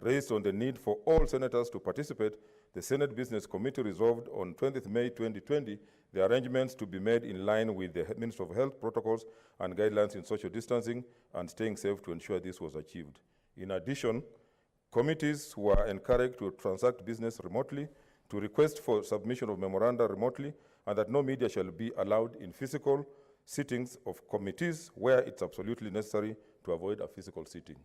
raised on the need for all senators to participate, the Senate Business Committee resolved on 20th May 2020 the arrangements to be made in line with the Ministry of Health protocols and guidelines in social distancing and staying safe to ensure this was achieved. In addition, committees were encouraged to transact business remotely, to request for submission of memoranda remotely, and that no media shall be allowed in physical sittings of committees where it's absolutely necessary to avoid a physical sitting.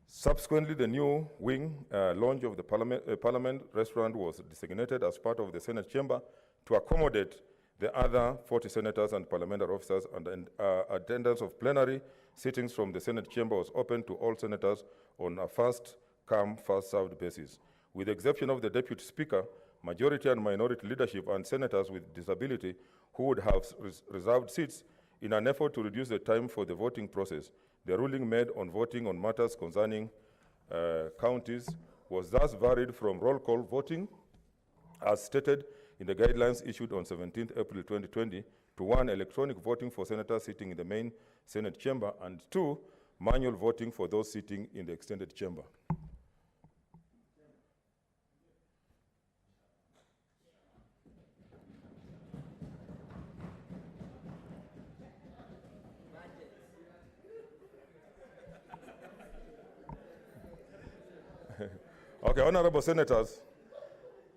Subsequently, the new wing launch of the Parliament restaurant was designated as part of the Senate chamber to accommodate the other 40 senators and parliamentary officers, and attendance of plenary sittings from the Senate chamber was open to all senators on a first-come, first-served basis. With the exception of the Deputy Speaker, majority and minority leadership, and senators with disability who would have reserved seats in an effort to reduce the time for the voting process. The ruling made on voting on matters concerning counties was thus varied from roll call voting, as stated in the guidelines issued on 17th April 2020, to 1, electronic voting for senators sitting in the main Senate chamber, and 2, manual voting for those sitting in the extended chamber. Okay, honorable senators,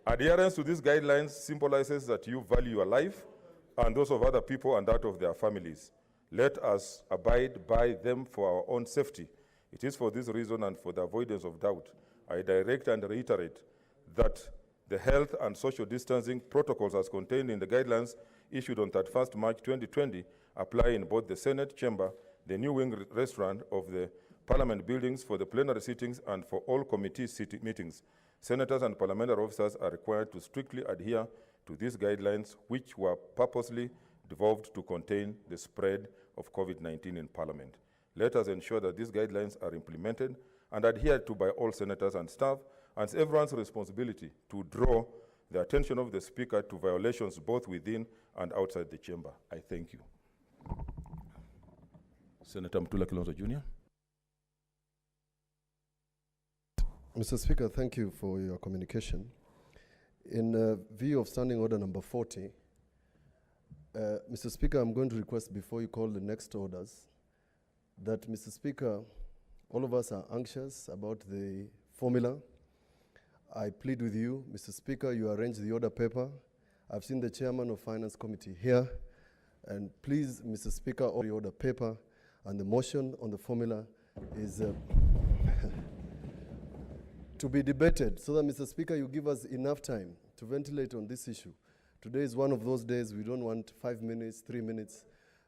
adherence to these guidelines symbolizes that you value your life and those of other people and that of their families. Let us abide by them for our own safety. It is for this reason and for the avoidance of doubt, I direct and reiterate that the health and social distancing protocols as contained in the guidelines issued on 31st March 2020 apply in both the Senate chamber, the new wing restaurant of the Parliament buildings for the plenary sittings, and for all committee meetings. Senators and parliamentary officers are required to strictly adhere to these guidelines, which were purposely developed to contain the spread of COVID-19 in Parliament. Let us ensure that these guidelines are implemented and adhered to by all senators and staff, and it's everyone's responsibility to draw the attention of the Speaker to violations both within and outside the chamber. I thank you. Senator Mutula Kilonzo Jr. Mr. Speaker, thank you for your communication. In view of Standing Order number 40, Mr. Speaker, I'm going to request before you call the next orders that, Mr. Speaker, all of us are anxious about the formula. I plead with you, Mr. Speaker, you arrange the order paper. I've seen the chairman of Finance Committee here, and please, Mr. Speaker, all the order paper and the motion on the formula is to be debated, so that, Mr. Speaker, you give us enough time to ventilate on this issue. Today is one of those days we don't want 5 minutes, 3 minutes,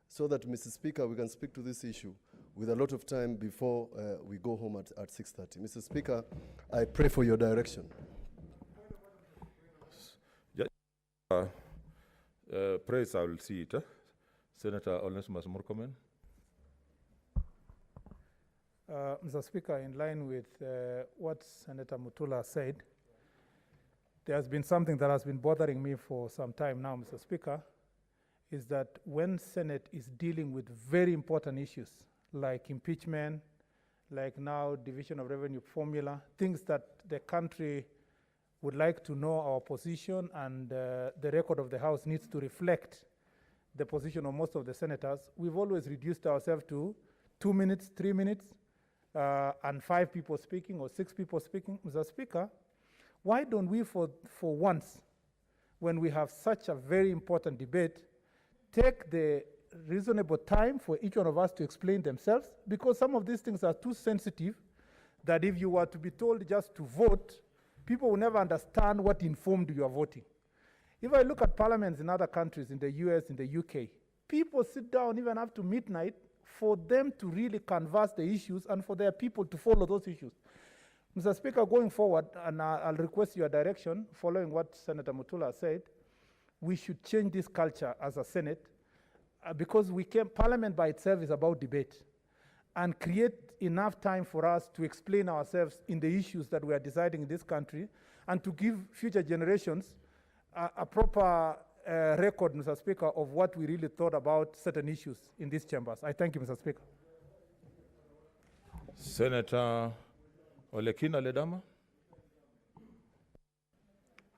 so that, Mr. Speaker, we can speak to this issue with a lot of time before we go home at 6:30. Mr. Speaker, I pray for your direction. Praise, I will see it. Senator Onesimus Murkomen. Mr. Speaker, in line with what Senator Mutula said, there has been something that has been bothering me for some time now, Mr. Speaker, is that when Senate is dealing with very important issues like impeachment, like now division of revenue formula, things that the country would like to know our position, and the record of the House needs to reflect the position of most of the senators, we've always reduced ourselves to 2 minutes, 3 minutes, and 5 people speaking or 6 people speaking. Mr. Speaker, why don't we for once, when we have such a very important debate, take the reasonable time for each one of us to explain themselves? Because some of these things are too sensitive that if you were to be told just to vote, people will never understand what informed you are voting. If I look at parliaments in other countries, in the US, in the UK, people sit down even up to midnight for them to really canvass the issues and for their people to follow those issues. Mr. Speaker, going forward, and I'll request your direction, following what Senator Mutula said, we should change this culture as a Senate, because Parliament by itself is about debate, and create enough time for us to explain ourselves in the issues that we are deciding in this country, and to give future generations a proper record, Mr. Speaker, of what we really thought about certain issues in these chambers. I thank you, Mr. Speaker. Senator Olekina Ledama.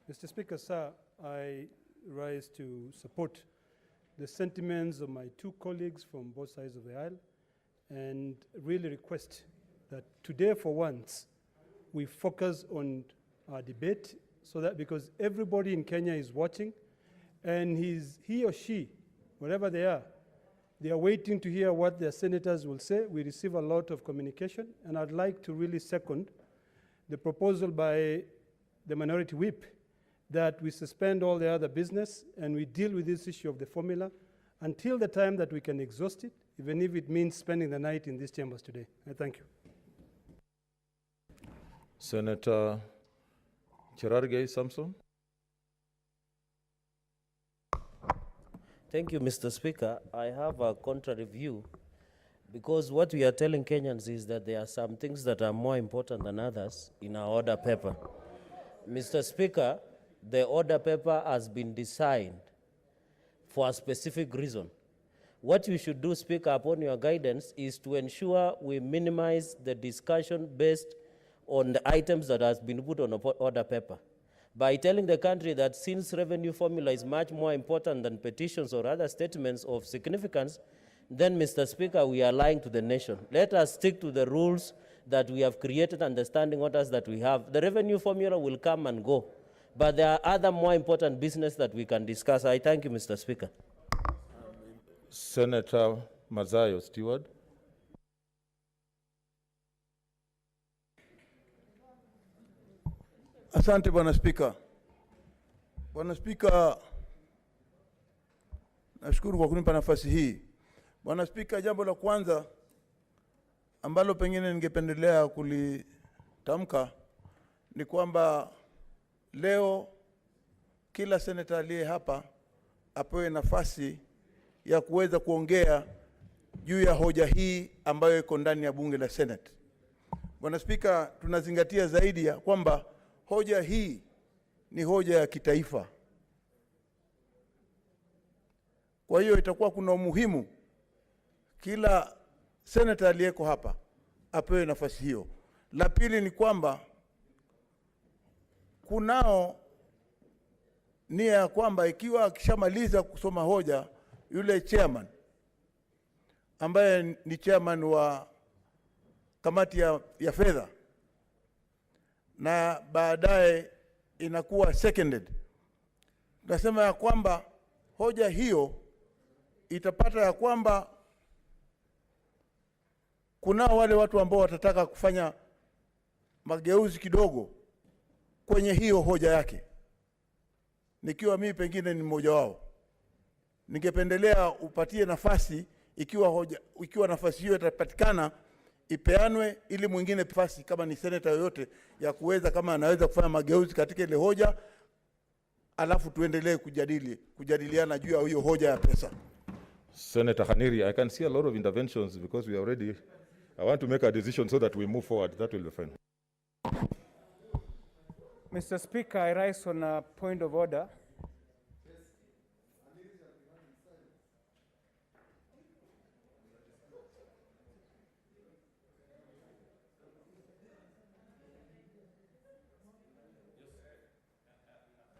Mr. Speaker, sir, I rise to support the sentiments of my two colleagues from both sides of the aisle and really request that today, for once, we focus on our debate so that because everybody in Kenya is watching and he or she, wherever they are waiting to hear what their senators will say. We receive a lot of communication, and I'd like to really second the proposal by the minority whip that we suspend all the other business and we deal with this issue of the formula until the time that we can exhaust it, even if it means spending the night in these chambers today. I thank you. Senator Cherargei Samson. Thank you, Mr. Speaker. I have a contrary view because what we are telling Kenyans is that there are some things that are more important than others in our order paper. Mr. Speaker, the order paper has been designed for a specific reason. What you should do, Speaker, upon your guidance, is to ensure we minimize the discussion based on the items that has been put on order paper. By telling the country that since revenue formula is much more important than petitions or other statements of significance, then, Mr. Speaker, we are lying to the nation. Let us stick to the rules that we have created and the standing orders that we have. The revenue formula will come and go, but there are other more important business that we can discuss. I thank you, Mr. Speaker. Senator Mazayo Stewart. Asante Bwana Spika. Bwana Spika, nashukuru kwa kunipa nafasi hii. Bwana Spika, jambo la kwanza ambalo pengine ningependelea kulitamka ni kwamba leo kila seneta aliye hapa apewe nafasi ya kuweza kuongea juu ya hoja hii ambayo iko ndani ya bunge la Senate. Bwana Spika, tunazingatia zaidi ya kwamba hoja hii ni hoja ya kitaifa. Kwa hiyo itakuwa kuna umuhimu kila seneta aliyeko hapa apewe nafasi hiyo. La pili ni kwamba kunao nia ya kwamba ikiwa akishamaliza kusoma hoja yule chairman ambaye ni chairman wa kamati ya fedha na baadaye inakuwa seconded, tunasema ya kwamba hoja hiyo itapata ya kwamba kunao wale watu ambao watataka kufanya mageuzi kidogo kwenye hiyo hoja yake. Nikiwa mimi pengine ni mmoja wao, ningependelea upatie nafasi, ikiwa nafasi hiyo itapatikana ipeanwe ili mwingine nafasi kama ni senator yoyote ya kuweza kama anaweza kufanya mageuzi katika ile hoja, alafu tuendelee kujadiliana juu ya hiyo hoja ya pesa. Senator Khaniri, I can see a lot of interventions because we are already, I want to make a decision so that we move forward. That will be fine. Mr. Speaker, I rise on a point of order.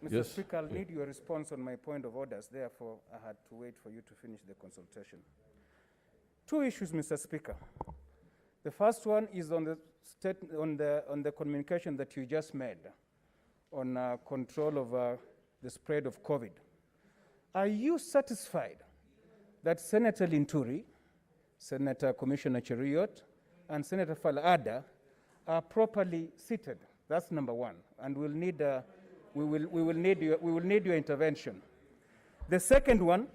Mr. Speaker, I'll need your response on my point of orders. Therefore, I had to wait for you to finish the consultation. Two issues, Mr. Speaker. The first one is on the communication that you just made on control of the spread of COVID. Are you satisfied that Senator Linturi, Senator Commissioner Cheriot, and Senator Falada are properly seated? That's number one, and we'll need we will need your intervention. The second one,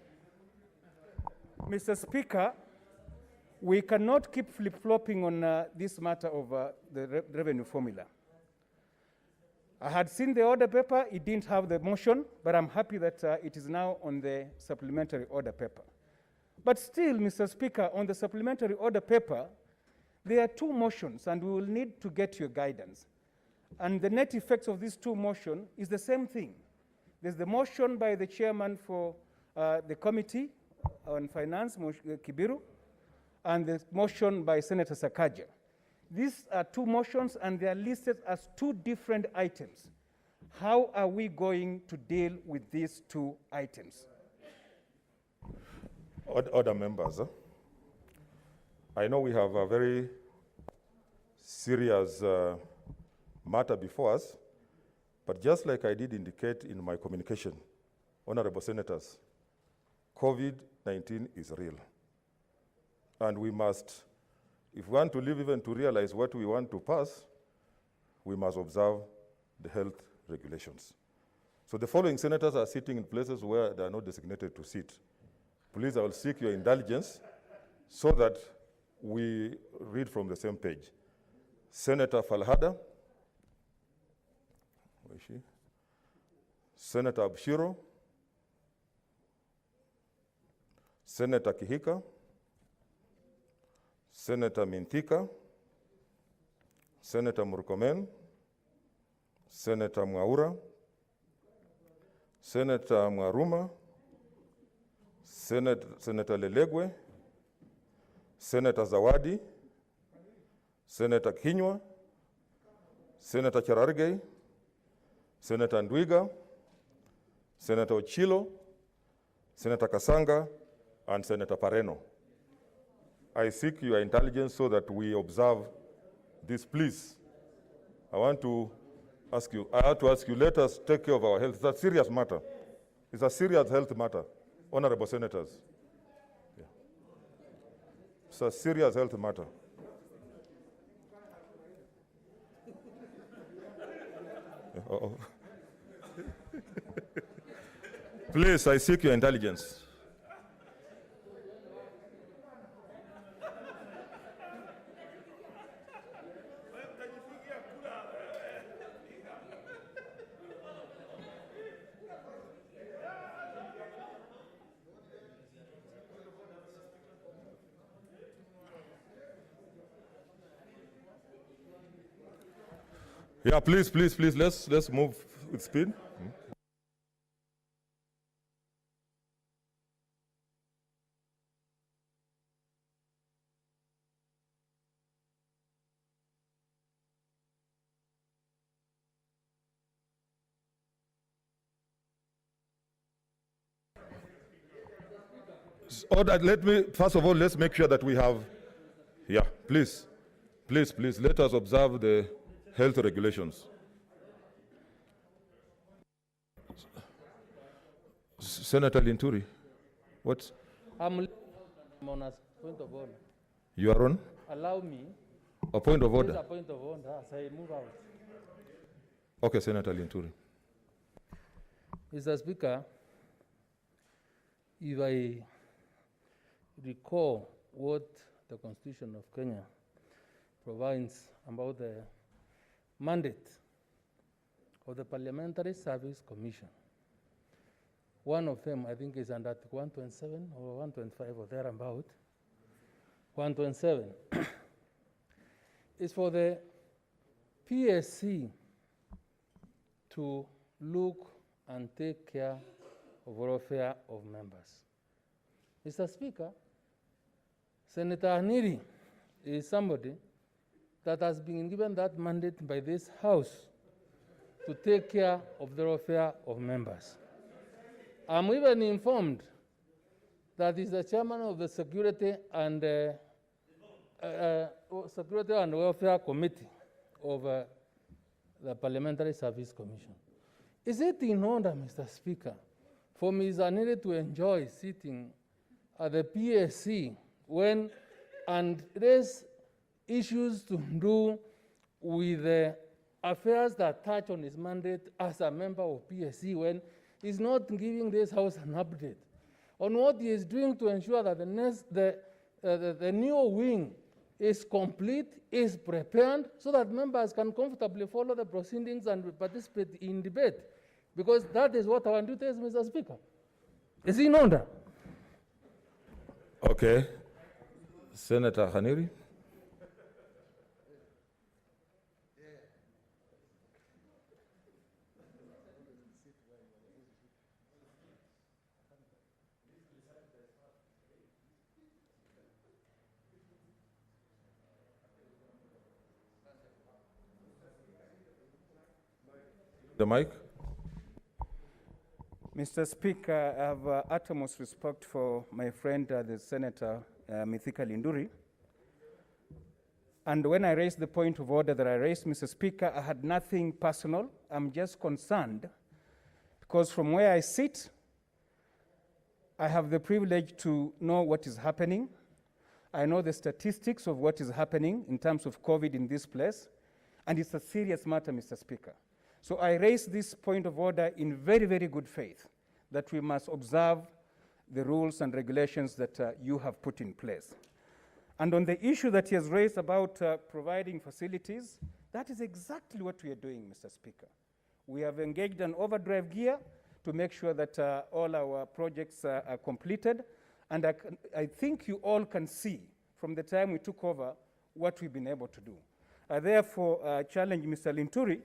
Mr. Speaker, we cannot keep flip-flopping on this matter of the revenue formula. I had seen the order paper, it didn't have the motion, but I'm happy that it is now on the supplementary order paper. But still, Mr. Speaker, on the supplementary order paper, there are two motions, and we will need to get your guidance. And the net effects of these two motions is the same thing. There's the motion by the chairman for the committee on finance, Kibiru, and the motion by Senator Sakaja. These are two motions and they are listed as two different items. How are we going to deal with these two items? Other members, I know we have a very serious matter before us, but just like I did indicate in my communication, honorable senators, COVID-19 is real. And we must, if we want to live even to realize what we want to pass, we must observe the health regulations. So the following senators are sitting in places where they are not designated to sit. Please, I will seek your indulgence so that we read from the same page. Senator Falhada, where is she? Senator Abshiro, Senator Kihika, Senator Mintika, Senator Murkomen, Senator Mwaura, Senator Mwaruma, Senator Lelegwe, Senator Zawadi, Senator Kinywa, Senator Cherargei, Senator Ndwiga, Senator Ochilo, Senator Kasanga, and Senator Pareno. I seek your intelligence so that we observe this, please. I have to ask you, let us take care of our health. It's a serious matter. It's a serious health matter, honorable senators. Yeah. It's a serious health matter. Please, I seek your intelligence. Yeah, please, let's move with speed. First of all, let's make sure that we have, please, let us observe the health regulations. Senator Linturi, what? I'm on a point of order. You are on? Allow me. A point of order? This is a point of order as I move out. Okay, Senator Linturi. Mr. Speaker, if I recall what the Constitution of Kenya provides about the mandate of the Parliamentary Service Commission, one of them, I think, is under 127 or 125 or thereabout. 127 is for the PSC to look and take care of welfare of members. Mr. Speaker, Senator Haniri is somebody that has been given that mandate by this House to take care of the welfare of members. I'm even informed that he's the chairman of the Security and Welfare Committee of the Parliamentary Service Commission. Is it in order, Mr. Speaker, for Ms. Haniri to enjoy sitting at the PSC and raise issues to do with the affairs that touch on his mandate as a member of PSC when he's not giving this House an update on what he is doing to ensure that the new wing is complete, is prepared, so that members can comfortably follow the proceedings and participate in debate? Because that is what our duty is, Mr. Speaker. Is he in order? Okay. Senator Haniri. The mic. Mr. Speaker, I have utmost respect for my friend, the Senator Mithika Linturi. And when I raised the point of order that I raised, Mr. Speaker, I had nothing personal. I'm just concerned because from where I sit, I have the privilege to know what is happening. I know the statistics of what is happening in terms of COVID in this place, and it's a serious matter, Mr. Speaker. So I raise this point of order in very, very good faith that we must observe the rules and regulations that you have put in place. And on the issue that he has raised about providing facilities, that is exactly what we are doing, Mr. Speaker. We have engaged an overdrive gear to make sure that all our projects are completed. And I think you all can see from the time we took over what we've been able to do. I therefore challenge Mr. Linturi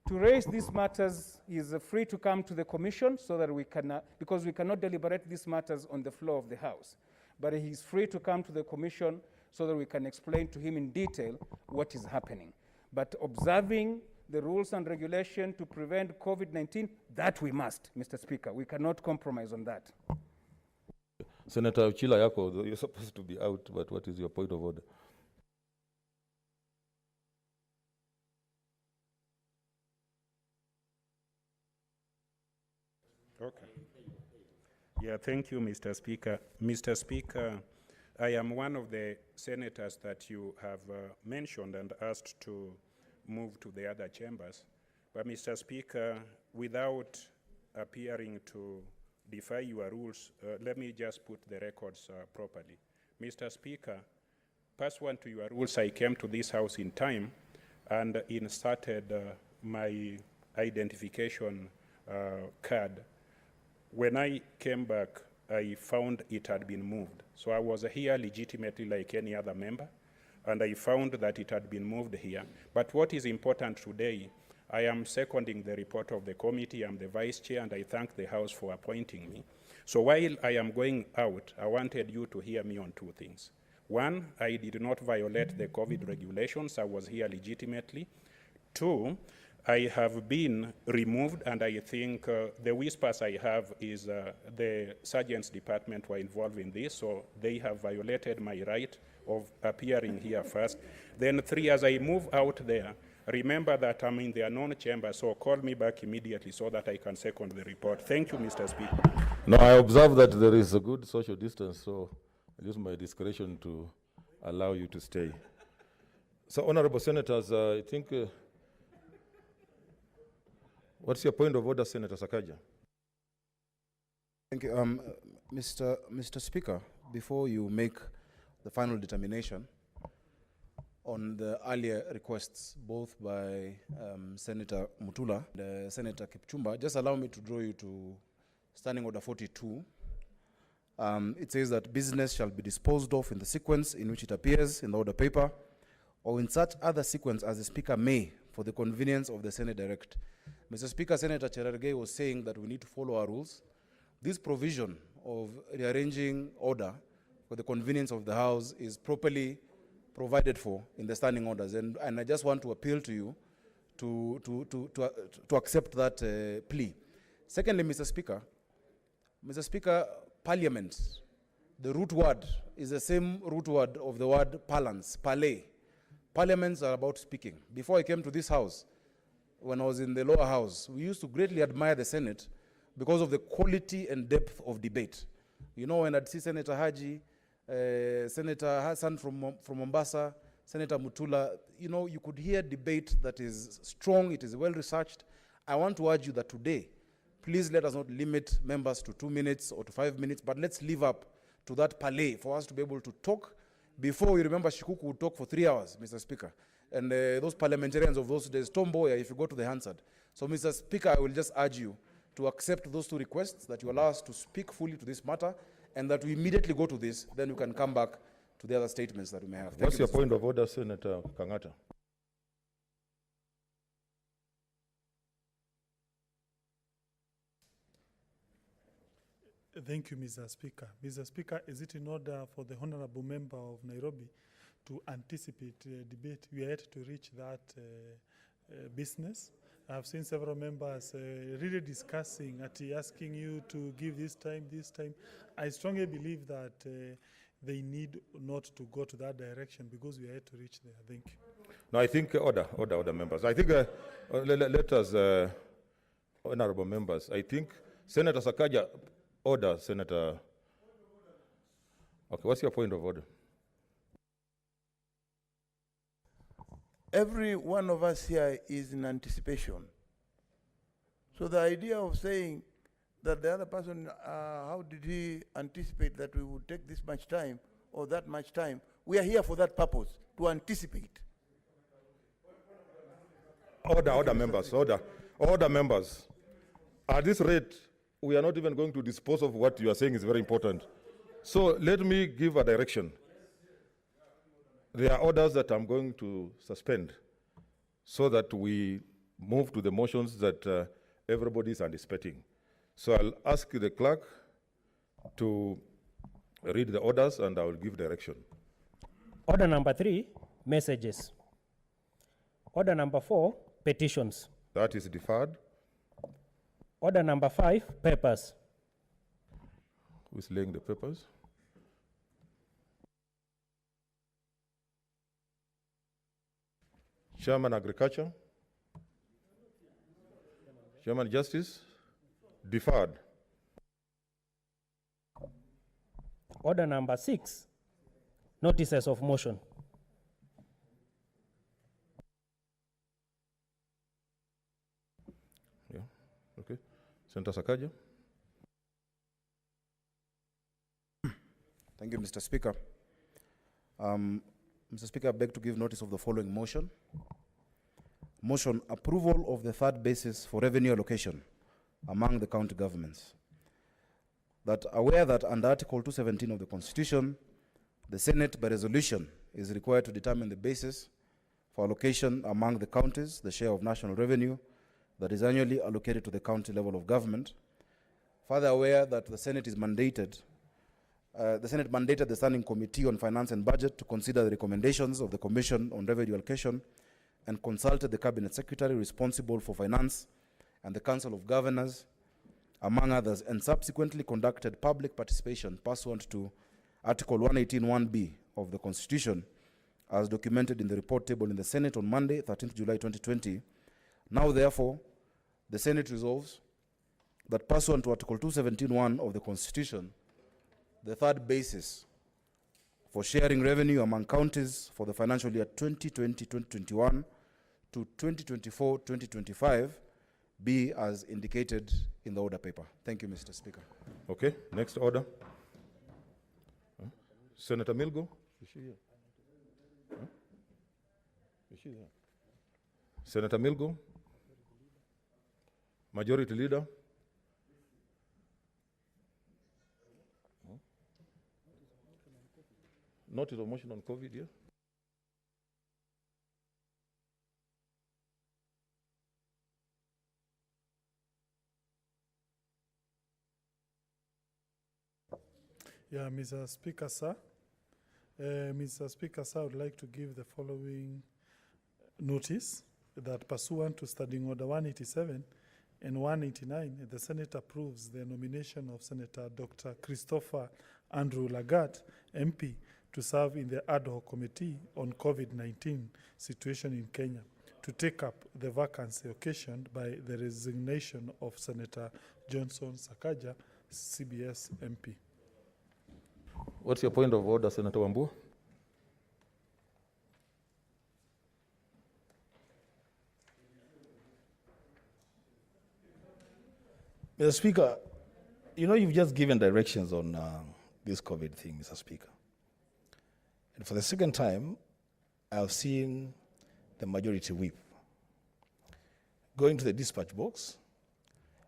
to raise these matters. He is free to come to the commission so that we can, because we cannot deliberate these matters on the floor of the House. But he's free to come to the commission so that we can explain to him in detail what is happening. But observing the rules and regulation to prevent COVID-19, that we must, Mr. Speaker. We cannot compromise on that. Senator Uchila Yako, you're supposed to be out, but what is your point of order? Okay. Yeah, thank you, Mr. Speaker. Mr. Speaker, I am one of the senators that you have mentioned and asked to move to the other chambers. But Mr. Speaker, without appearing to defy your rules, let me just put the records properly. Mr. Speaker, pursuant to your rules, I came to this House in time and inserted my identification card. When I came back, I found it had been moved. So I was here legitimately like any other member, and I found that it had been moved here. But what is important today, I am seconding the report of the committee. I'm the vice chair, and I thank the House for appointing me. So while I am going out, I wanted you to hear me on two things. One, I did not violate the COVID regulations. I was here legitimately. Two, I have been removed, and I think the whispers I have is the Sergeant's Department were involved in this, so they have violated my right of appearing here first. Then three, as I move out there, remember that I'm in the unknown chamber, so call me back immediately so that I can second the report. Thank you, Mr. Speaker. No, I observe that there is a good social distance, so I use my discretion to allow you to stay. So, honorable senators, I think, what's your point of order, Senator Sakaja? Thank you. Mr. Speaker, before you make the final determination on the earlier requests, both by Senator Mutula and Senator Kipchumba, just allow me to draw you to Standing Order 42. It says that business shall be disposed of in the sequence in which it appears in the order paper, or in such other sequence as the Speaker may, for the convenience of the Senate direct. Mr. Speaker, Senator Cherargei was saying that we need to follow our rules. This provision of rearranging order for the convenience of the House is properly provided for in the standing orders, and I just want to appeal to you to accept that plea. Secondly, Mr. Speaker, Parliament, the root word is the same root word of the word parlance, parley. Parliaments are about speaking. Before I came to this House, when I was in the lower house, we used to greatly admire the Senate because of the quality and depth of debate. You know, when I'd see Senator Haji, Senator Hassan from Mombasa, Senator Mutula, you know, you could hear debate that is strong, it is well researched. I want to urge you that today, please let us not limit members to 2 minutes or to 5 minutes, but let's live up to that parley for us to be able to talk. Before, we remember Shikuku would talk for 3 hours, Mr. Speaker. And those parliamentarians of those days, Tomboya, if you go to the Hansard. So, Mr. Speaker, I will just urge you to accept those two requests, that you allow us to speak fully to this matter, and that we immediately go to this, then we can come back to the other statements that we may have. What's your point of order, Senator Kangata? Thank you, Mr. Speaker. Mr. Speaker, is it in order for the Honorable Member of Nairobi to anticipate debate? We are yet to reach that business. I've seen several members really discussing, asking you to give this time, this time. I strongly believe that they need not to go to that direction because we are yet to reach there. Thank you. No, I think order members. I think let us, honorable members. I think Senator Sakaja, order, Senator. Okay, what's your point of order? Every one of us here is in anticipation. So the idea of saying that the other person, how did he anticipate that we would take this much time or that much time? We are here for that purpose, to anticipate. Order members, order members. At this rate, we are not even going to dispose of what you are saying is very important. So let me give a direction. There are orders that I'm going to suspend so that we move to the motions that everybody is anticipating. So I'll ask the clerk to read the orders and I will give direction. Order number 3, messages. Order number 4, petitions. That is deferred. Order number 5, papers. Who is laying the papers? Chairman Agriculture. Chairman Justice. Deferred. Order number 6, notices of motion. Yeah, okay. Senator Sakaja. Thank you, Mr. Speaker. Mr. Speaker, I beg to give notice of the following motion. Motion: approval of the third basis for revenue allocation among the county governments. That aware that under Article 217 of the Constitution, the Senate by resolution is required to determine the basis for allocation among the counties, the share of national revenue that is annually allocated to the county level of government. Further aware that the Senate is mandated the Senate mandated the Standing Committee on Finance and Budget to consider the recommendations of the Commission on Revenue Allocation and consulted the Cabinet Secretary responsible for finance and the Council of Governors, among others, and subsequently conducted public participation pursuant to Article 118(1)(b) of the Constitution, as documented in the report table in the Senate on Monday, 13th July 2020. Now, therefore, the Senate resolves that pursuant to Article 217(1) of the Constitution, the third basis for sharing revenue among counties for the financial year 2020-2021 to 2024-2025 be as indicated in the order paper. Thank you, Mr. Speaker. Okay, next order. Senator Milgo. Is she here? Is she here? Senator Milgo. Majority Leader. Notice of motion on COVID, yeah? Yeah, Mr. Speaker, sir. Mr. Speaker, sir, I would like to give the following notice that pursuant to Standing Order 187 and 189, the Senate approves the nomination of Senator Dr. Christopher Andrew Lagat, MP, to serve in the ad hoc committee on COVID-19 situation in Kenya, to take up the vacancy occasioned by the resignation of Senator Johnson Sakaja, CBS MP. What's your point of order, Senator Wambua? Mr. Speaker, you know, you've just given directions on this COVID thing, Mr. Speaker. And for the second time, I've seen the majority whip going to the dispatch box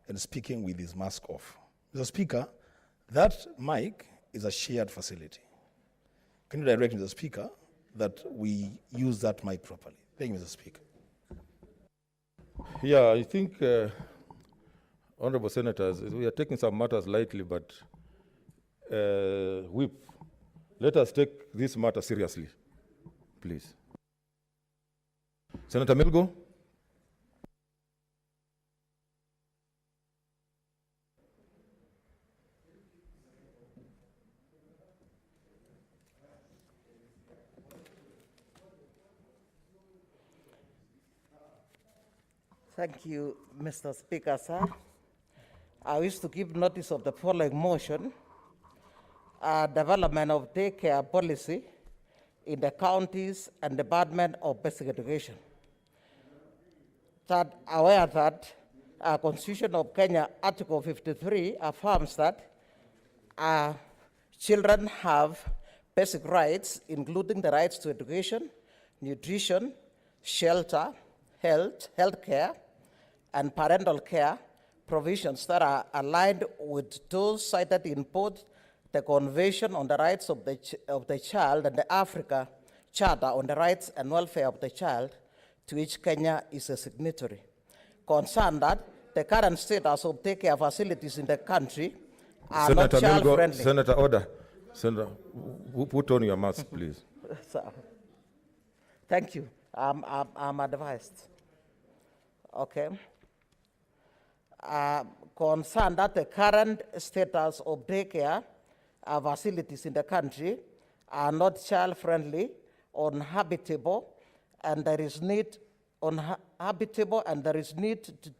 and speaking with his mask off. Mr. Speaker, that mic is a shared facility. Can you direct Mr. Speaker that we use that mic properly? Thank you, Mr. Speaker. Yeah, I think, honorable senators, we are taking some matters lightly, but whip, let us take this matter seriously, please. Senator Milgo. Thank you, Mr. Speaker, sir. I wish to give notice of the following motion. Development of daycare policy in the counties and Department of Basic Education. That aware that Constitution of Kenya, Article 53, affirms that children have basic rights, including the rights to education, nutrition, shelter, health care, and parental care provisions that are aligned with those cited in both the Convention on the Rights of the Child and the Africa Charter on the Rights and Welfare of the Child, to which Kenya is a signatory. Concerned that the current status of daycare facilities in the country are not child-friendly. Senator, order. Senator, put on your mask, please. Thank you. I'm advised. Okay. Concerned that the current status of daycare facilities in the country are not child-friendly, uninhabitable, and there is need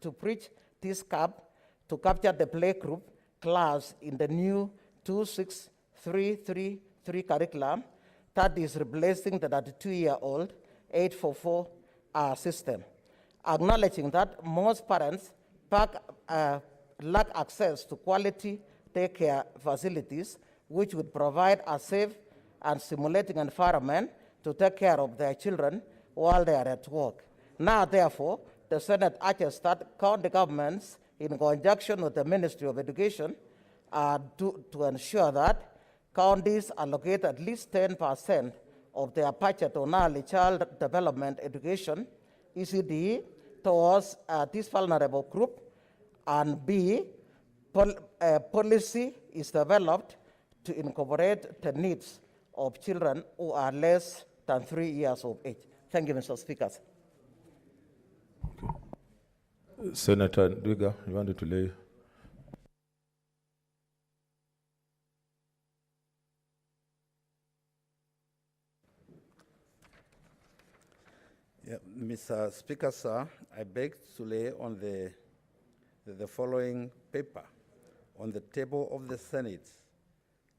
to bridge this gap to capture the playgroup class in the new 26333 curriculum that is replacing the 32-year-old 844 system. Acknowledging that most parents lack access to quality daycare facilities, which would provide a safe and stimulating environment to take care of their children while they are at work. Now, therefore, the Senate urges that county governments, in conjunction with the Ministry of Education, to ensure that counties allocate at least 10% of their budget on early child development education, ECD, towards this vulnerable group, and B, policy is developed to incorporate the needs of children who are less than 3 years of age. Thank you, Mr. Speaker. Okay. Senator Ndwiga, you wanted to lay. Yeah, Mr. Speaker, sir, I beg to lay on the following paper on the table of the Senate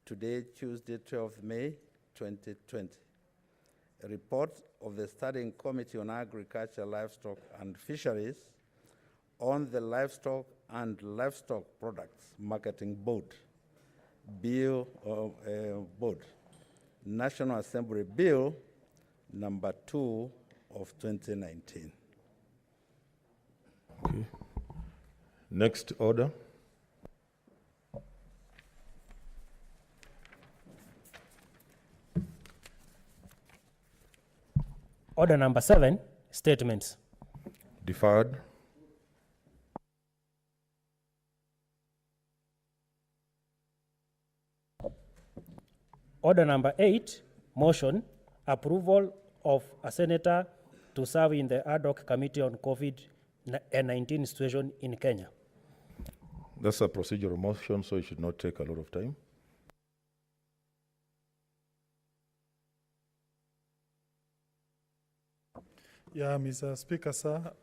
today, Tuesday, 12th May, 2020. A report of the Standing Committee on Agriculture, Livestock and Fisheries on the Livestock and Livestock Products Marketing Board, Board, National Assembly Bill number 2 of 2019. Okay. Next order. Order number 7, statements. Deferred. Order number 8, motion, approval of a senator to serve in the ad hoc committee on COVID-19 situation in Kenya. That's a procedural motion, so it should not take a lot of time. Yeah, Mr. Speaker, sir,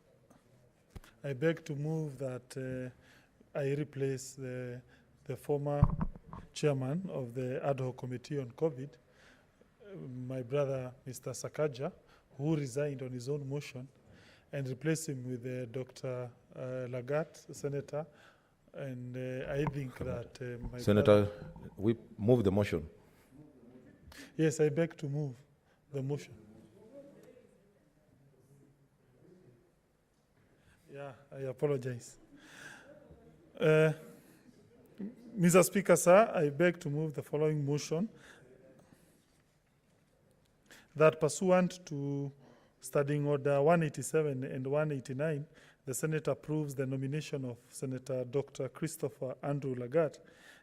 I beg to move that I replace the former chairman of the ad hoc committee on COVID, my brother, Mr. Sakaja, who resigned on his own motion, and replace him with Dr. Lagat, senator. And I think that my Senator, we move the motion. Yes, I beg to move the motion. Yeah, I apologize. Mr. Speaker, sir, I beg to move the following motion: that pursuant to Standing Order 187 and 189, the Senate approves the nomination of Senator Dr. Christopher Andrew Lagat,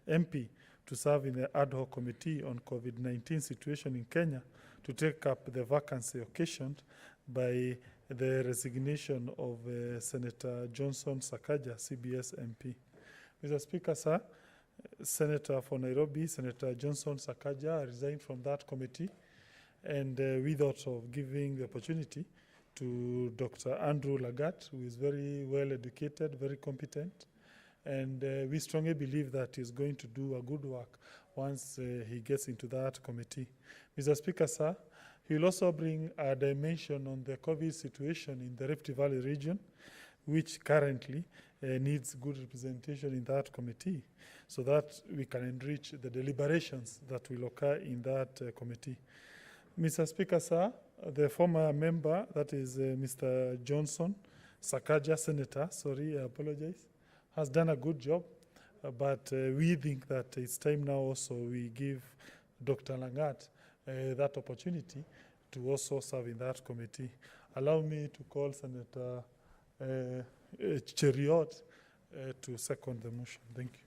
MP, to serve in the ad hoc committee on COVID-19 situation in Kenya, to take up the vacancy occasioned by the resignation of Senator Johnson Sakaja, CBS MP. Mr. Speaker, sir, Senator for Nairobi, Senator Johnson Sakaja, resigned from that committee, and we thought of giving the opportunity to Dr. Andrew Lagat, who is very well educated, very competent, and we strongly believe that he's going to do a good work once he gets into that committee. Mr. Speaker, sir, he will also bring a dimension on the COVID situation in the Rift Valley region, which currently needs good representation in that committee, so that we can enrich the deliberations that will occur in that committee. Mr. Speaker, sir, the former member, that is Mr. Johnson Sakaja, Senator, sorry, I apologize, has done a good job, but we think that it's time now also we give Dr. Langat that opportunity to also serve in that committee. Allow me to call Senator Cheriot to second the motion. Thank you.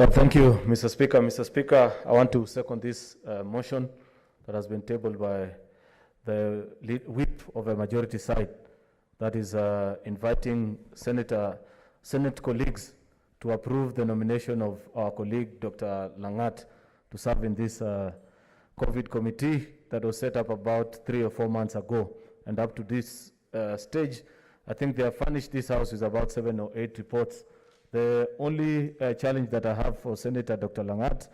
Thank you, Mr. Speaker. Mr. Speaker, I want to second this motion that has been tabled by the whip of a majority side, that is inviting Senate colleagues to approve the nomination of our colleague, Dr. Langat, to serve in this COVID committee that was set up about 3 or 4 months ago. And up to this stage, I think they have furnished this House with about 7 or 8 reports. The only challenge that I have for Senator Dr. Langat,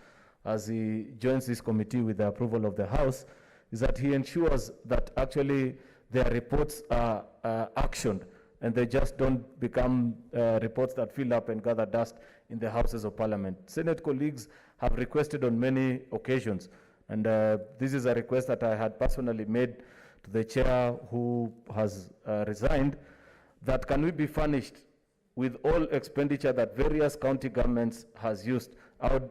as he joins this committee with the approval of the House, is that he ensures that actually their reports are actioned and they just don't become reports that fill up and gather dust in the Houses of Parliament. Senate colleagues have requested on many occasions, and this is a request that I had personally made to the chair who has resigned, that can we be furnished with all expenditure that various county governments has used.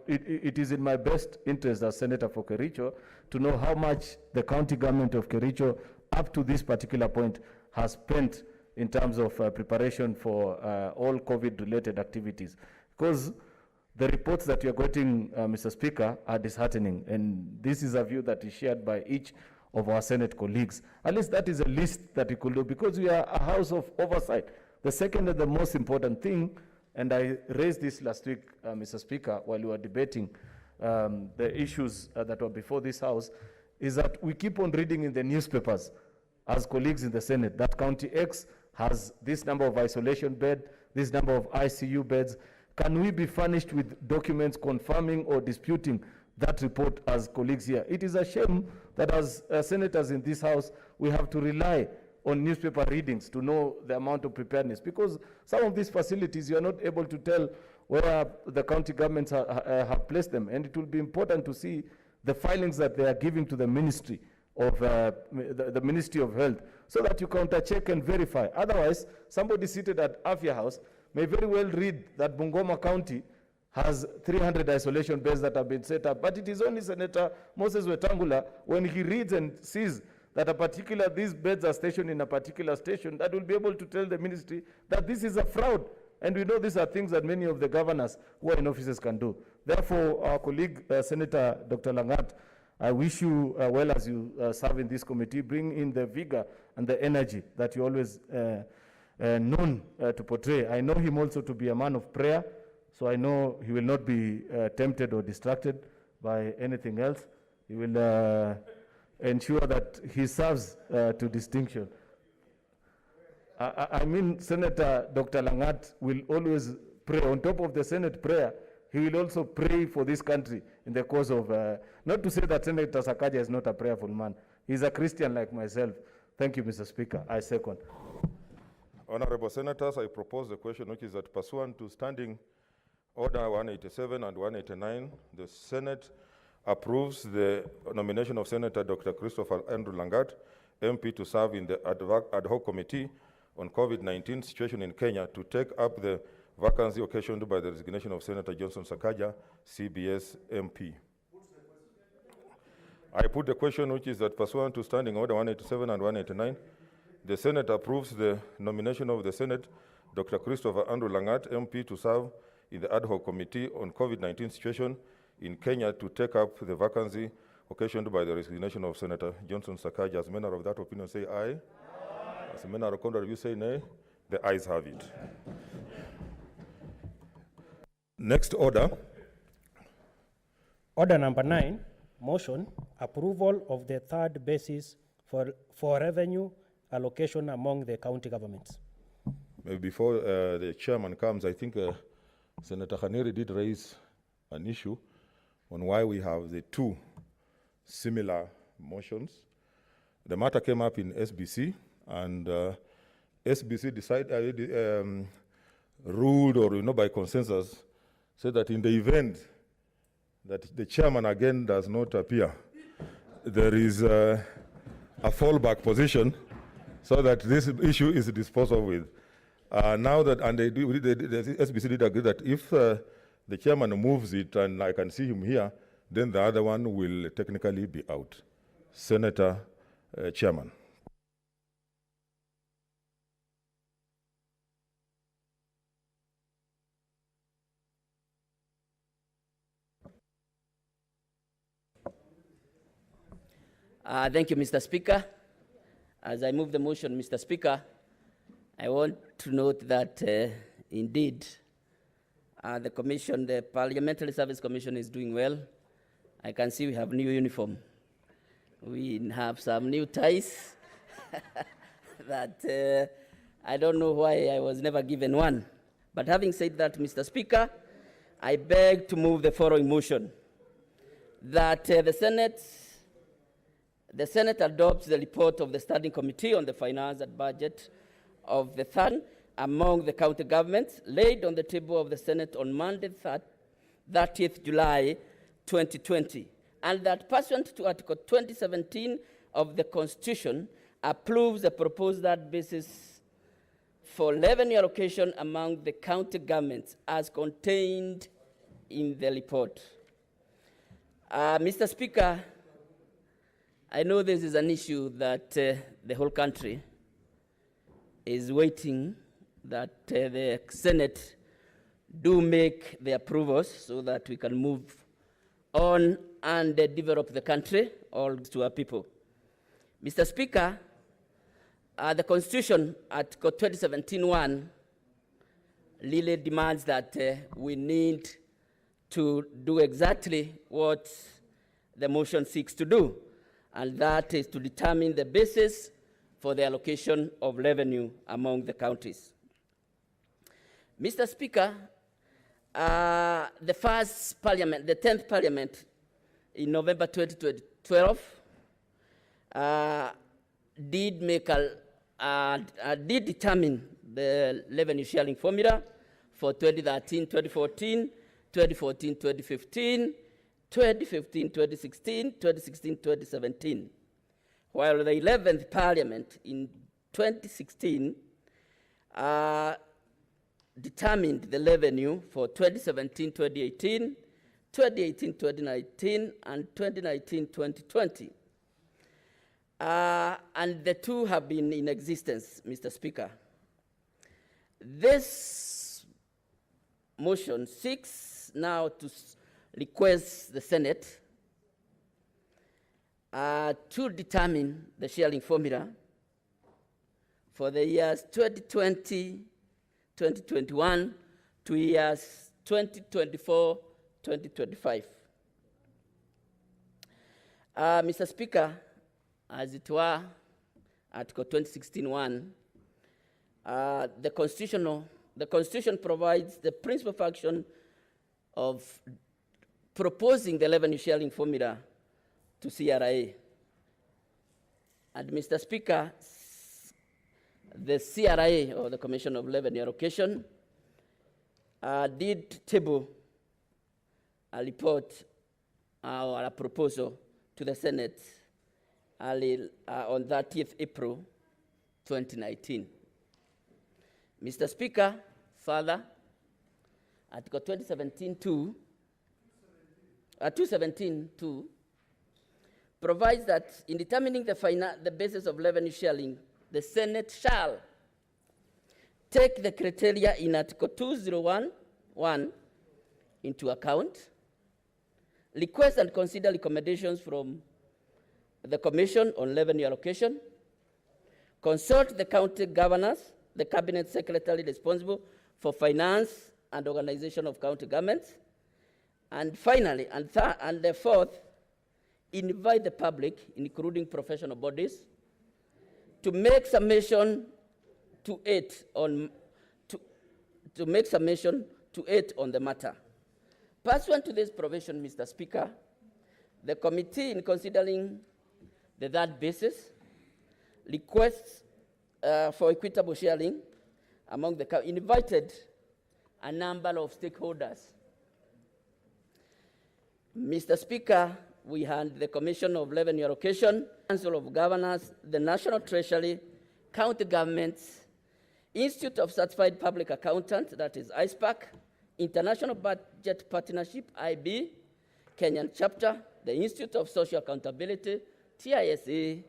It is in my best interest as Senator for Kericho to know how much the county government of Kericho up to this particular point has spent in terms of preparation for all COVID-related activities. Because the reports that you're getting, Mr. Speaker, are disheartening, and this is a view that is shared by each of our Senate colleagues. At least that is a list that we could do, because we are a house of oversight. The second and the most important thing, and I raised this last week, Mr. Speaker, while we were debating the issues that were before this House, is that we keep on reading in the newspapers as colleagues in the Senate that County X has this number of isolation beds, this number of ICU beds. Can we be furnished with documents confirming or disputing that report as colleagues here? It is a shame that as senators in this House, we have to rely on newspaper readings to know the amount of preparedness, because some of these facilities you are not able to tell where the county governments have placed them, and it will be important to see the filings that they are giving to the Ministry of the Ministry of Health, so that you counter-check and verify. Otherwise, somebody seated at Afya House may very well read that Bungoma County has 300 isolation beds that have been set up, but it is only Senator Moses Wetangula, when he reads and sees that these beds are stationed in a particular station, that will be able to tell the ministry that this is a fraud. And we know these are things that many of the governors who are in offices can do. Therefore, our colleague, Senator Dr. Langat, I wish you well as you serve in this committee. Bring in the vigor and the energy that you always known to portray. I know him also to be a man of prayer, so I know he will not be tempted or distracted by anything else. He will ensure that he serves to distinction. I mean, Senator Dr. Langat will always pray. On top of the Senate prayer, he will also pray for this country in the course of, not to say that Senator Sakaja is not a prayerful man. He's a Christian like myself. Thank you, Mr. Speaker. I second. Honorable Senators, I propose the question, which is that pursuant to Standing Order 187 and 189, the Senate approves the nomination of Senator Dr. Christopher Andrew Langat, MP, to serve in the ad hoc committee on COVID-19 situation in Kenya, to take up the vacancy occasioned by the resignation of Senator Johnson Sakaja, CBS MP. I put the question, which is that pursuant to Standing Order 187 and 189, the Senate approves the nomination of the Senate Dr. Christopher Andrew Langat, MP, to serve in the ad hoc committee on COVID-19 situation in Kenya, to take up the vacancy occasioned by the resignation of Senator Johnson Sakaja. As men are of that opinion, say aye. Aye. As men are of contrary, you say nay. The ayes have it. Next order Order number 9, motion, approval of the third basis for revenue allocation among the county governments. Before the chairman comes, I think Senator Khaneri did raise an issue on why we have the two similar motions. The matter came up in SBC, and SBC decided, ruled, or by consensus, said that in the event that the chairman again does not appear, there is a fallback position so that this issue is disposed of with. Now that, and the SBC did agree that if the chairman moves it and I can see him here, then the other one will technically be out. Senator Chairman. Thank you, Mr. Speaker. As I move the motion, Mr. Speaker, I want to note that indeed the Commission, the Parliamentary Service Commission, is doing well. I can see we have new uniform. We have some new ties that I don't know why I was never given one. But having said that, Mr. Speaker, I beg to move the following motion, that the Senate adopts the report of the Standing Committee on the Finance and Budget of the third among the county governments laid on the table of the Senate on Monday, 30th July 2020, and that pursuant to Article 2017 of the Constitution, approves the proposed basis for revenue allocation among the county governments as contained in the report. Mr. Speaker, I know this is an issue that the whole country is waiting that the Senate do make the approvals so that we can move on and develop the country all to our people. Mr. Speaker, the Constitution, Article 2017(1), really demands that we need to do exactly what the motion seeks to do, and that is to determine the basis for the allocation of revenue among the counties. Mr. Speaker, the first parliament, the 10th parliament in November 2012, did determine the revenue sharing formula for 2013, 2014, 2014, 2015, 2015, 2016, 2016, 2017. While the 11th Parliament in 2016 determined the revenue for 2017, 2018, 2018, 2019, and 2019, 2020. And the two have been in existence, Mr. Speaker. This motion seeks now to request the Senate to determine the sharing formula for the years 2020, 2021 to years 2024, 2025. Mr. Speaker, as it were, Article 2016(1), the Constitution provides the principal function of proposing the revenue sharing formula to CRA. And Mr. Speaker, the CRA, or the Commission of Revenue Allocation, did table a report or a proposal to the Senate on 30th April 2019. Mr. Speaker, further, Article 217(2) provides that in determining the basis of revenue sharing, the Senate shall take the criteria in Article 201(1) into account, request and consider recommendations from the Commission on Revenue Allocation, consult the county governors, the cabinet secretary responsible for finance and organization of county governments, And finally, and the fourth, invite the public, including professional bodies, to make submission to it on the matter. Pursuant to this provision, Mr. Speaker, the committee, in considering the third basis, requests for equitable sharing among the invited a number of stakeholders. Mr. Speaker, we had the Commission of Revenue Allocation, Council of Governors, the National Treasury, county governments, Institute of Certified Public Accountants, that is ISPAC, International Budget Partnership, IB, Kenyan chapter, the Institute of Social Accountability, TISA,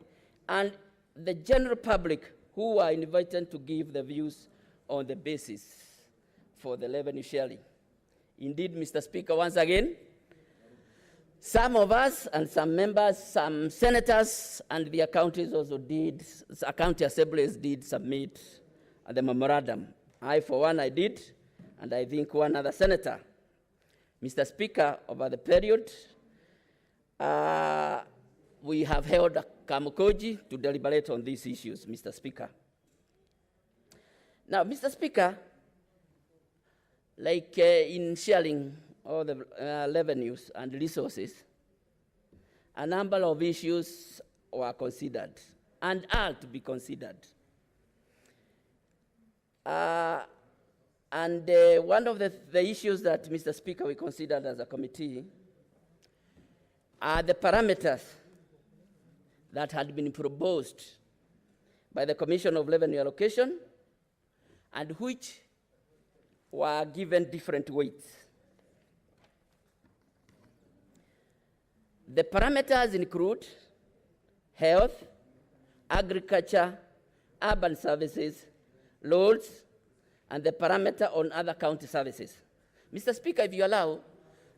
and the general public who are invited to give their views on the basis for the revenue sharing. Indeed, Mr. Speaker, once again, some of us and some members, some senators and their counties also did, county assemblies did submit the memorandum. I, for one, I did, and I think one other senator. Mr. Speaker, over the period, we have held a Kamukoji to deliberate on these issues, Mr. Speaker. Now, Mr. Speaker, like in sharing all the revenues and resources, a number of issues were considered and are to be considered. And one of the issues that, Mr. Speaker, we considered as a committee are the parameters that had been proposed by the Commission of Revenue Allocation and which were given different weights. The parameters include health, agriculture, urban services, roads, and the parameter on other county services. Mr. Speaker, if you allow,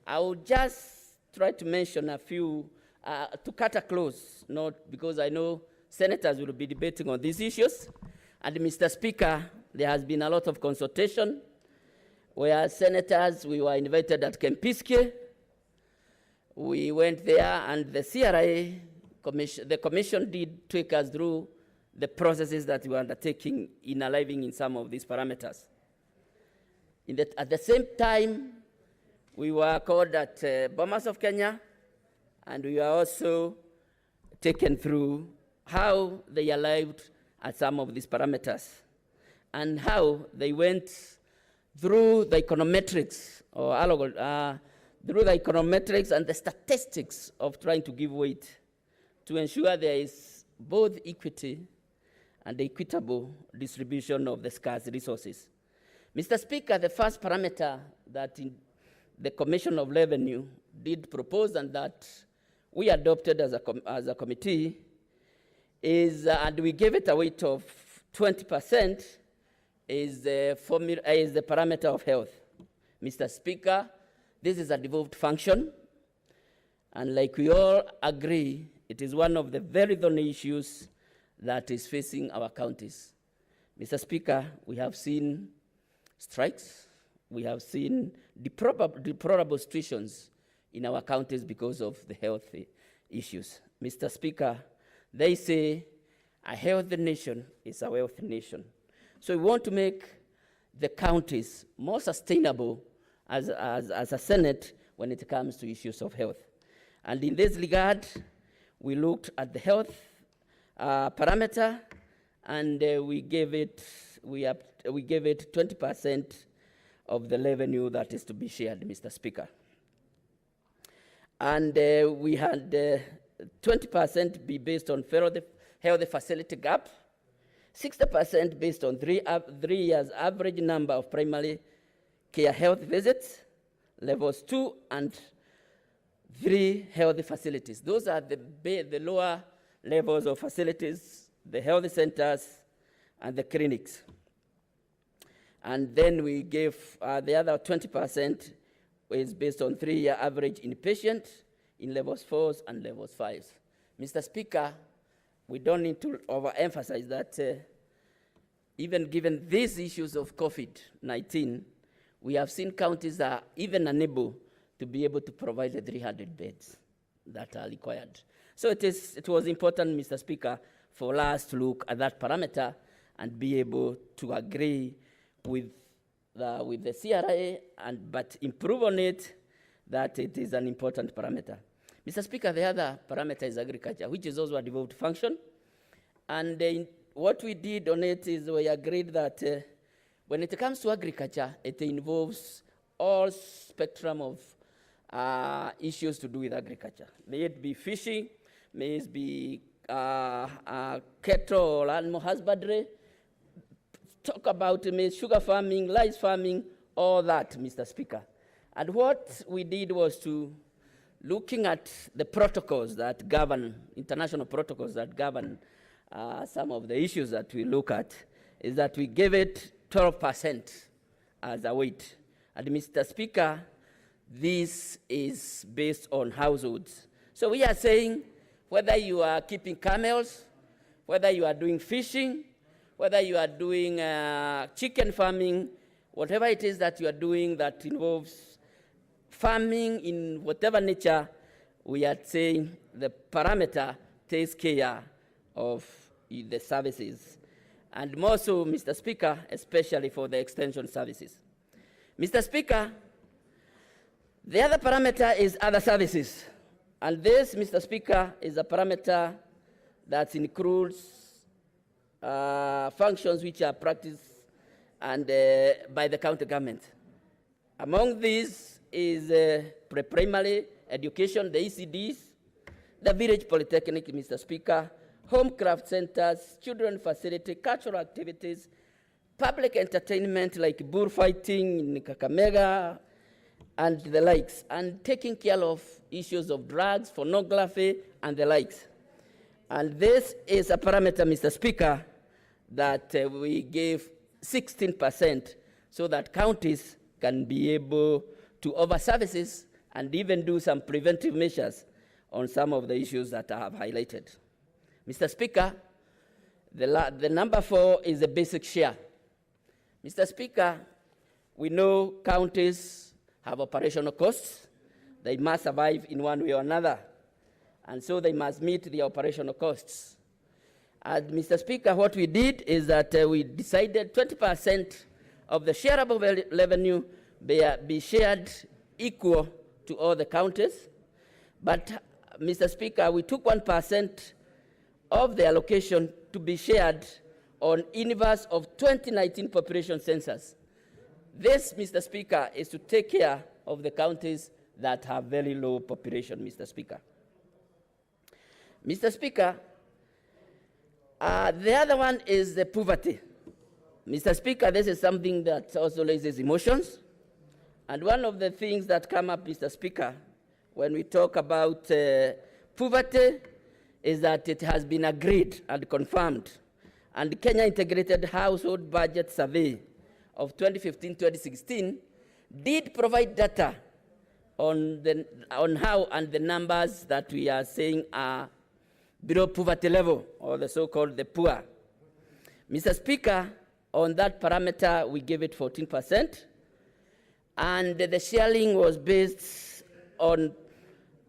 I will just try to mention a few, to cut a close, not because I know senators will be debating on these issues. And Mr. Speaker, there has been a lot of consultation where senators, we were invited at Kempiske. We went there, and the CRA commission, the commission did take us through the processes that we were undertaking in arriving in some of these parameters. At the same time, we were called at Bomas of Kenya, and we were also taken through how they arrived at some of these parameters and how they went through the econometrics through the econometrics and the statistics of trying to give weight to ensure there is both equity and equitable distribution of the scarce resources. Mr. Speaker, the first parameter that the Commission of Revenue did propose and that we adopted as a committee is, and we gave it a weight of 20%, is the parameter of health. Mr. Speaker, this is a devolved function, and like we all agree, it is one of the very thorny issues that is facing our counties. Mr. Speaker, we have seen strikes, we have seen deplorable situations in our counties because of the health issues. Mr. Speaker, they say a healthy nation is a wealthy nation. So we want to make the counties more sustainable as a Senate when it comes to issues of health. And in this regard, we looked at the health parameter, and we gave it 20% of the revenue that is to be shared, Mr. Speaker. And we had 20% be based on health facility gap, 60% based on 3 years average number of primary care health visits, levels 2 and 3 health facilities. Those are the lower levels of facilities, the health centers, and the clinics. And then we gave the other 20% is based on 3-year average inpatient in levels 4 and levels 5. Mr. Speaker, we don't need to overemphasize that even given these issues of COVID-19, we have seen counties that are even unable to be able to provide the 300 beds that are required. So it was important, Mr. Speaker, for us to look at that parameter and be able to agree with the CRA, but improve on it, that it is an important parameter. Mr. Speaker, the other parameter is agriculture, which is also a devolved function. And what we did on it is we agreed that when it comes to agriculture, it involves all spectrum of issues to do with agriculture. May it be fishing, may it be cattle or animal husbandry, talk about sugar farming, rice farming, all that, Mr. Speaker. And what we did was to looking at the protocols that govern, international protocols that govern some of the issues that we look at, is that we gave it 12% as a weight. And Mr. Speaker, this is based on households. So we are saying whether you are keeping camels, whether you are doing fishing, whether you are doing chicken farming, whatever it is that you are doing that involves farming in whatever nature, we are saying the parameter takes care of the services. And more so, Mr. Speaker, especially for the extension services. Mr. Speaker, the other parameter is other services. And this, Mr. Speaker, is a parameter that includes functions which are practiced and by the county government. Among these is pre-primary education, the ECDs, the village polytechnic, Mr. Speaker, home craft centers, children facility, cultural activities, public entertainment like bullfighting in Kakamega, and the likes, and taking care of issues of drugs, pornography, and the likes. And this is a parameter, Mr. Speaker, that we gave 16% so that counties can be able to offer services and even do some preventive measures on some of the issues that I have highlighted. Mr. Speaker, the number 4 is the basic share. Mr. Speaker, we know counties have operational costs. They must survive in one way or another, and so they must meet the operational costs. And Mr. Speaker, what we did is that we decided 20% of the shareable revenue be shared equal to all the counties. But, Mr. Speaker, we took 1% of the allocation to be shared on inverse of 2019 population census. This, Mr. Speaker, is to take care of the counties that have very low population, Mr. Speaker. Mr. Speaker, the other one is the poverty. Mr. Speaker, this is something that also raises emotions. And one of the things that come up, Mr. Speaker, when we talk about poverty is that it has been agreed and confirmed. And the Kenya Integrated Household Budget Survey of 2015-2016 did provide data on how and the numbers that we are saying are below poverty level, or the so-called the poor. Mr. Speaker, on that parameter, we gave it 14%, and the sharing was based on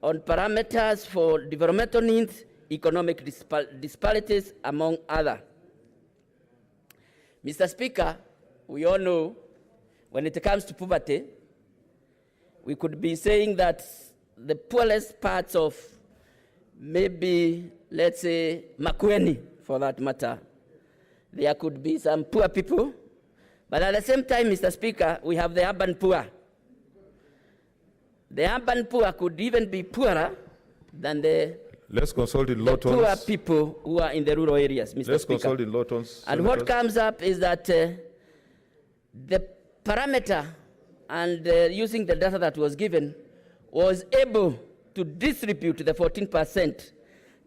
parameters for developmental needs, economic disparities, among other. Mr. Speaker, we all know when it comes to poverty, we could be saying that the poorest parts of maybe, let's say, Makueni, for that matter, there could be some poor people, but at the same time, Mr. Speaker, we have the urban poor. The urban poor could even be poorer than the Let's consult in low tones. poor people who are in the rural areas, Mr. Let's Speaker. consult in low tones. And what comes up is that the parameter and using the data that was given was able to distribute the 14%,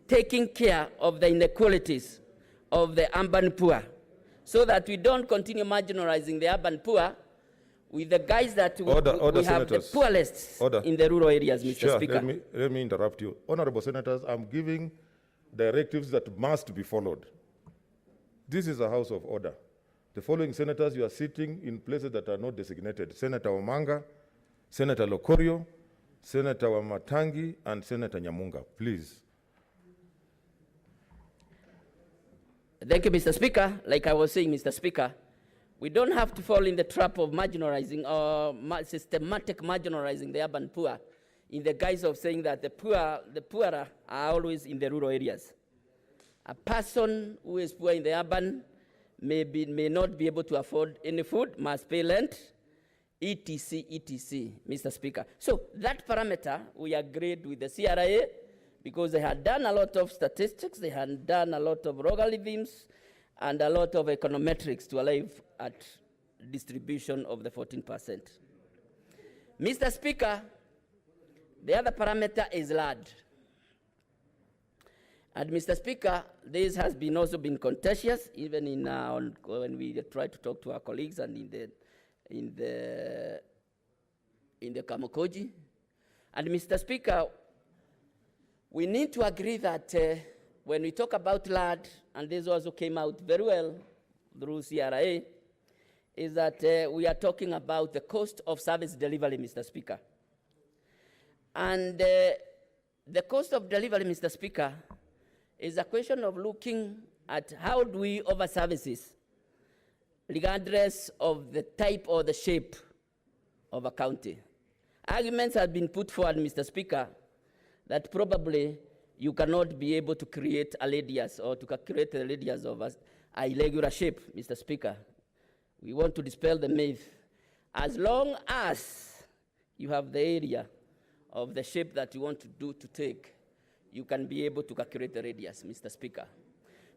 taking care of the inequalities of the urban poor, so that we don't continue marginalizing the urban poor with the guys that we have the poorest in the rural areas, Mr. Speaker. Let me interrupt you. Honorable Senators, I'm giving directives that must be followed. This is a house of order. The following senators, you are sitting in places that are not designated. Senator Omanga, Senator Lokorio, Senator Wamatangi and Senator Nyamunga, please. Thank you, Mr. Speaker. Like I was saying, Mr. Speaker, we don't have to fall in the trap of marginalizing or systematic marginalizing the urban poor in the guise of saying that the poorer are always in the rural areas. A person who is poor in the urban may not be able to afford any food, must pay rent, etc., etc., Mr. Speaker. So that parameter, we agreed with the CRA because they had done a lot of statistics, they had done a lot of logarithms, and a lot of econometrics to arrive at distribution of the 14%. Mr. Speaker, the other parameter is LAD. And Mr. Speaker, this has been also been contentious, even in when we try to talk to our colleagues and in the Kamukoji. And Mr. Speaker, we need to agree that when we talk about LAD, and this also came out very well through CRA, is that we are talking about the cost of service delivery, Mr. Speaker. And the cost of delivery, Mr. Speaker, is a question of looking at how do we offer services, regardless of the type or the shape of a county. Arguments have been put forward, Mr. Speaker, that probably you cannot be able to create a radius or to create a radius of a irregular shape, Mr. Speaker. We want to dispel the myth. As long as you have the area of the shape that you want to take, you can be able to calculate the radius, Mr. Speaker.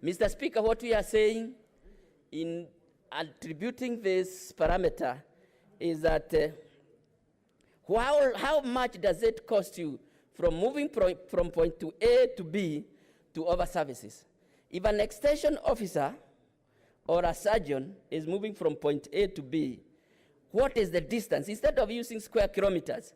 Mr. Speaker, what we are saying in attributing this parameter is that how much does it cost you from moving from point to A to B to other services? If an extension officer or a surgeon is moving from point A to B, what is the distance? Instead of using square kilometers,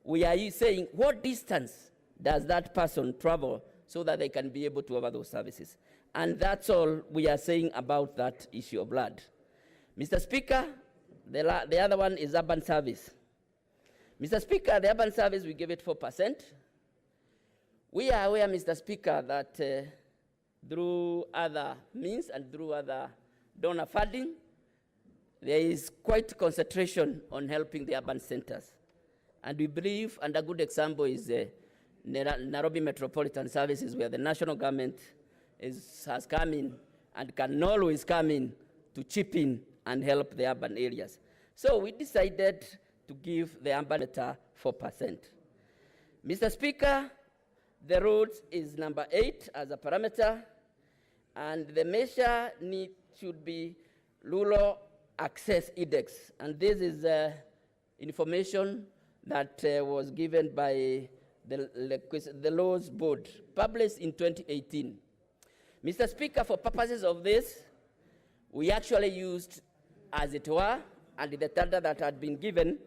we are saying what distance does that person travel so that they can be able to offer those services? And that's all we are saying about that issue of LAD. Mr. Speaker, the other one is urban service. Mr. Speaker, the urban service, we give it 4%. We are aware, Mr. Speaker, that through other means and through other donor funding, there is quite concentration on helping the urban centers. And we believe, and a good example is Nairobi Metropolitan Services, where the national government has come in and can always come in to chip in and help the urban areas. So we decided to give the urban 4%. Mr. Speaker, the roads is number 8 as a parameter, and the measure should be rural access index. And this is information that was given by the Laws Board, published in 2018. Mr. Speaker, for purposes of this, we actually used, as it were, and the tender that had been given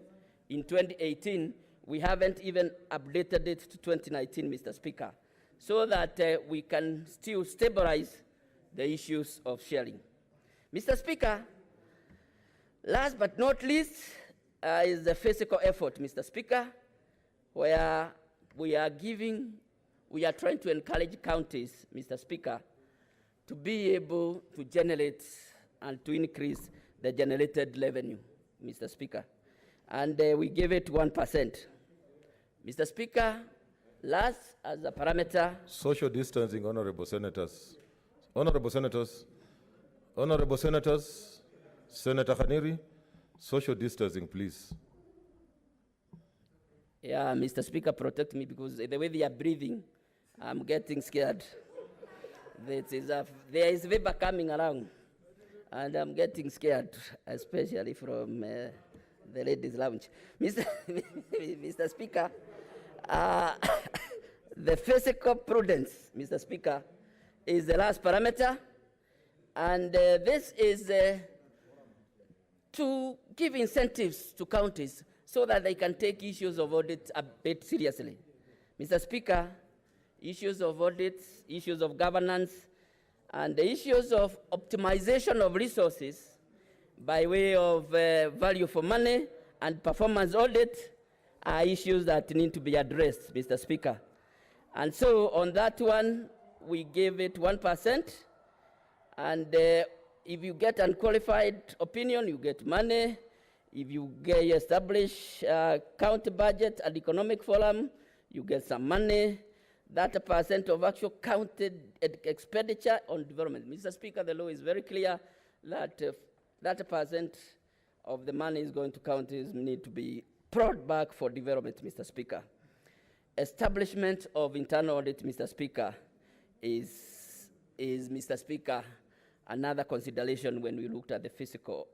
in 2018, we haven't even updated it to 2019, Mr. Speaker, so that we can still stabilize the issues of sharing. Mr. Speaker, last but not least is the physical effort, Mr. Speaker, where we are trying to encourage counties, Mr. Speaker, to be able to generate and to increase the generated revenue, Mr. Speaker. And we give it 1%. Mr. Speaker, last as a parameter. Social distancing, honorable senators. Honorable senators. Honorable senators. Senator Khaniri, social distancing, please. Yeah, Mr. Speaker, protect me because the way they are breathing, I'm getting scared. There is vapor coming around, and I'm getting scared, especially from the ladies' lounge. Mr. Speaker, the physical prudence, Mr. Speaker, is the last parameter, and this is to give incentives to counties so that they can take issues of audit a bit seriously. Mr. Speaker, issues of audits, issues of governance, and the issues of optimization of resources by way of value for money and performance audit are issues that need to be addressed, Mr. Speaker. And so on that one, we gave it 1%. And if you get unqualified opinion, you get money. If you establish county budget and economic forum, you get some money. That % of actual counted expenditure on development. Mr. Speaker, the law is very clear that that % of the money is going to counties need to be brought back for development, Mr. Speaker. Establishment of internal audit, Mr. Speaker, is Mr. Speaker, another consideration when we looked at the physical,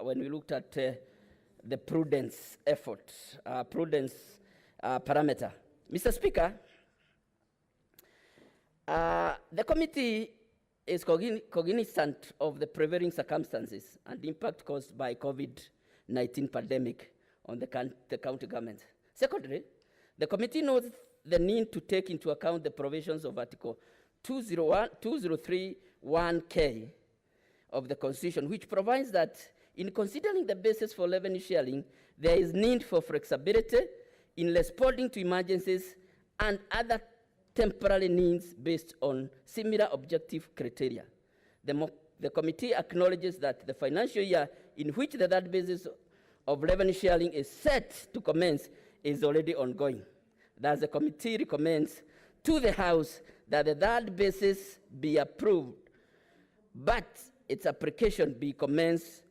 when we looked at the prudence effort, parameter. Mr. Speaker, the committee is cognizant of the prevailing circumstances and impact caused by COVID-19 pandemic on the county government. Secondly, the committee knows the need to take into account the provisions of Article 2031K of the Constitution, which provides that in considering the basis for revenue sharing, there is need for flexibility in responding to emergencies and other temporary needs based on similar objective criteria. The committee acknowledges that the financial year in which the third basis of revenue sharing is set to commence is already ongoing. Thus, the committee recommends to the House that the third basis be approved, but its application be commenced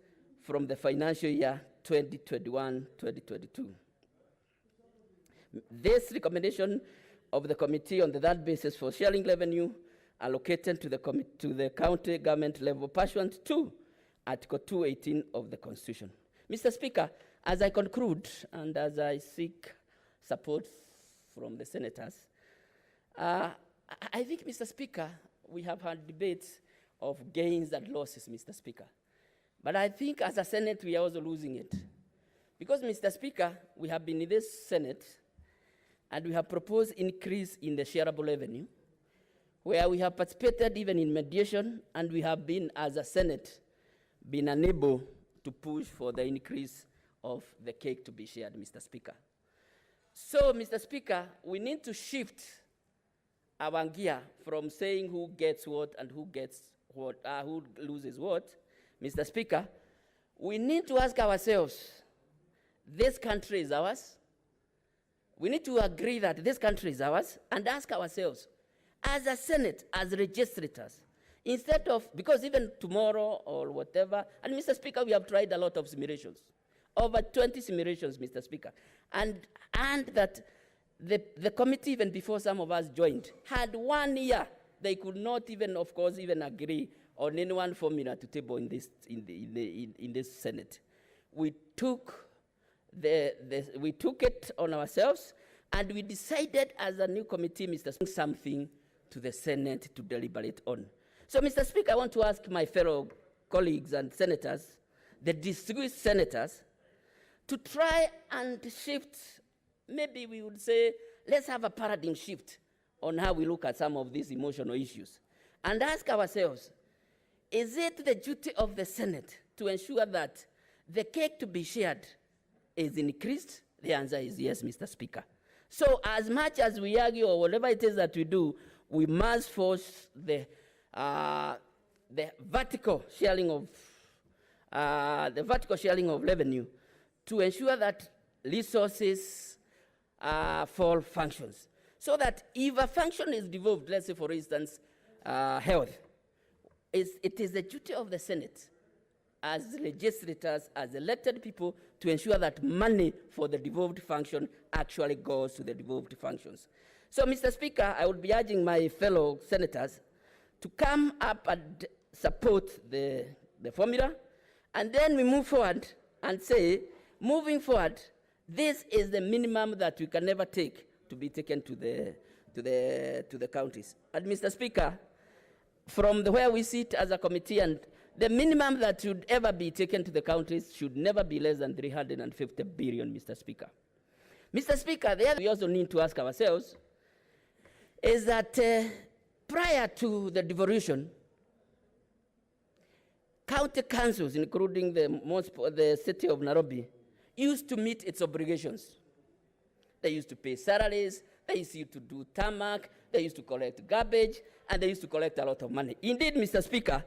from the financial year 2021-2022. This recommendation of the committee on the third basis for sharing revenue allocated to the county government level pursuant to Article 218 of the Constitution. Mr. Speaker, as I conclude and as I seek support from the senators, I think, Mr. Speaker, we have had debates of gains and losses, Mr. Speaker. But I think as a Senate, we are also losing it. Because, Mr. Speaker, we have been in this Senate and we have proposed increase in the shareable revenue, where we have participated even in mediation, and we have been, as a Senate, been unable to push for the increase of the cake to be shared, Mr. Speaker. So, Mr. Speaker, we need to shift our gear from saying who gets what and who gets what, who loses what. Mr. Speaker, we need to ask ourselves, this country is ours. We need to agree that this country is ours and ask ourselves, as a Senate, as legislators, instead of, because even tomorrow or whatever, and Mr. Speaker, we have tried a lot of simulations, over 20 simulations, Mr. Speaker, and that the committee, even before some of us joined, had 1 year. They could not even, of course, even agree on any one formula to table in this Senate. We took we took it on ourselves, and we decided as a new committee, Mr. Speaker, something to the Senate to deliberate on. So, Mr. Speaker, I want to ask my fellow colleagues and senators, the distinguished senators, to try and shift. Maybe we would say, let's have a paradigm shift on how we look at some of these emotional issues and ask ourselves, is it the duty of the Senate to ensure that the cake to be shared is increased? The answer is yes, Mr. Speaker. So as much as we argue or whatever it is that we do, we must force the vertical sharing of revenue to ensure that resources fall functions. So that if a function is devolved, let's say for instance, health, it is the duty of the Senate as legislators, as elected people, to ensure that money for the devolved function actually goes to the devolved functions. So, Mr. Speaker, I would be urging my fellow senators to come up and support the formula, and then we move forward and say, moving forward, this is the minimum that we can never take to be taken to the counties. And Mr. Speaker, from where we sit as a committee, and the minimum that should ever be taken to the counties should never be less than 350 billion, Mr. Speaker. Mr. Speaker, the other we also need to ask ourselves is that prior to the devolution, county councils, including the city of Nairobi, used to meet its obligations. they used to pay salaries, they used to do tarmac, they used to collect garbage, and they used to collect a lot of money. Indeed, Mr. Speaker,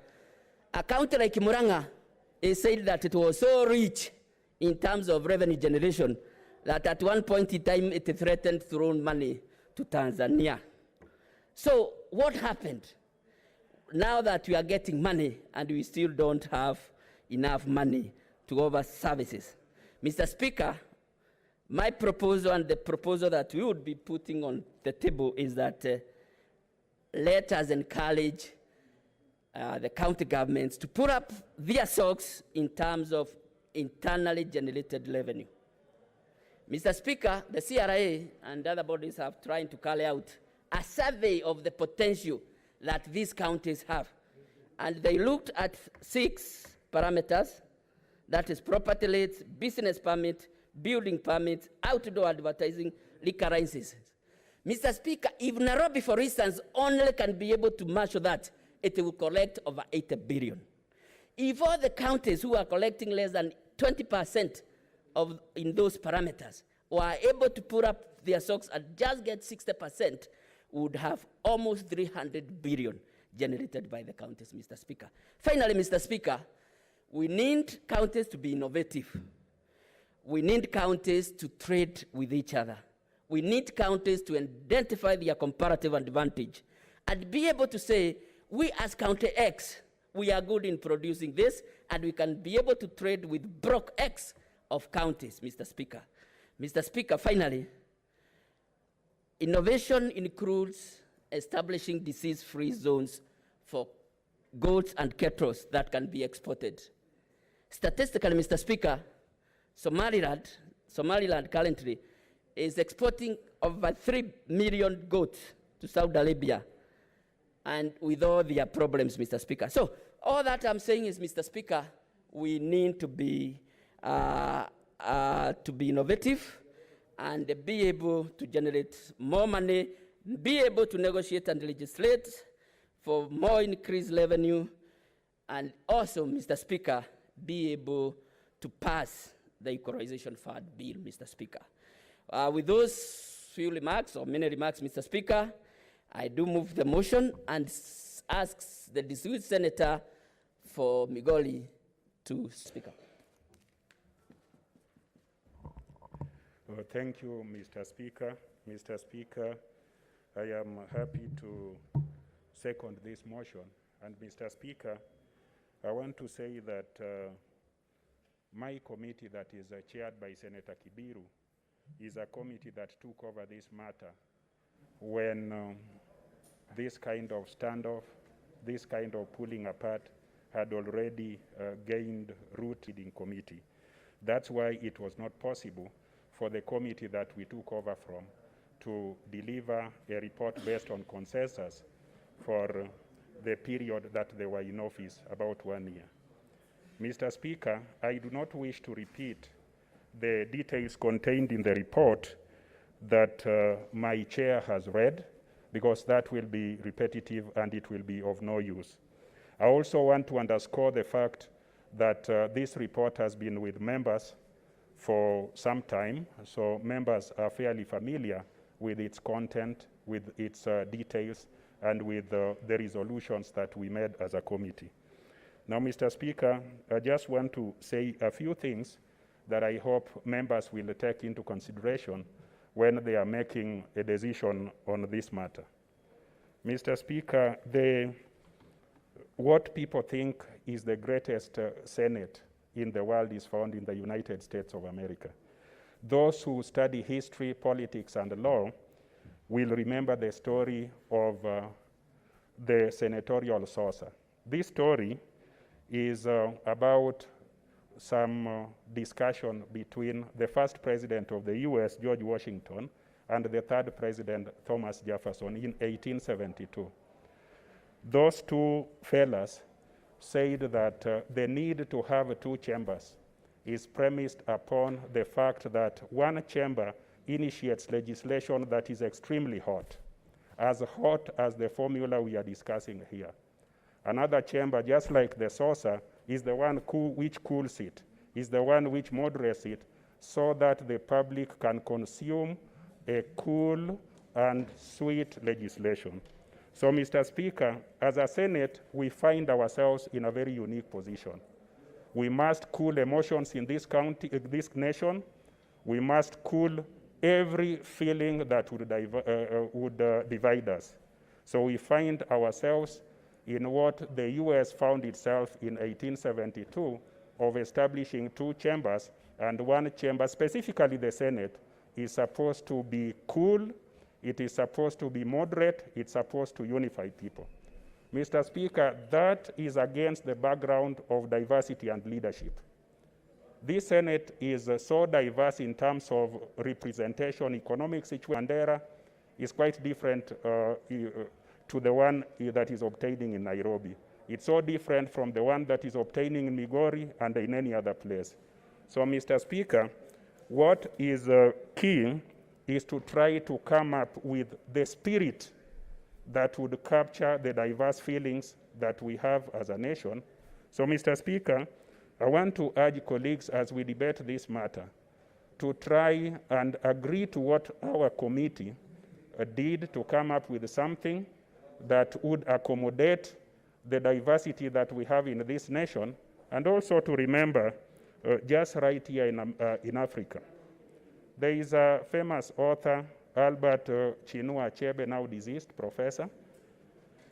a county like Murang'a is said that it was so rich in terms of revenue generation that at one point in time it threatened to loan money to Tanzania. So what happened? Now that we are getting money and we still don't have enough money to offer services. Mr. Speaker, my proposal and the proposal that we would be putting on the table is that let us encourage the county governments to put up their socks in terms of internally generated revenue. Mr. Speaker, the CRA and other bodies have tried to carry out a survey of the potential that these counties have. And they looked at 6 parameters, that is property rates, business permit, building permits, outdoor advertising, liquor licenses. Mr. Speaker, if Nairobi, for instance, only can be able to match that, it will collect over 80 billion. If all the counties who are collecting less than 20% in those parameters were able to put up their socks and just get 60%, would have almost 300 billion generated by the counties, Mr. Speaker. Finally, Mr. Speaker, we need counties to be innovative. We need counties to trade with each other. We need counties to identify their comparative advantage and be able to say, we as County X, we are good in producing this, and we can be able to trade with Block X of counties, Mr. Speaker. Mr. Speaker, finally, innovation includes establishing disease-free zones for goats and cattle that can be exported. Statistically, Mr. Speaker, Somaliland currently is exporting over 3 million goats to Saudi Arabia, and with all their problems, Mr. Speaker. So all that I'm saying is, Mr. Speaker, we need to be innovative and be able to generate more money, be able to negotiate and legislate for more increased revenue, and also, Mr. Speaker, be able to pass the Equalization Fund bill, Mr. Speaker. With those few remarks, or many remarks, Mr. Speaker, I do move the motion and ask the distinguished senator for Migori to speak up. Thank you, Mr. Speaker. Mr. Speaker, I am happy to second this motion. And Mr. Speaker, I want to say that my committee that is chaired by Senator Kibiru is a committee that took over this matter when this kind of standoff, this kind of pulling apart had already gained root in committee. That's why it was not possible for the committee that we took over from to deliver a report based on consensus for the period that they were in office, about 1 year. Mr. Speaker, I do not wish to repeat the details contained in the report that my chair has read, because that will be repetitive and it will be of no use. I also want to underscore the fact that this report has been with members for some time, so members are fairly familiar with its content, with its details, and with the resolutions that we made as a committee. Now, Mr. Speaker, I just want to say a few things that I hope members will take into consideration when they are making a decision on this matter. Mr. Speaker, what people think is the greatest Senate in the world is found in the United States of America. Those who study history, politics, and law will remember the story of the senatorial saucer. This story is about some discussion between the first president of the US, George Washington, and the third president, Thomas Jefferson, in 1872. Those two fellas said that the need to have two chambers is premised upon the fact that one chamber initiates legislation that is extremely hot as the formula we are discussing here. Another chamber, just like the saucer, is the one which cools it, is the one which moderates it, so that the public can consume a cool and sweet legislation. So, Mr. Speaker, as a Senate, we find ourselves in a very unique position. We must cool emotions in this nation. We must cool every feeling that would divide us. So we find ourselves in what the US found itself in 1872 of establishing two chambers, and one chamber, specifically the Senate, is supposed to be cool, it is supposed to be moderate, it's supposed to unify people. Mr. Speaker, that is against the background of diversity and leadership. This Senate is so diverse in terms of representation, economic situation. Mandera is quite different to the one that is obtaining in Nairobi. It's so different from the one that is obtaining in Migori and in any other place. So, Mr. Speaker, what is key is to try to come up with the spirit that would capture the diverse feelings that we have as a nation. So, Mr. Speaker, I want to urge colleagues as we debate this matter to try and agree to what our committee did to come up with something that would accommodate the diversity that we have in this nation, and also to remember just right here in Africa. There is a famous author, Albert Chinua Achebe, now deceased professor.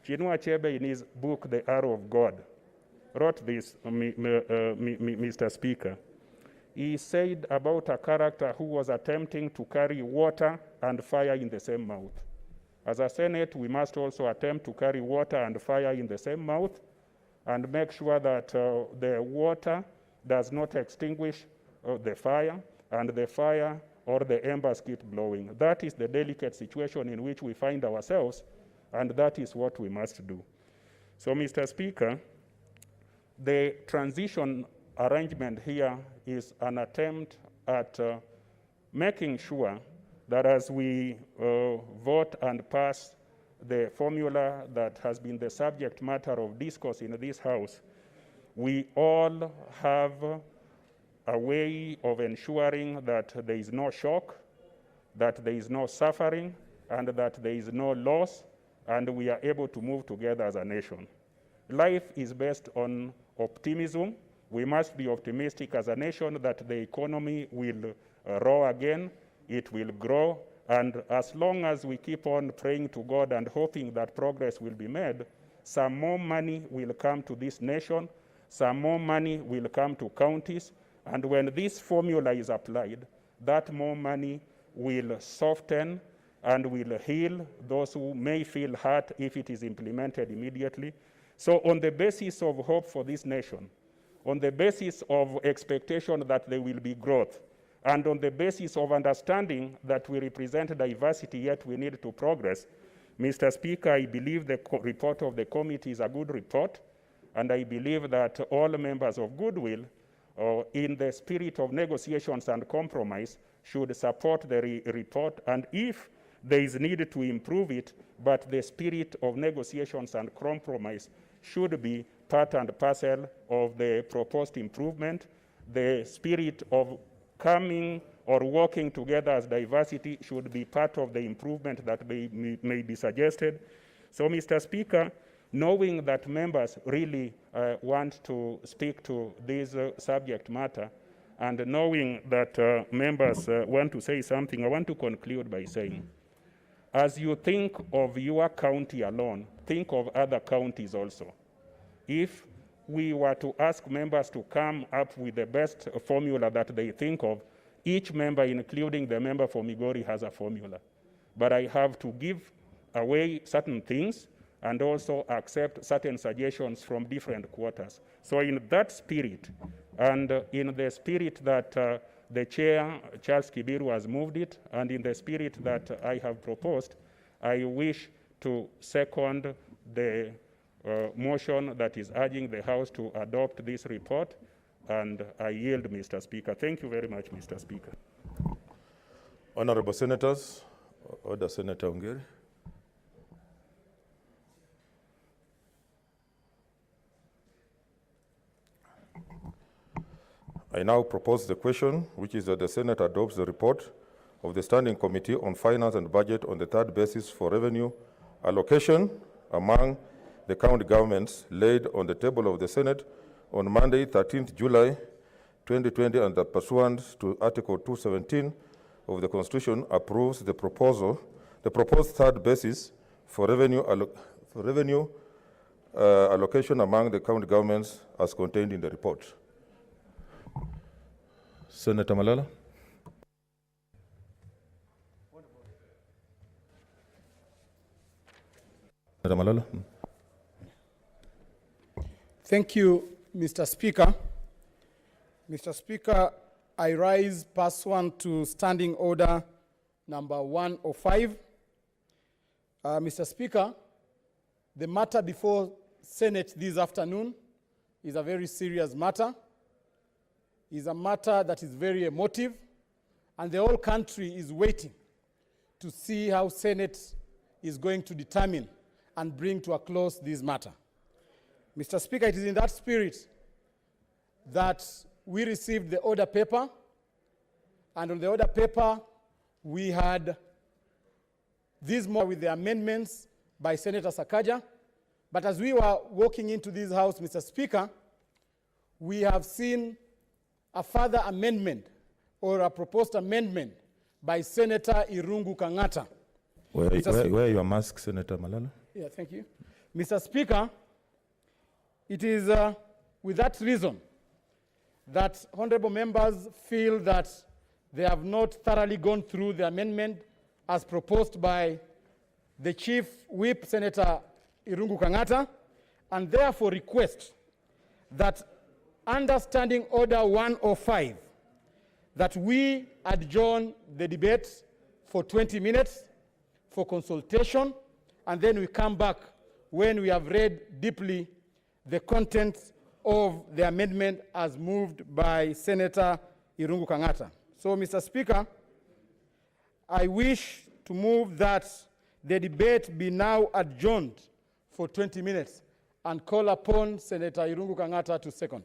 Chinua Achebe, in his book, The Arrow of God, wrote this, Mr. Speaker. He said about a character who was attempting to carry water and fire in the same mouth. As a Senate, we must also attempt to carry water and fire in the same mouth and make sure that the water does not extinguish the fire, and the fire or the embers keep blowing. That is the delicate situation in which we find ourselves, and that is what we must do. So, Mr. Speaker, the transition arrangement here is an attempt at making sure that as we vote and pass the formula that has been the subject matter of discourse in this House, we all have a way of ensuring that there is no shock, that there is no suffering, and that there is no loss, and we are able to move together as a nation. Life is based on optimism. We must be optimistic as a nation that the economy will roar again, it will grow, and as long as we keep on praying to God and hoping that progress will be made, some more money will come to this nation, some more money will come to counties, and when this formula is applied, that more money will soften and will heal those who may feel hurt if it is implemented immediately. So on the basis of hope for this nation, on the basis of expectation that there will be growth, and on the basis of understanding that we represent diversity, yet we need to progress, Mr. Speaker, I believe the report of the committee is a good report, and I believe that all members of goodwill, in the spirit of negotiations and compromise, should support the report, and if there is need to improve it, but the spirit of negotiations and compromise should be part and parcel of the proposed improvement. The spirit of coming or working together as diversity should be part of the improvement that may be suggested. So, Mr. Speaker, knowing that members really want to speak to this subject matter, and knowing that members want to say something, I want to conclude by saying, as you think of your county alone, think of other counties also. If we were to ask members to come up with the best formula that they think of, each member, including the member for Migori, has a formula. But I have to give away certain things and also accept certain suggestions from different quarters. So in that spirit, and in the spirit that the chair, Charles Kibiru, has moved it, and in the spirit that I have proposed, I wish to second the motion that is urging the House to adopt this report, and I yield, Mr. Speaker. Thank you very much, Mr. Speaker. Honorable Senators, Order Senator Ongeri. I now propose the question, which is that the Senate adopts the report of the Standing Committee on Finance and Budget on the third basis for revenue allocation among the county governments laid on the table of the Senate on Monday, 13th July 2020, and that pursuant to Article 217 of the Constitution approves the proposed third basis for revenue allocation among the county governments as contained in the report. Senator Malala. Senator Malala. Thank you, Mr. Speaker. Mr. Speaker, I rise pursuant to Standing Order number 105. Mr. Speaker, the matter before Senate this afternoon is a very serious matter. It's a matter that is very emotive, and the whole country is waiting to see how Senate is going to determine and bring to a close this matter. Mr. Speaker, it is in that spirit that we received the order paper, and on the order paper we had this more with the amendments by Senator Sakaja. But as we were walking into this house, Mr. Speaker, we have seen a further amendment or a proposed amendment by Senator Irungu Kangata. Wear your mask, Senator Malala. Yeah, thank you. Mr. Speaker, it is with that reason that honorable members feel that they have not thoroughly gone through the amendment as proposed by the Chief Whip, Senator Irungu Kangata, and therefore request that under Standing Order 105, that we adjourn the debate for 20 minutes for consultation, and then we come back when we have read deeply the contents of the amendment as moved by Senator Irungu Kangata. So, Mr. Speaker, I wish to move that the debate be now adjourned for 20 minutes and call upon Senator Irungu Kangata to second.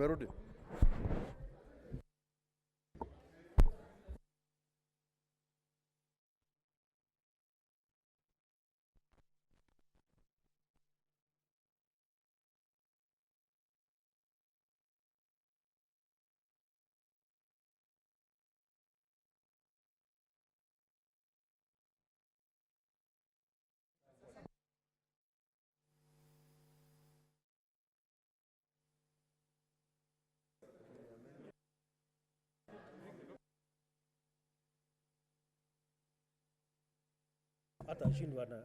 Tumerudi. hata shindwa na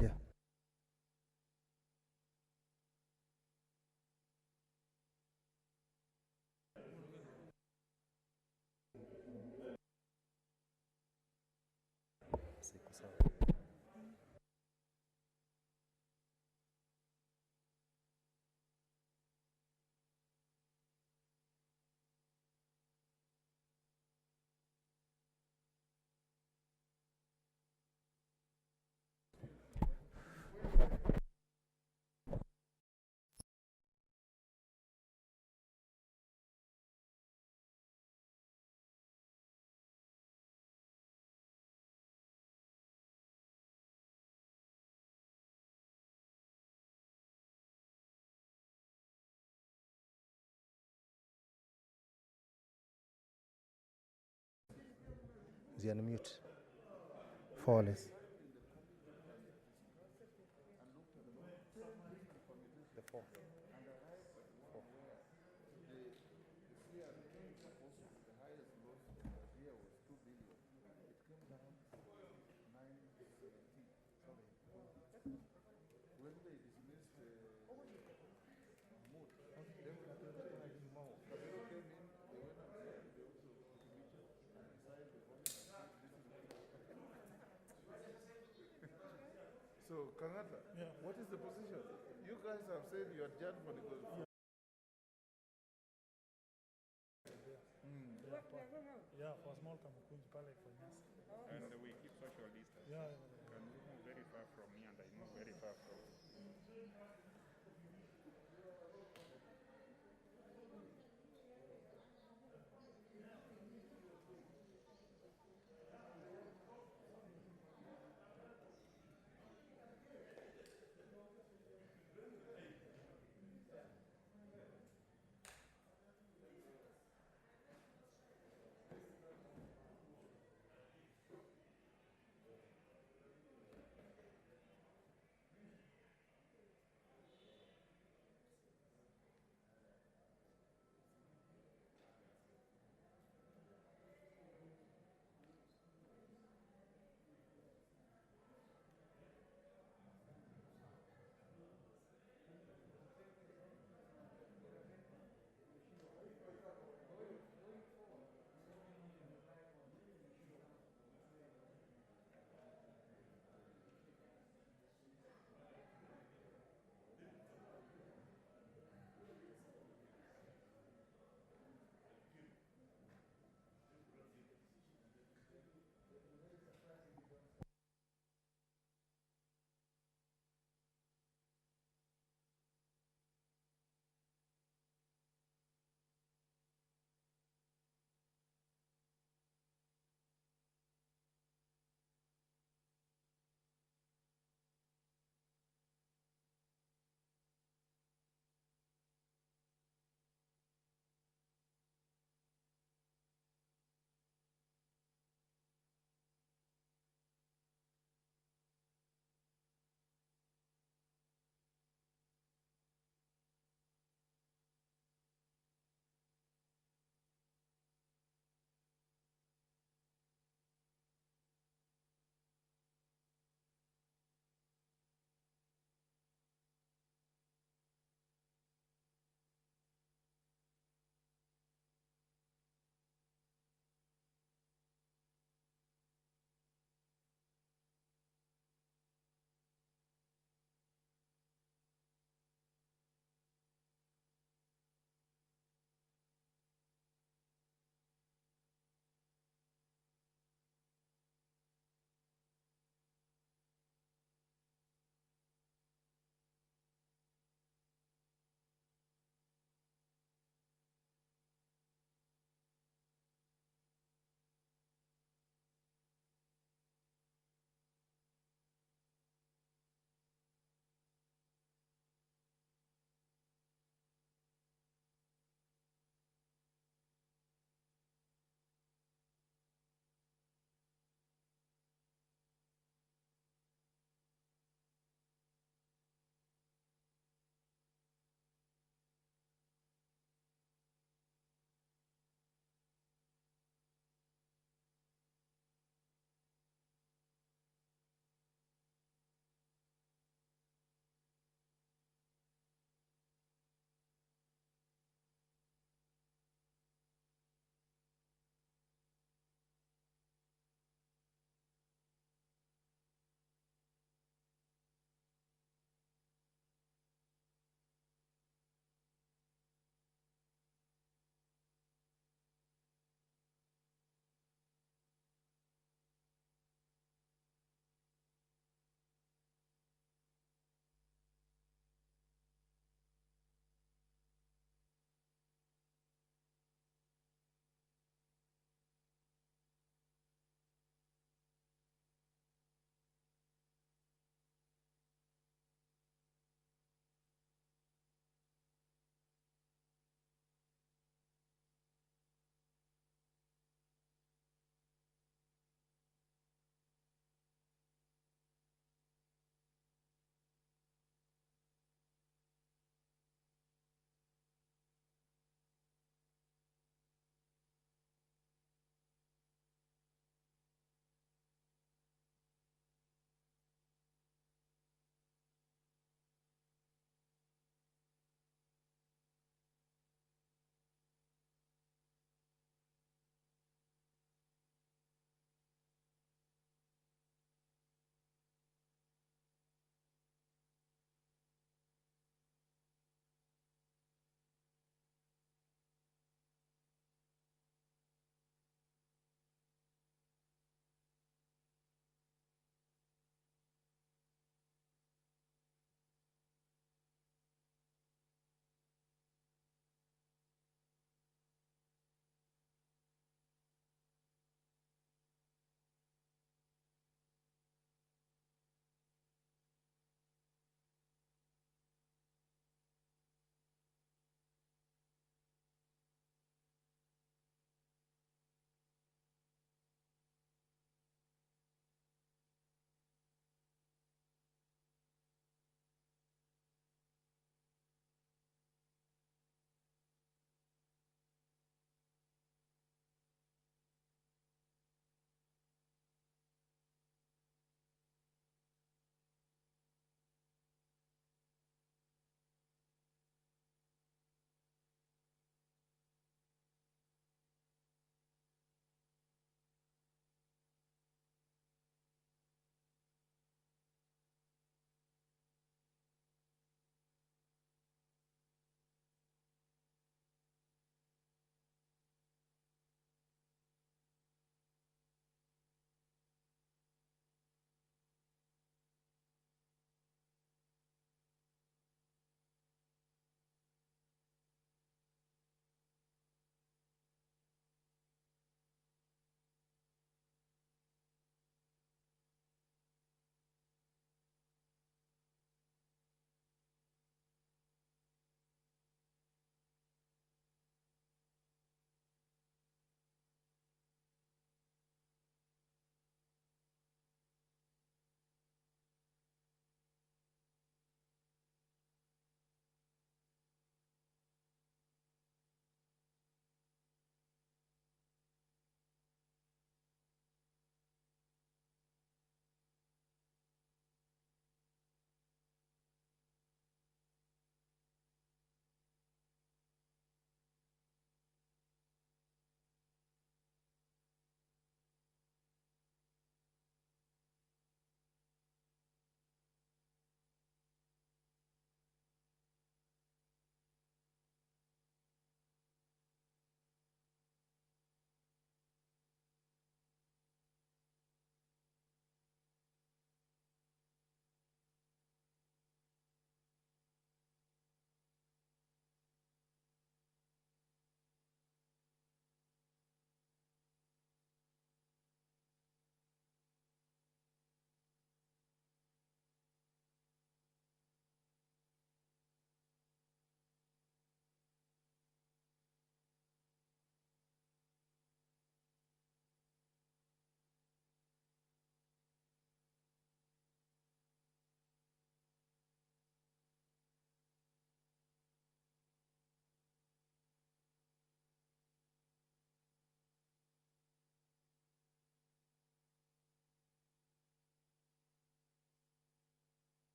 Yeah. Sie unmute. Flawless. The fourth. So, Kangata, what is the position? You guys have said you adjourned for negotiation. Yeah, for small Kamukunji pale for Nyasa. And we keep social distance. Yeah. You can move very far from me and I move very far from you.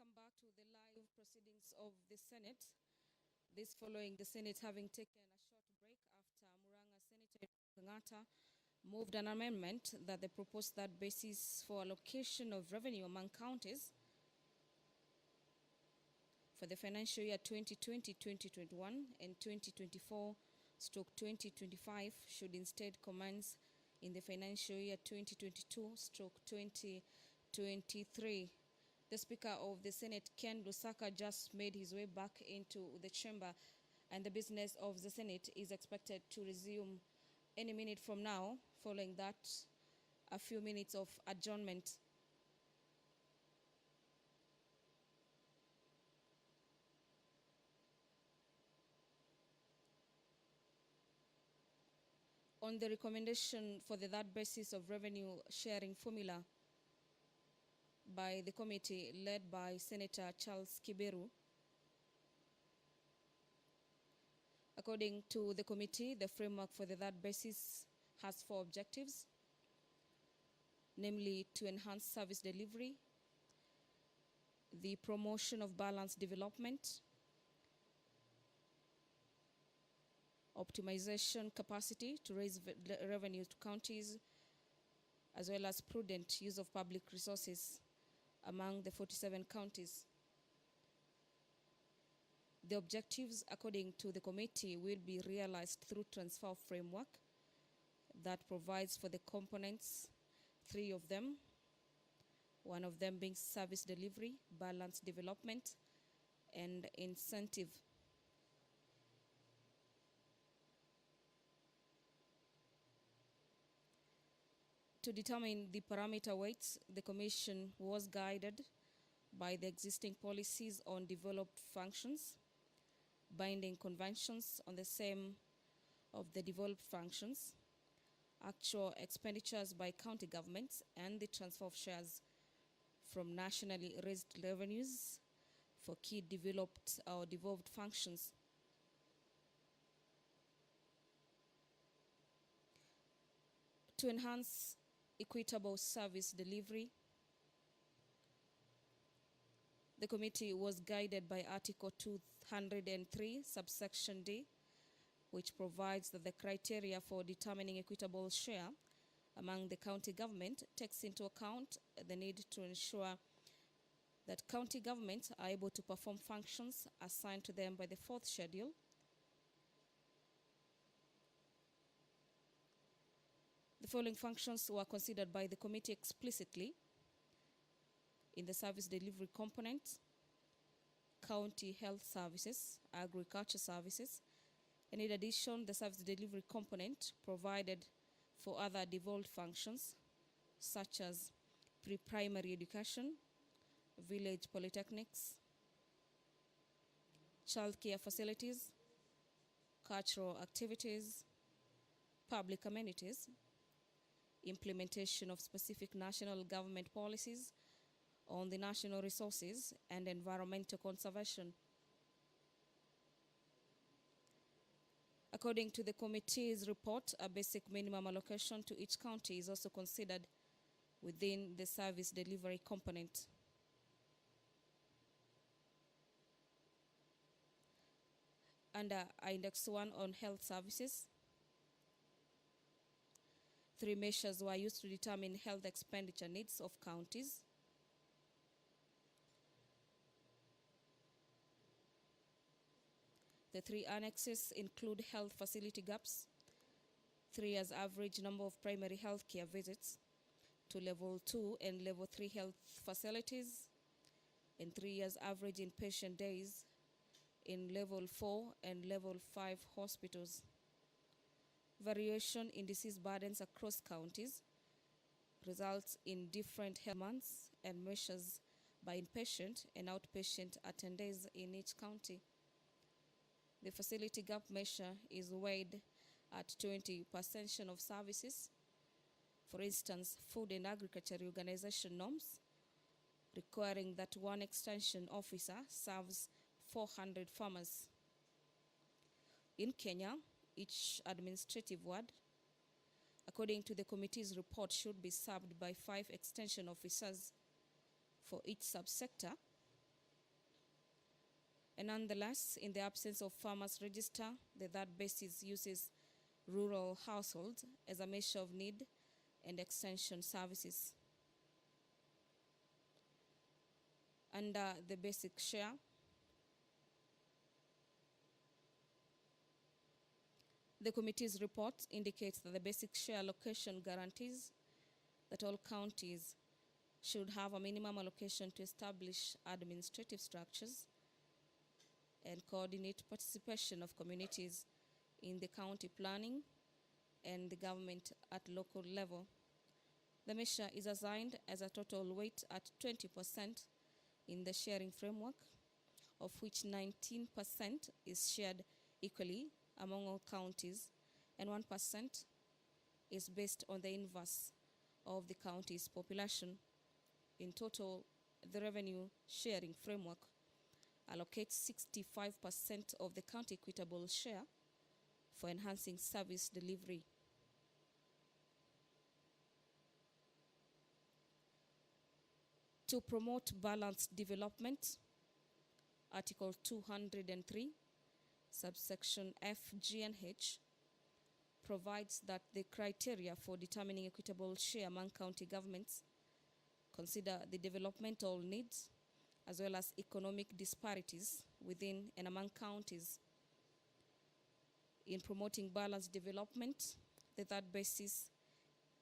welcome back to the live proceedings of the Senate. This following the Senate having taken a short break after Muranga Senator Ngata moved an amendment that they proposed that basis for allocation of revenue among counties for the financial year 2020-2021 and 2024/2025 should instead commence in the financial year 2022/2023. The Speaker of the Senate, Ken Lusaka, just made his way back into the chamber, and the business of the Senate is expected to resume any minute from now. Following that, a few minutes of adjournment. On the recommendation for that basis of revenue sharing formula by the committee led by Senator Charles Kiberu. According to the committee, the framework for that basis has 4 objectives, namely to enhance service delivery, the promotion of balanced development, optimization capacity to raise revenue to counties, as well as prudent use of public resources among the 47 counties. The objectives, according to the committee, will be realized through transfer framework that provides for the components, 3 of them, one of them being service delivery, balanced development, and incentive. To determine the parameter weights, the Commission was guided by the existing policies on developed functions, binding conventions on the same of the developed functions, actual expenditures by county governments, and the transfer of shares from nationally raised revenues for key developed or devolved functions. To enhance equitable service delivery, the committee was guided by Article 203, subsection D, which provides that the criteria for determining equitable share among the county government takes into account the need to ensure that county governments are able to perform functions assigned to them by the 4th schedule. The following functions were considered by the committee explicitly in the service delivery component: county health services, agriculture services, and in addition, the service delivery component provided for other devolved functions such as pre-primary education, village polytechnics, childcare facilities, cultural activities, public amenities, implementation of specific national government policies on the national resources, and environmental conservation. According to the committee's report, a basic minimum allocation to each county is also considered within the service delivery component. Under Index 1 on health services, 3 measures were used to determine health expenditure needs of counties. The 3 annexes include health facility gaps, 3 years average number of primary health care visits to level 2 and level 3 health facilities, and 3 years average inpatient days in level 4 and level 5 hospitals. Variation in disease burdens across counties results in different health months and measures by inpatient and outpatient attendees in each county. The facility gap measure is weighed at 20% of services. For instance, Food and Agriculture Organization norms requiring that 1 extension officer serves 400 farmers. In Kenya, each administrative ward, according to the committee's report, should be served by 5 extension officers for each subsector, And nonetheless, in the absence of farmers register, the third basis uses rural households as a measure of need and extension services. Under the basic share, the committee's report indicates that the basic share allocation guarantees that all counties should have a minimum allocation to establish administrative structures and coordinate participation of communities in the county planning and the government at local level. The measure is assigned as a total weight at 20% in the sharing framework, of which 19% is shared equally among all counties, and 1% is based on the inverse of the county's population. In total, the revenue sharing framework allocates 65% of the county equitable share for enhancing service delivery. To promote balanced development, Article 203, subsection F, G, and H provides that the criteria for determining equitable share among county governments consider the developmental needs as well as economic disparities within and among counties. In promoting balanced development, the third basis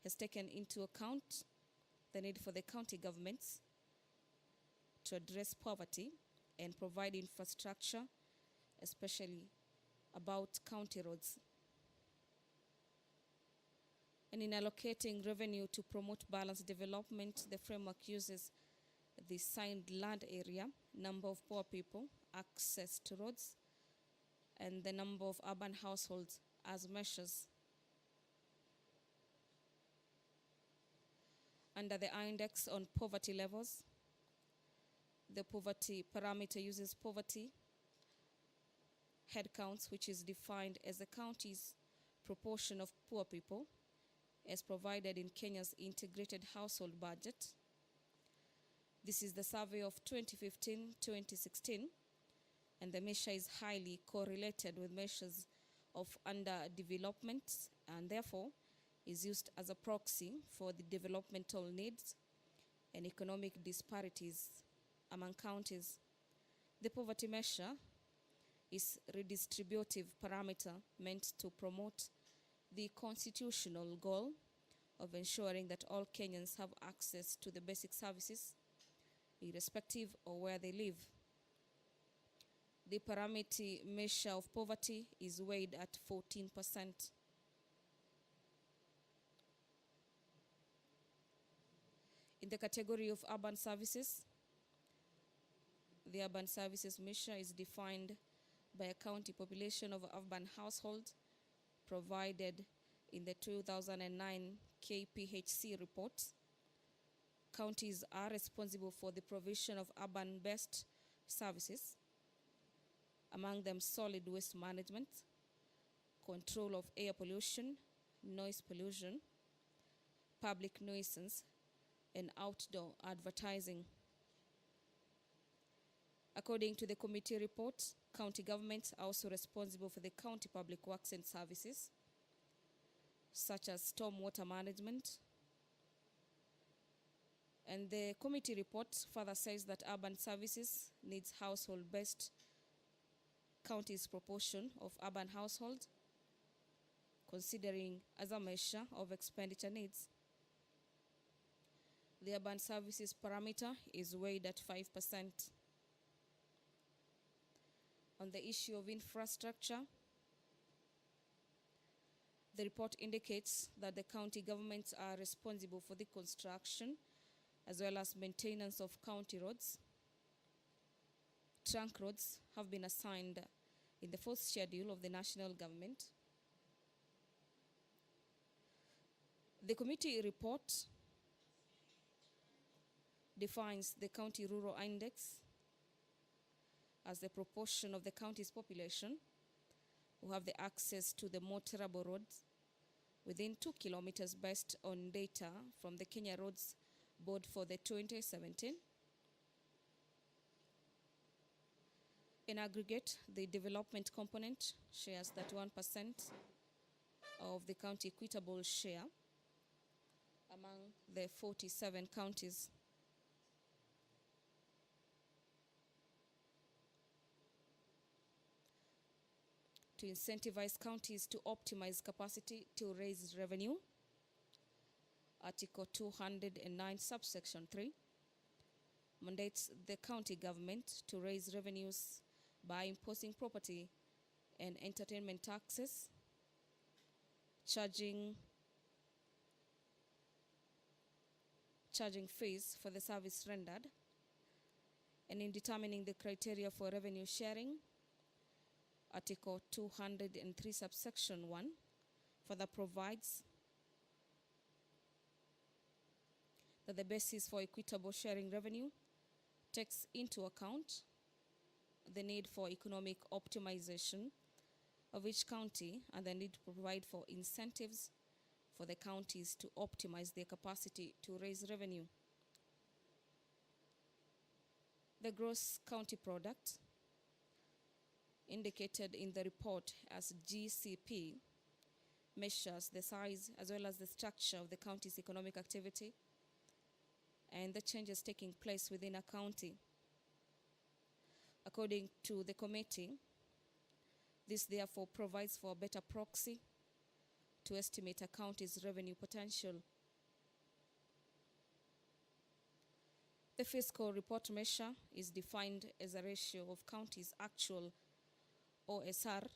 has taken into account the need for the county governments to address poverty and provide infrastructure, especially about county roads. And in allocating revenue to promote balanced development, the framework uses the signed land area, number of poor people, access to roads, and the number of urban households as measures. Under the index on poverty levels, the poverty parameter uses poverty headcounts, which is defined as the county's proportion of poor people as provided in Kenya's integrated household budget. This is the survey of 2015-2016, and the measure is highly correlated with measures of underdevelopment and therefore is used as a proxy for the developmental needs and economic disparities among counties. The poverty measure is a redistributive parameter meant to promote the constitutional goal of ensuring that all Kenyans have access to the basic services, irrespective of where they live. The parameter measure of poverty is weighed at 14%. In the category of urban services, the urban services measure is defined by a county population of urban households provided in the 2009 KPHC report. Counties are responsible for the provision of urban-based services, among them solid waste management, control of air pollution, noise pollution, public nuisance, and outdoor advertising. According to the committee report, county governments are also responsible for the county public works and services, such as stormwater management. And the committee report further says that urban services needs household-based county's proportion of urban households, considering as a measure of expenditure needs. The urban services parameter is weighed at 5%. On the issue of infrastructure, the report indicates that the county governments are responsible for the construction as well as maintenance of county roads. Trunk roads have been assigned in the fourth schedule of the national government. The committee report defines the county rural index as the proportion of the county's population who have the access to the motorable roads within 2 kilometers based on data from the Kenya Roads Board for the 2017. In aggregate, the development component shares 31% of the county equitable share among the 47 counties. To incentivize counties to optimize capacity to raise revenue, Article 209, subsection 3, mandates the county government to raise revenues by imposing property and entertainment taxes, charging fees for the service rendered, and in determining the criteria for revenue sharing, Article 203, subsection 1, further provides that the basis for equitable sharing revenue takes into account the need for economic optimization of each county and the need to provide for incentives for the counties to optimize their capacity to raise revenue. The gross county product, indicated in the report as GCP, measures the size as well as the structure of the county's economic activity and the changes taking place within a county. According to the committee, this therefore provides for a better proxy to estimate a county's revenue potential. The fiscal report measure is defined as a ratio of counties' actual OSR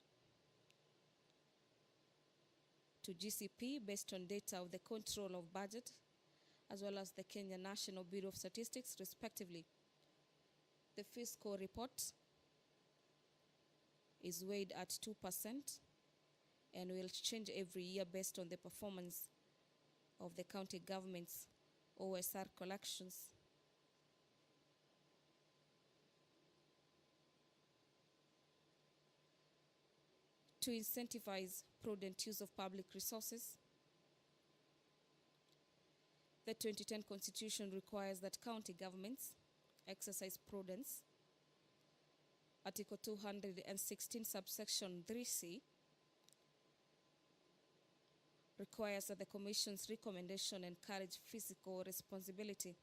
to GCP based on data of the Control of Budget as well as the Kenya National Bureau of Statistics, respectively. The fiscal report is weighed at 2% and will change every year based on the performance of the county government's OSR collections. To incentivize prudent use of public resources, the 2010 Constitution requires that county governments exercise prudence. Article 216, subsection 3C, requires that the Commission's recommendation encourage fiscal responsibility.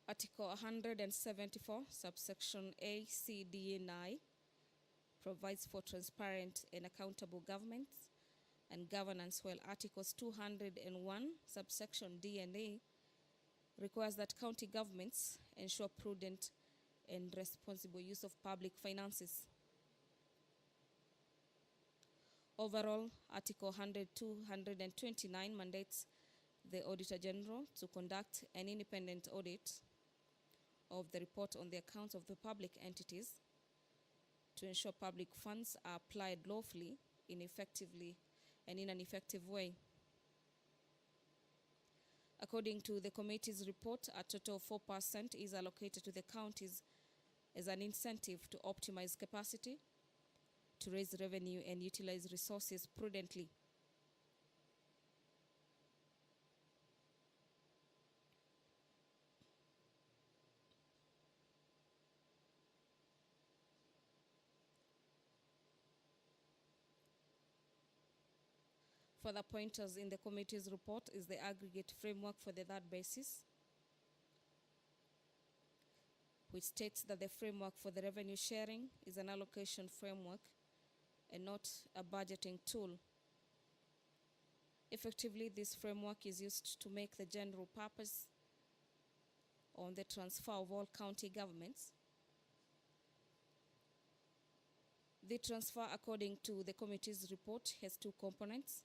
Article 174, subsection A, C, D, and I provides for transparent and accountable government and governance, while Articles 201, subsection D and A requires that county governments ensure prudent and responsible use of public finances. Overall, Article 229 mandates the Auditor General to conduct an independent audit of the report on the accounts of the public entities to ensure public funds are applied lawfully, in an effective way. According to the committee's report, a total of 4% is allocated to the counties as an incentive to optimize capacity, to raise revenue and utilize resources prudently. Further pointers in the committee's report is the aggregate framework for the third basis, which states that the framework for the revenue sharing is an allocation framework and not a budgeting tool. Effectively, this framework is used to make the general purpose on the transfer of all county governments. The transfer, according to the committee's report, has two components: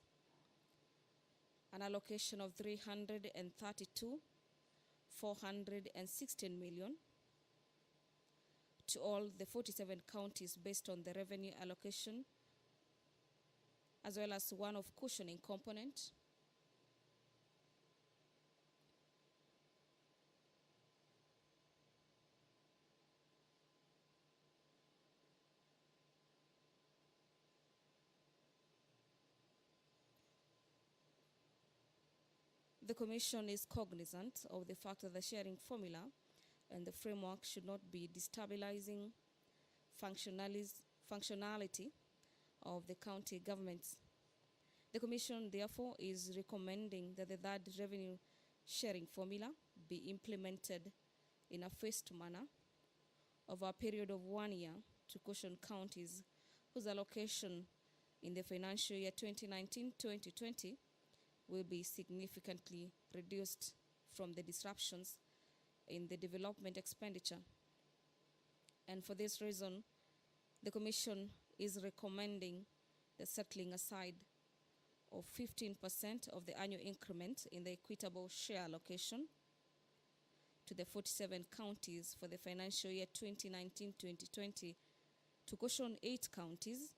an allocation of 332,416 million to all the 47 counties based on the revenue allocation, as well as one of cushioning component The Commission is cognizant of the fact that the sharing formula and the framework should not be destabilizing functionality of the county governments. The Commission, therefore, is recommending that the third revenue sharing formula be implemented in a phased manner over a period of 1 year to caution counties whose allocation in the financial year 2019-2020 will be significantly reduced from the disruptions in the development expenditure. And for this reason, the Commission is recommending the settling aside of 15% of the annual increment in the equitable share allocation to the 47 counties for the financial year 2019-2020 to caution 8 counties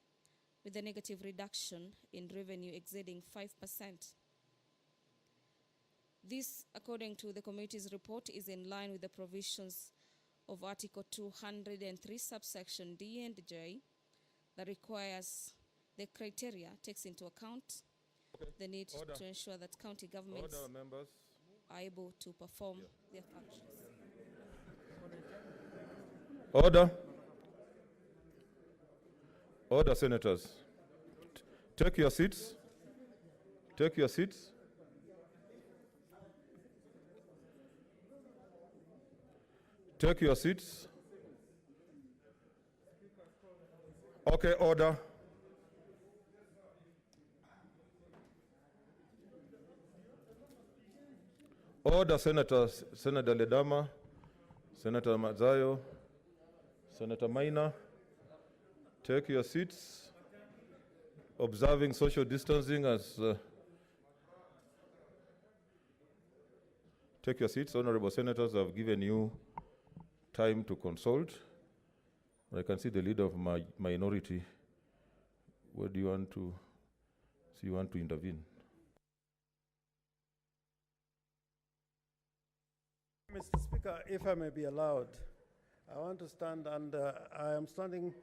with a negative reduction in revenue exceeding 5%. This, according to the committee's report, is in line with the provisions of Article 203, subsection D and J, that requires the criteria takes into account the need to ensure that county governments are able to perform their functions. Order. Order, senators. Take your seats. Take your seats. Take your seats. Okay, order. Order, senators. Senator Ledama, Senator Mazayo, Senator Maina. Take your seats. Observing social distancing as take your seats. Honorable senators, I've given you time to consult. I can see the leader of my minority. What do you want to see? You want to intervene? Mr. Speaker, if I may be allowed, I want to stand under, I am standing,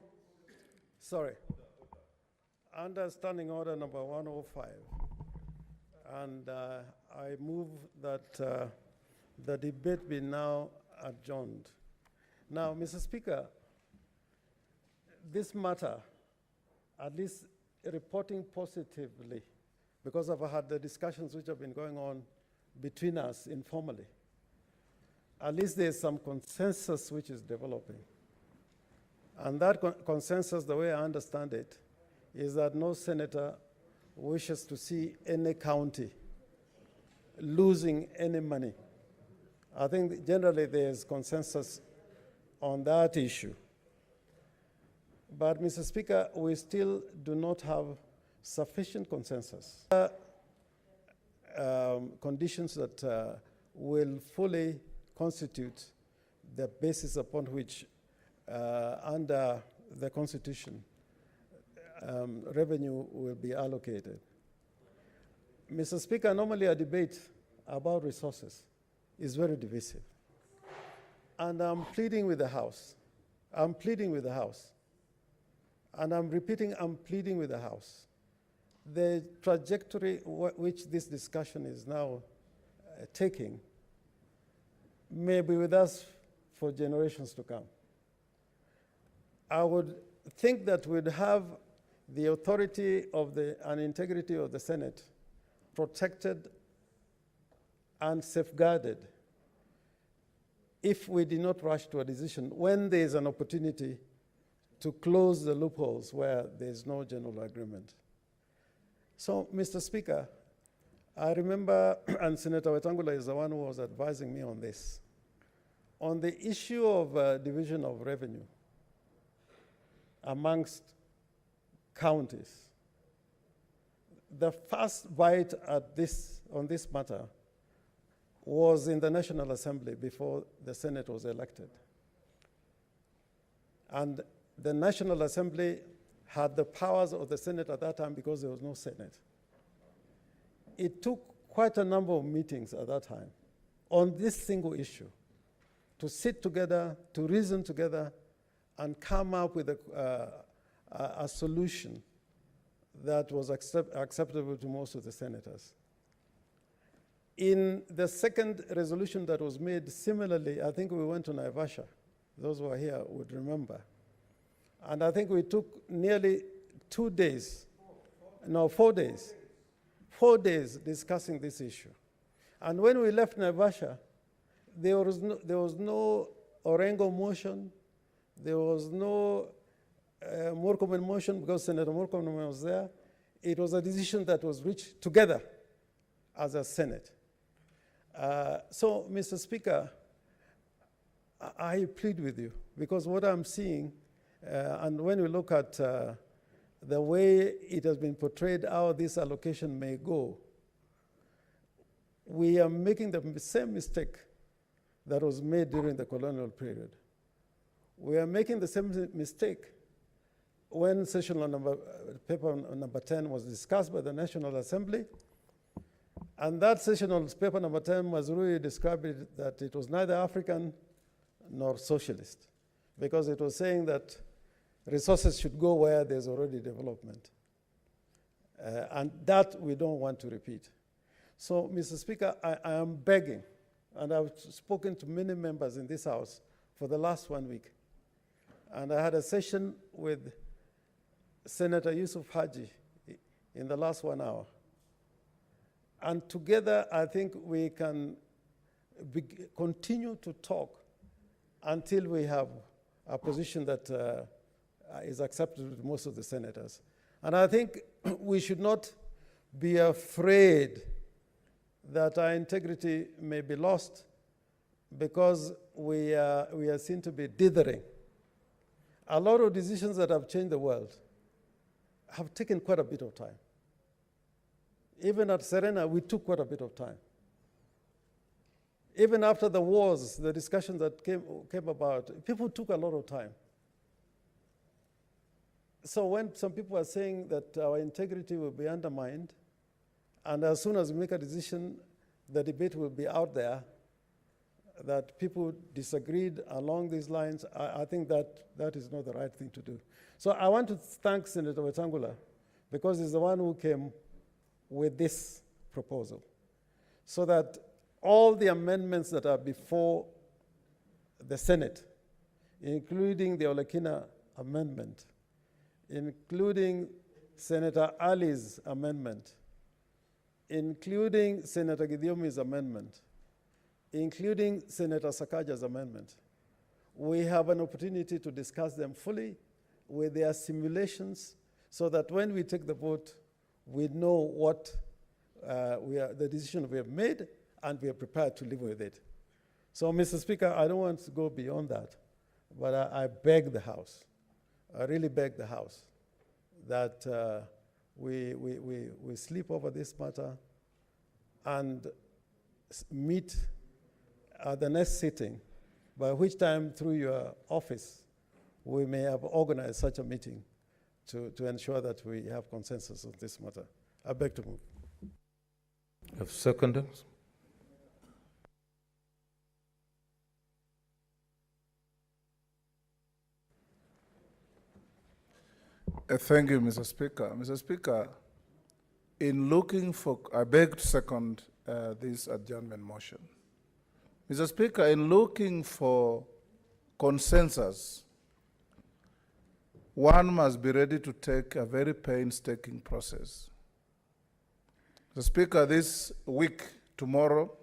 sorry, under standing order number 105. And I move that the debate be now adjourned. Now, Mr. Speaker, this matter, at least reporting positively, because I've had the discussions which have been going on between us informally, at least there's some consensus which is developing. And that consensus, the way I understand it, is that no senator wishes to see any county losing any money. I think generally there's consensus on that issue. But, Mr. Speaker, we still do not have sufficient consensus. Conditions that will fully constitute the basis upon which, under the Constitution, revenue will be allocated. Mr. Speaker, normally a debate about resources is very divisive. And I'm pleading with the House. I'm pleading with the House. And I'm repeating, I'm pleading with the House. The trajectory which this discussion is now taking may be with us for generations to come. I would think that we'd have the authority of and integrity of the Senate protected and safeguarded if we did not rush to a decision when there is an opportunity to close the loopholes where there is no general agreement. So, Mr. Speaker, I remember, and Senator Wetangula is the one who was advising me on this, on the issue of division of revenue amongst counties. The first bite at on this matter was in the National Assembly before the Senate was elected. And the National Assembly had the powers of the Senate at that time because there was no Senate. It took quite a number of meetings at that time on this single issue to sit together, to reason together, and come up with a solution that was acceptable to most of the senators. In the second resolution that was made, similarly, I think we went to Naivasha. Those who are here would remember. And I think we took nearly 2 days, no, 4 days, 4 days discussing this issue. And when we left Naivasha, there was no Orengo motion, there was no Murkomen motion because Senator Murkomen was there. It was a decision that was reached together as a Senate. So, Mr. Speaker, I plead with you because what I'm seeing, and when we look at the way it has been portrayed, how this allocation may go, we are making the same mistake that was made during the colonial period. We are making the same mistake when paper number 10 was discussed by the National Assembly. And that sessional paper number 10 was really described that it was neither African nor socialist, because it was saying that resources should go where there's already development. And that we don't want to repeat. So, Mr. Speaker, I am begging, and I've spoken to many members in this House for the last 1 week. And I had a session with Senator Yusuf Haji in the last 1 hour. And together, I think we can continue to talk until we have a position that is accepted to most of the senators. And I think we should not be afraid that our integrity may be lost because we are seen to be dithering. A lot of decisions that have changed the world have taken quite a bit of time. Even at Serena, we took quite a bit of time. Even after the wars, the discussions that came about, people took a lot of time. So when some people are saying that our integrity will be undermined, and as soon as we make a decision, the debate will be out there, that people disagreed along these lines, I think that is not the right thing to do. So I want to thank Senator Wetangula because he's the one who came with this proposal, so that all the amendments that are before the Senate, including the Olekina amendment, including Senator Ali's amendment, including Senator Gidiomi's amendment, including Senator Sakaja's amendment, we have an opportunity to discuss them fully with their simulations so that when we take the vote, we know what the decision we have made and we are prepared to live with it. So, Mr. Speaker, I don't want to go beyond that, but I beg the House, I really beg the House that we sleep over this matter and meet at the next sitting, by which time through your office, we may have organized such a meeting to ensure that we have consensus on this matter. I beg to move. Have seconders? Thank you, Mr. Speaker. Mr. Speaker, in looking for, I beg to second this adjournment motion. Mr. Speaker, in looking for consensus, one must be ready to take a very painstaking process. Mr. Speaker, this week, tomorrow,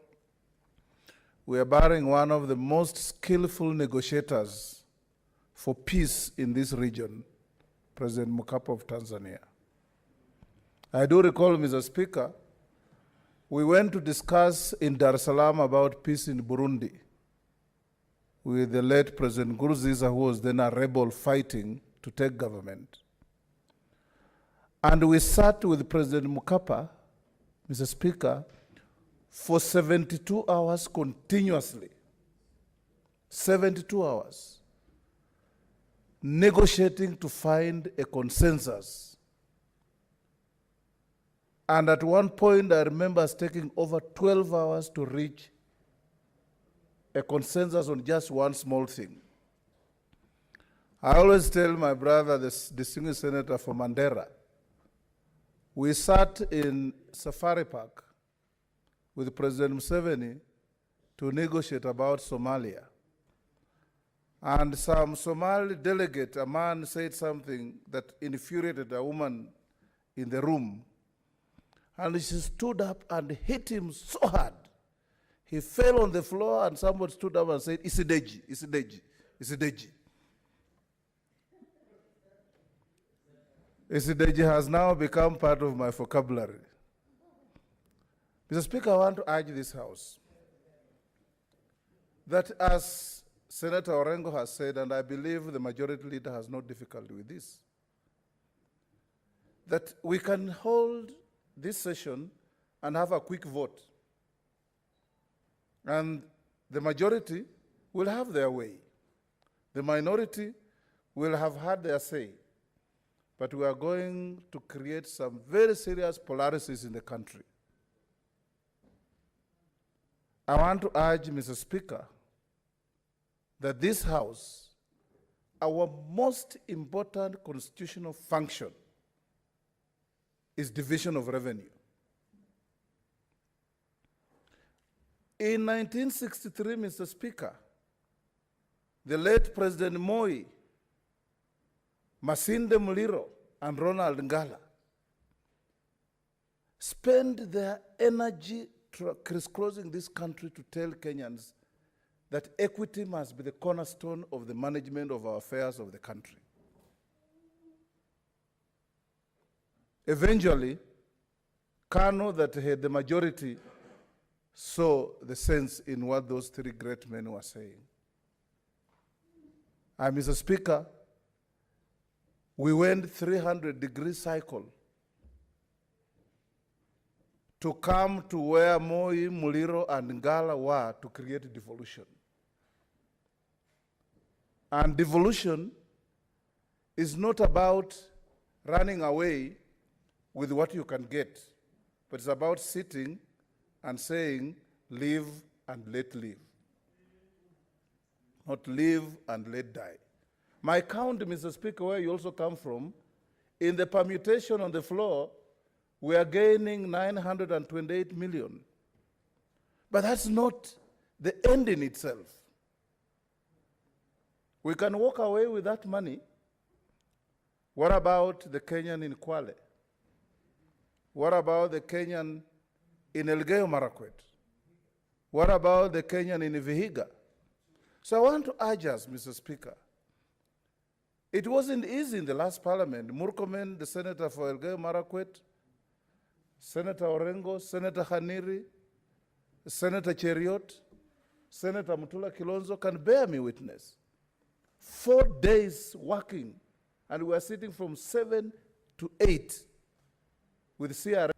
we are barring one of the most skillful negotiators for peace in this region, President Mkapa of Tanzania. I do recall, Mr. Speaker, we went to discuss in Dar es Salaam about peace in Burundi with the late President Nkurunziza, who was then a rebel fighting to take government. And we sat with President Mkapa, Mr. Speaker, for 72 hours continuously. 72 hours. Negotiating to find a consensus. And at one point, I remember us taking over 12 hours to reach a consensus on just one small thing. I always tell my brother, the distinguished senator from Mandera, we sat in Safari Park with President Museveni to negotiate about Somalia. And some Somali delegate, a man said something that infuriated a woman in the room. And she stood up and hit him so hard. He fell on the floor and someone stood up and said, Isideji, Isideji, Isideji. Isideji has now become part of my vocabulary. Mr. Speaker, I want to urge this House that, as Senator Orengo has said, and I believe the majority leader has no difficulty with this, that we can hold this session and have a quick vote. And the majority will have their way. The minority will have had their say. But we are going to create some very serious polarities in the country. I want to urge, Mr. Speaker, that this House, our most important constitutional function is division of revenue. In 1963, Mr. Speaker, the late President Moi, Masinde Muliro, and Ronald Ngala spent their energy crisscrossing this country to tell Kenyans that equity must be the cornerstone of the management of our affairs of the country. Eventually, Kano, that had the majority, saw the sense in what those three great men were saying. And Mr. Speaker, we went 300-degree cycle to come to where Moi, Muliro, and Ngala were to create devolution. And devolution is not about running away with what you can get, but it's about sitting and saying, live and let live. Not live and let die. My count, Mr. Speaker, where you also come from, in the permutation on the floor, we are gaining 928 million. But that's not the end in itself. We can walk away with that money. What about the Kenyan in Kwale? What about the Kenyan in Elgeyo Marakwet? What about the Kenyan in Vihiga? So I want to urge us, Mr. Speaker, it wasn't easy in the last parliament. Murkomen, the senator for Elgeyo Marakwet, Senator Orengo, Senator Haniri, Senator Cheriot, Senator Mutula Kilonzo can bear me witness. 4 days working, and we are sitting from 7 to 8 with CRM.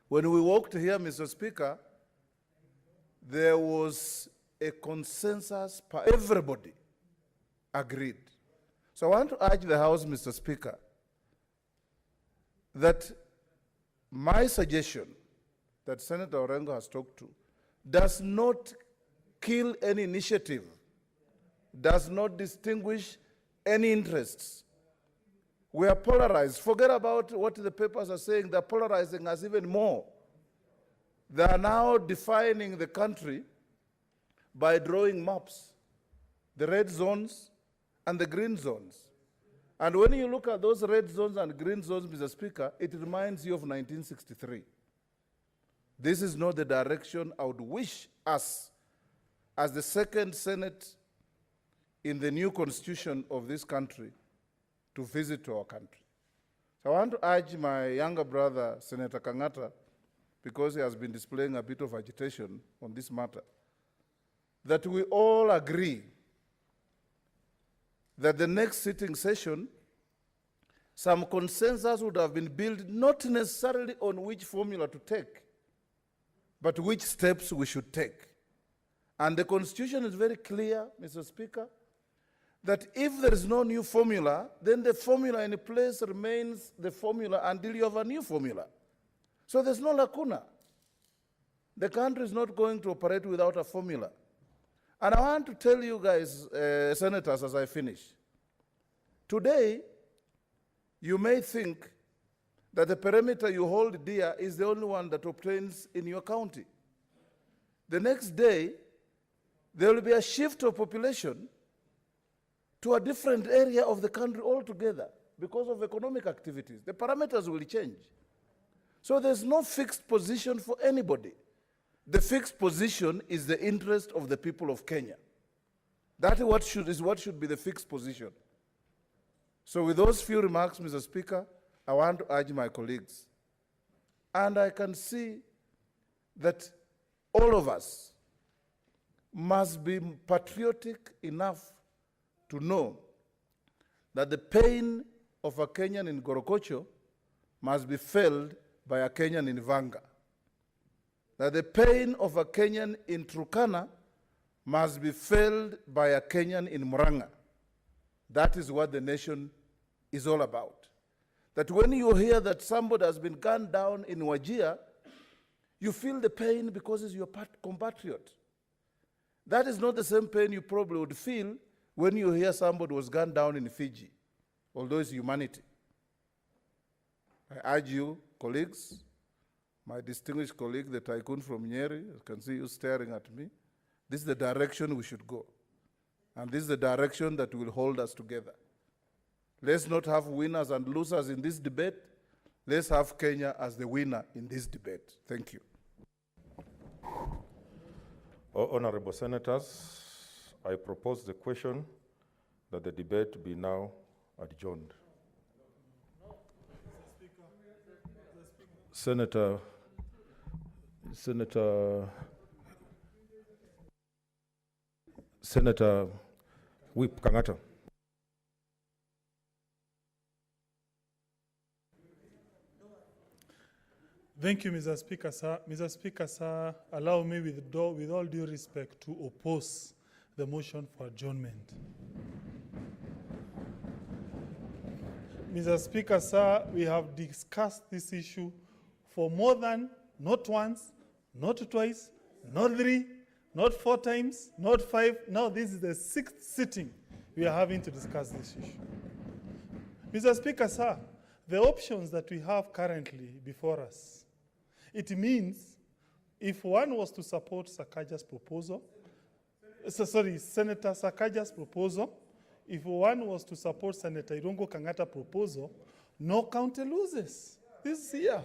When we walked here, Mr. Speaker, there was a consensus, everybody agreed. So I want to urge the House, Mr. Speaker, that my suggestion that Senator Orengo has talked to does not kill any initiative, does not distinguish any interests. We are polarized. Forget about what the papers are saying. They're polarizing us even more. They are now defining the country by drawing maps, the red zones and the green zones. And when you look at those red zones and green zones, Mr. Speaker, it reminds you of 1963. This is not the direction I would wish us, as the second Senate in the new constitution of this country, to visit to our country. So I want to urge my younger brother, Senator Kangata, because he has been displaying a bit of agitation on this matter, that we all agree that the next sitting session, some consensus would have been built not necessarily on which formula to take, but which steps we should take. And the Constitution is very clear, Mr. Speaker, that if there is no new formula, then the formula in place remains the formula until you have a new formula. So there's no lacuna. The country is not going to operate without a formula. And I want to tell you guys, senators, as I finish, today, you may think that the perimeter you hold dear is the only one that obtains in your county. the next day, there will be a shift of population to a different area of the country altogether because of economic activities. The parameters will change. So there's no fixed position for anybody. The fixed position is the interest of the people of Kenya. That is what should be the fixed position. So with those few remarks, Mr. Speaker, I want to urge my colleagues, and I can see that all of us must be patriotic enough to know that the pain of a Kenyan in Gorokocho must be felt by a Kenyan in Vanga. That the pain of a Kenyan in Turkana must be felt by a Kenyan in Murang'a. That is what the nation is all about. That when you hear that somebody has been gunned down in Wajir, you feel the pain because it's your compatriot. That is not the same pain you probably would feel when you hear somebody was gunned down in Fiji, although it's humanity. I urge you, colleagues, my distinguished colleague, the tycoon from Nyeri, I can see you staring at me. This is the direction we should go. And this is the direction that will hold us together. Let's not have winners and losers in this debate. Let's have Kenya as the winner in this debate. Thank you. Honorable Senators, I propose the question that the debate be now adjourned. Senator Whip Kangata. Thank you, Mr. Speaker, sir. Mr. Speaker, sir, allow me with all due respect to oppose the motion for adjournment. Mr. Speaker, sir, we have discussed this issue for more than, not once, not twice, not three, not 4 times, not 5. Now this is the 6th sitting we are having to discuss this issue. Mr. Speaker, sir, the options that we have currently before us, it means if one was to support Sakaja's proposal, Senator Sakaja's proposal, if one was to support Senator Irungu Kangata proposal, no county loses this year.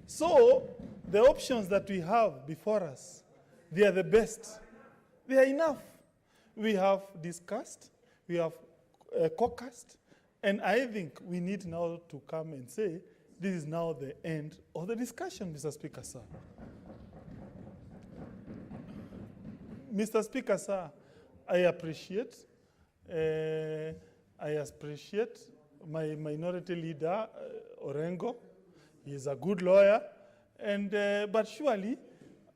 So the options that we have before us, they are the best. They are enough. We have discussed, we have caucused, and I think we need now to come and say, this is now the end of the discussion, Mr. Speaker, sir. Mr. Speaker, sir, I appreciate my minority leader, Orengo. He is a good lawyer, and but surely,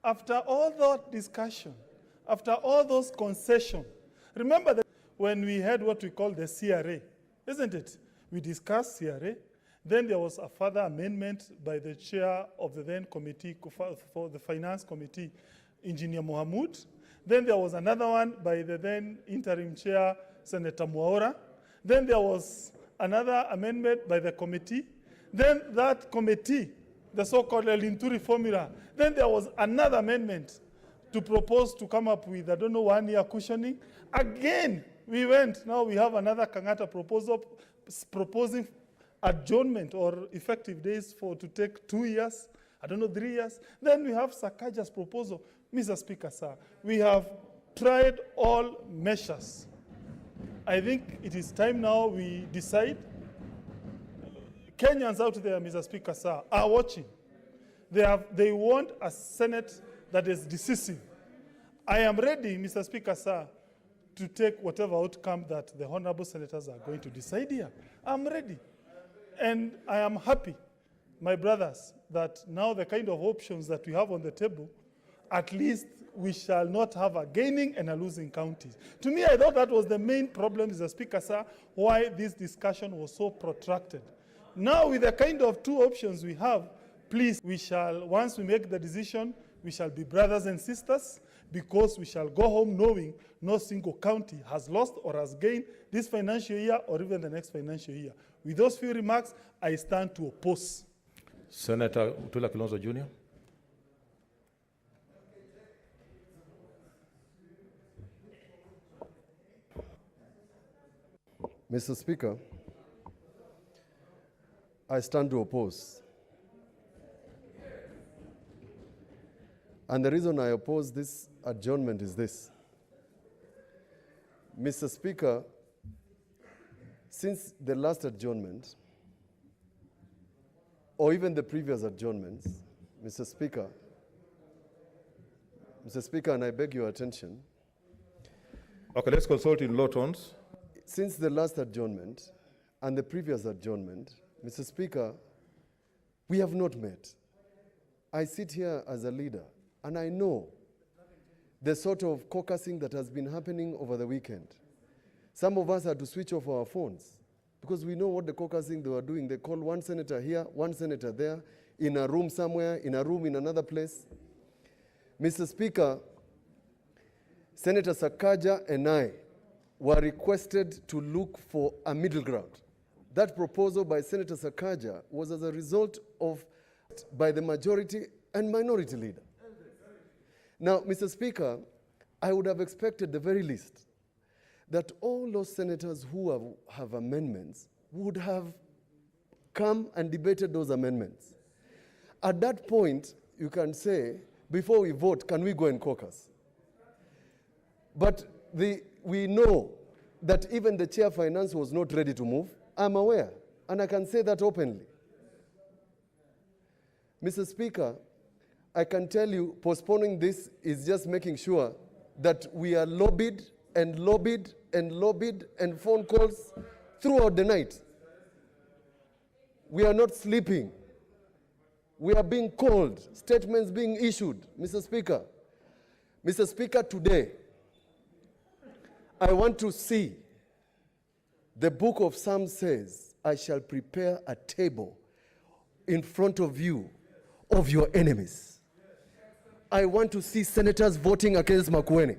after all that discussion, after all those concessions, remember that when we had what we call the CRA, isn't it? We discussed CRA. Then there was a further amendment by the chair of the then committee for the finance committee, Engineer Mohamud. Then there was another one by the then interim chair, Senator Mwaura. Then there was another amendment by the committee. Then that committee, the so-called Linturi formula. Then there was another amendment to propose to come up with, I don't know, 1-year cushioning. Again, we went, now we have another Kangata proposal proposing adjournment or effective days to take 2 years, I don't know, 3 years. Then we have Sakaja's proposal. Mr. Speaker, sir, we have tried all measures. I think it is time now we decide. Kenyans out there, Mr. Speaker, sir, are watching. They want a Senate that is decisive. I am ready, Mr. Speaker, sir, to take whatever outcome that the honorable senators are going to decide here. I'm ready. And I am happy, my brothers, that now the kind of options that we have on the table, at least we shall not have a gaining and a losing counties. To me, I thought that was the main problem, Mr. Speaker, sir, why this discussion was so protracted. Now, with the kind of 2 options we have, please, we shall, once we make the decision, we shall be brothers and sisters, because we shall go home knowing no single county has lost or has gained this financial year or even the next financial year. With those few remarks, I stand to oppose. Senator Utula Kilonzo Jr. Mr. Speaker, I stand to oppose. And the reason I oppose this adjournment is this. Mr. Speaker, since the last adjournment, or even the previous adjournments, Mr. Speaker, and I beg your attention. Okay, let's consult in low tones. Since the last adjournment and the previous adjournment, Mr. Speaker, we have not met. I sit here as a leader, and I know the sort of caucusing that has been happening over the weekend. Some of us had to switch off our phones because we know what the caucusing they were doing. They call one senator here, one senator there, in a room somewhere, in a room in another place. Mr. Speaker, Senator Sakaja and I were requested to look for a middle ground. That proposal by Senator Sakaja was as a result of by the majority and minority leader. Now, Mr. Speaker, I would have expected the very least that all those senators who have amendments would have come and debated those amendments. At that point, you can say, before we vote, can we go and caucus? But we know that even the chair of finance was not ready to move. I'm aware, and I can say that openly. Mr. Speaker, I can tell you postponing this is just making sure that we are lobbied and lobbied and lobbied and phone calls throughout the night. We are not sleeping. We are being called, statements being issued. Mr. Speaker, today, I want to see, the book of Psalms says, I shall prepare a table in front of you of your enemies. I want to see senators voting against Makueni.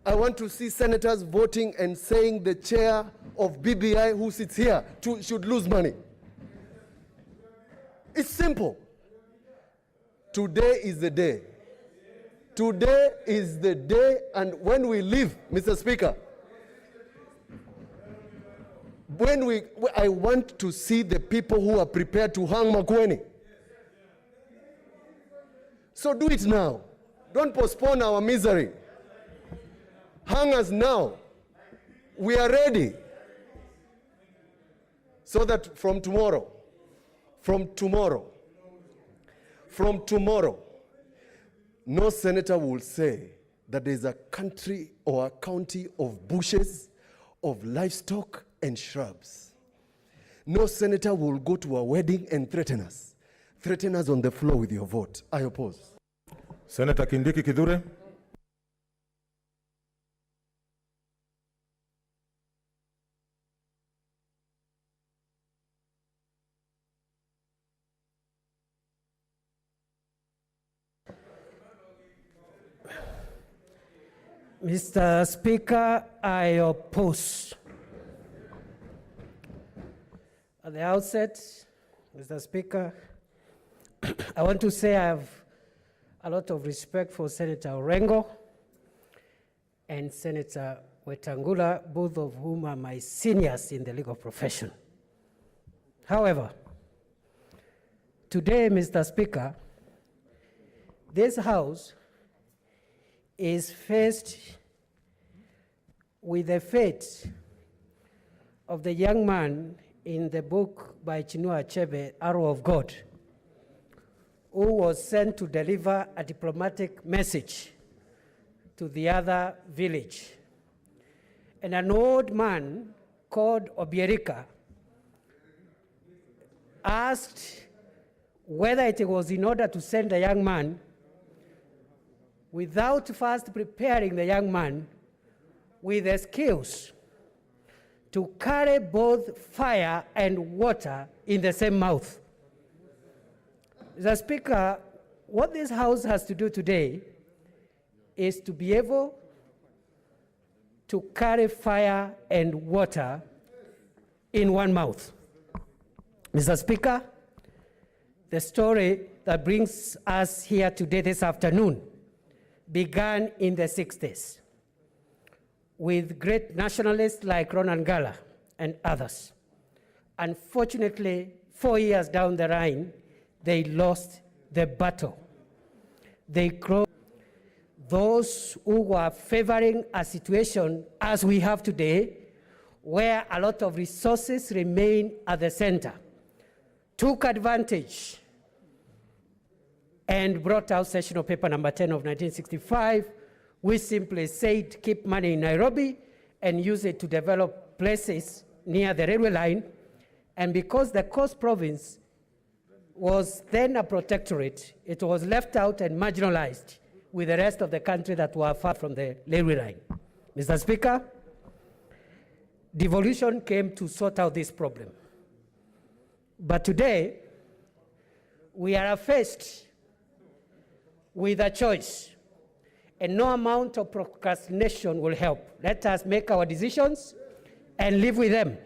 I want to see senators voting and saying the chair of BBI who sits here should lose money. It's simple. Today is the day. Today is the day, and when we leave, Mr. Speaker, I want to see the people who are prepared to hang Makueni. So do it now. Don't postpone our misery. Hang us now. We are ready. So that from tomorrow, no senator will say that there is a country or a county of bushes, of livestock and shrubs. No senator will go to a wedding and threaten us. Threaten us on the floor with your vote. I oppose. Senator Kindiki Kidure. Mr. Speaker, I oppose. At the outset, Mr. Speaker, I want to say I have a lot of respect for Senator Orengo and Senator Wetangula, both of whom are my seniors in the legal profession. However, today, Mr. Speaker, this House is faced with the fate of the young man in the book by Chinua Achebe, Arrow of God, who was sent to deliver a diplomatic message to the other village. And an old man called Obierika asked whether it was in order to send the young man without first preparing the young man with the skills to carry both fire and water in the same mouth. Mr. Speaker, what this House has to do today is to be able to carry fire and water in one mouth. Mr. Speaker, the story that brings us here today this afternoon began in the 60s with great nationalists like Ronan Gala and others. Unfortunately, 4 years down the line, they lost the battle. They crossed those who were favoring a situation as we have today, where a lot of resources remain at the center, took advantage and brought out sessional paper number 10 of 1965, which simply said keep money in Nairobi and use it to develop places near the railway line. And because the Coast Province was then a protectorate, it was left out and marginalized with the rest of the country that were far from the railway line. Mr. Speaker, devolution came to sort out this problem. But today, we are faced with a choice, and no amount of procrastination will help. Let us make our decisions and live with them.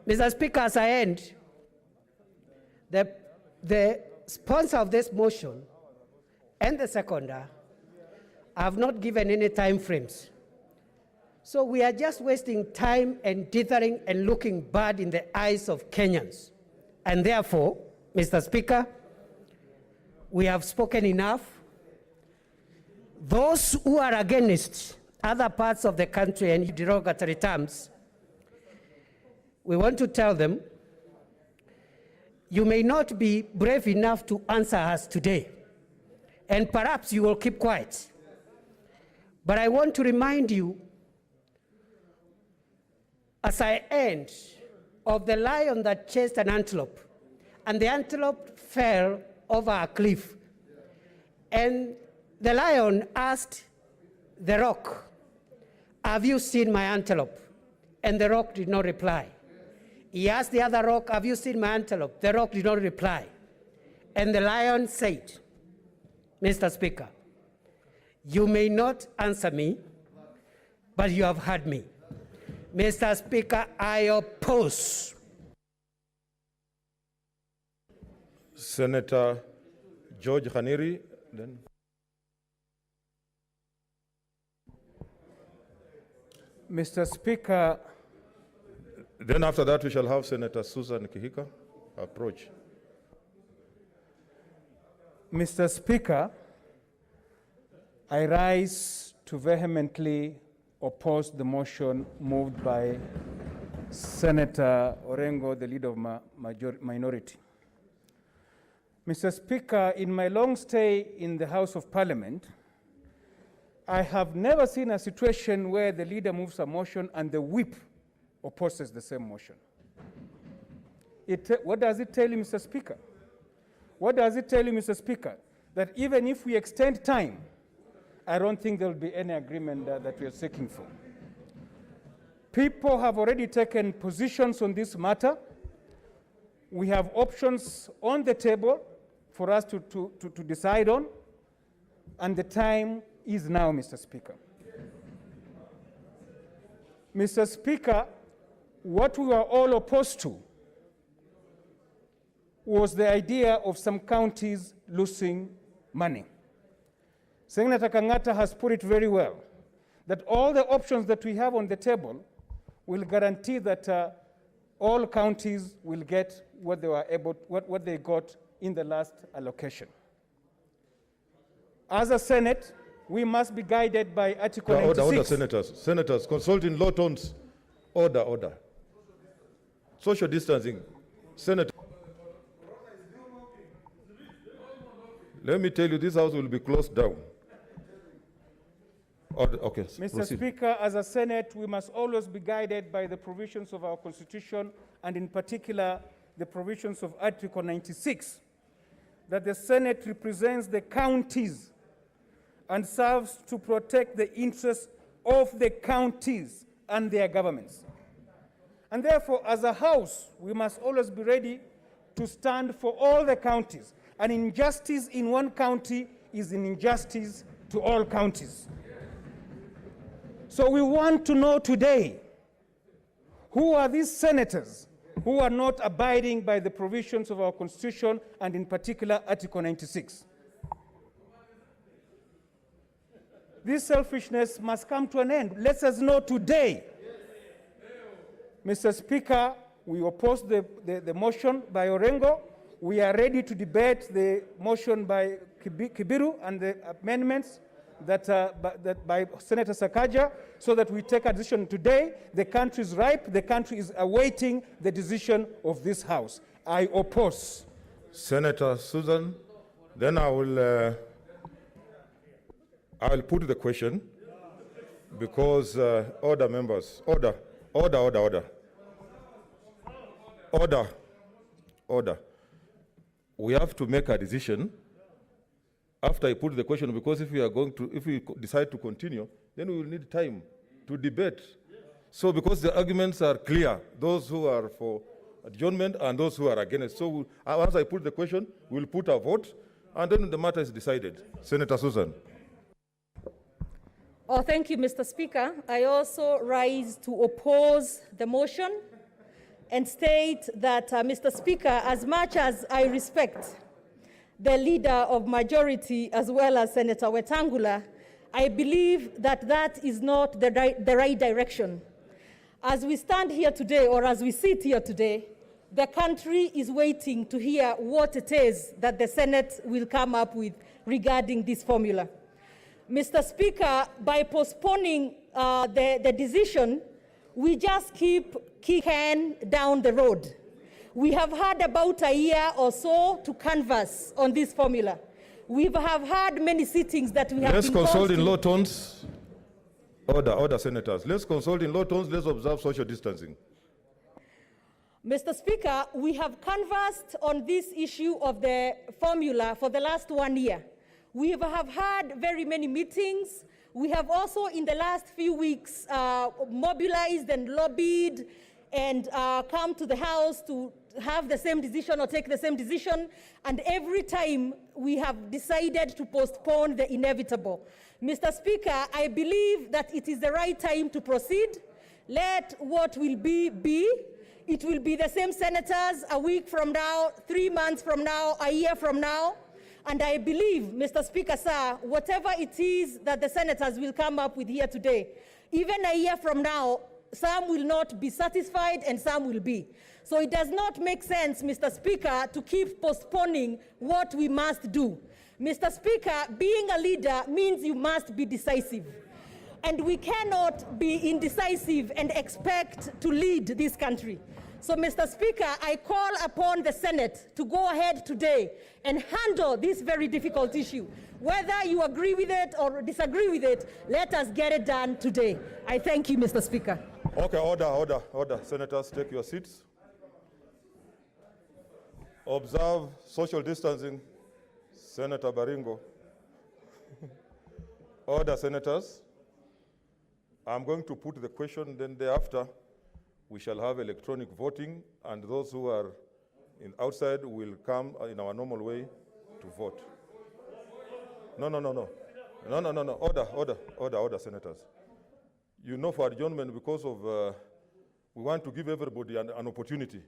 Mr. Speaker, as I end, the sponsor of this motion and the seconder have not given any time frames. So we are just wasting time and dithering and looking bad in the eyes of Kenyans. And therefore, Mr. Speaker, we have spoken enough. Those who are against other parts of the country and derogatory terms, we want to tell them, you may not be brave enough to answer us today, and perhaps you will keep quiet. But I want to remind you, as I end, of the lion that chased an antelope, and the antelope fell over a cliff. And the lion asked the rock, have you seen my antelope? And the rock did not reply. He asked the other rock, have you seen my antelope? The rock did not reply. And the lion said, Mr. Speaker, you may not answer me, but you have heard me. Mr. Speaker, I oppose. Senator George Khaniri, then. Mr. Speaker. Then after that, we shall have Senator Susan Kihika approach. Mr. Speaker, I rise to vehemently oppose the motion moved by Senator Orengo, the leader of minority. Mr. Speaker, in my long stay in the House of Parliament, I have never seen a situation where the leader moves a motion and the whip opposes the same motion. What does it tell you, Mr. Speaker? What does it tell you, Mr. Speaker? That even if we extend time, I don't think there will be any agreement that we are seeking for. People have already taken positions on this matter. We have options on the table for us to decide on, and the time is now, Mr. Speaker. Mr. Speaker, what we were all opposed to was the idea of some counties losing money. Senator Kangata has put it very well, that all the options that we have on the table will guarantee that all counties will get what they were what they got in the last allocation. As a Senate, we must be guided by Article 96. Order, senators. Senators, consult in low tones. Order. Social distancing. Senator. Let me tell you, this house will be closed down. Okay, Mr. proceed. Speaker, as a Senate, we must always be guided by the provisions of our Constitution, and in particular, the provisions of Article 96, that the Senate represents the counties and serves to protect the interests of the counties and their governments. And therefore, as a House, we must always be ready to stand for all the counties. An injustice in one county is an injustice to all counties. So we want to know today, who are these senators who are not abiding by the provisions of our Constitution, and in particular Article 96? This selfishness must come to an end. Let us know today. Mr. Speaker, we oppose the motion by Orengo. We are ready to debate the motion by Kibiru and the amendments that by Senator Sakaja, so that we take a decision today. The country is ripe. The country is awaiting the decision of this House. I oppose. Senator Susan, then I will put the question because order, members, order. We have to make a decision after I put the question, because if we decide to continue, then we will need time to debate. So because the arguments are clear, those who are for adjournment and those who are against. So once I put the question, we'll put a vote, and then the matter is decided. Senator Susan. Oh, thank you, Mr. Speaker. I also rise to oppose the motion and state that, Mr. Speaker, as much as I respect the leader of majority as well as Senator Wetangula, I believe that that is not the right direction. As we stand here today, or as we sit here today, the country is waiting to hear what it is that the Senate will come up with regarding this formula. Mr. Speaker, by postponing the decision, we just keep kicking down the road. We have had about a year or so to canvass on this formula. We have had many sittings that we have Let's been consult in low tones. Order, senators. Let's consult in low tones. Let's observe social distancing. Mr. Speaker, we have canvassed on this issue of the formula for the last 1 year. We have had very many meetings. We have also, in the last few weeks, mobilized and lobbied and come to the House to have the same decision or take the same decision. And every time we have decided to postpone the inevitable. Mr. Speaker, I believe that it is the right time to proceed. Let what will be. It will be the same senators a week from now, 3 months from now, a year from now. And I believe, Mr. Speaker, sir, whatever it is that the senators will come up with here today, even a year from now, some will not be satisfied and some will be. So it does not make sense, Mr. Speaker, to keep postponing what we must do. Mr. Speaker, being a leader means you must be decisive. And we cannot be indecisive and expect to lead this country. So, Mr. Speaker, I call upon the Senate to go ahead today and handle this very difficult issue. Whether you agree with it or disagree with it, let us get it done today. I thank you, Mr. Speaker. Okay, order. Senators, take your seats. Observe social distancing. Senator Baringo. Order, senators. I'm going to put the question, then thereafter, we shall have electronic voting, and those who are outside will come in our normal way to vote. No. Order, senators. You know, for adjournment, because of, we want to give everybody an opportunity,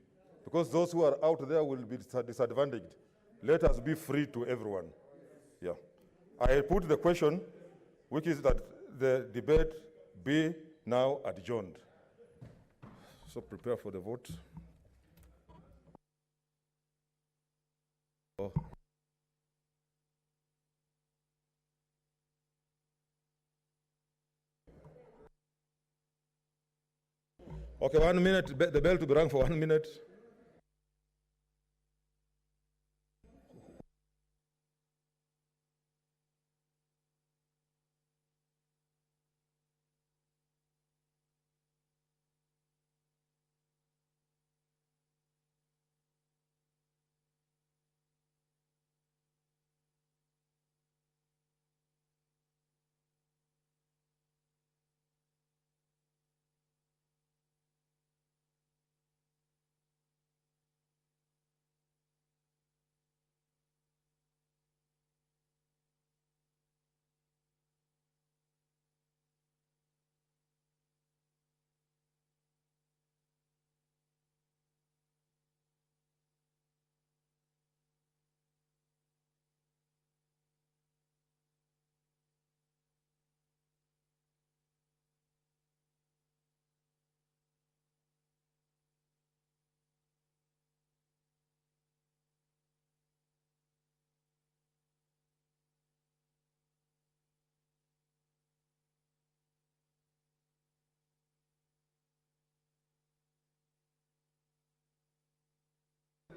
because those who are out there will be disadvantaged. Let us be free to everyone. Yeah. I put the question, which is that the debate be now adjourned. So prepare for the vote. Okay, 1 minute, the bell to be rung for 1 minute.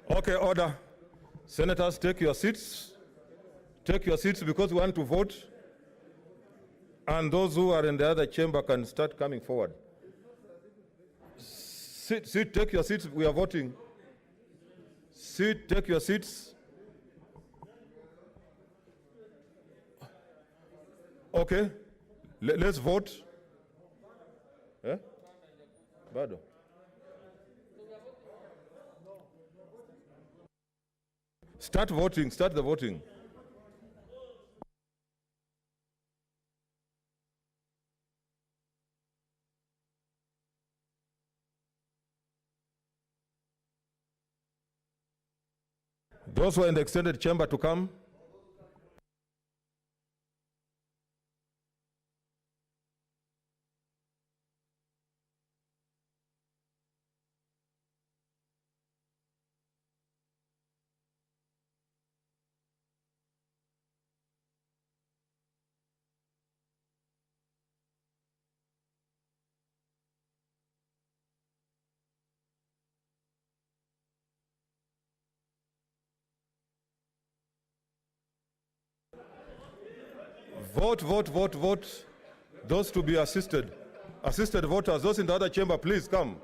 Okay, order. Senators, take your seats. Take your seats because we want to vote. And those who are in the other chamber can start coming forward. Sit, take your seats. We are voting. Sit, take your seats. Okay, let's vote. Eh? Bado. Start voting, start the voting. Those who are in the extended chamber to come. Vote, vote, vote, vote. Those to be assisted. Assisted voters, those in the other chamber, please come.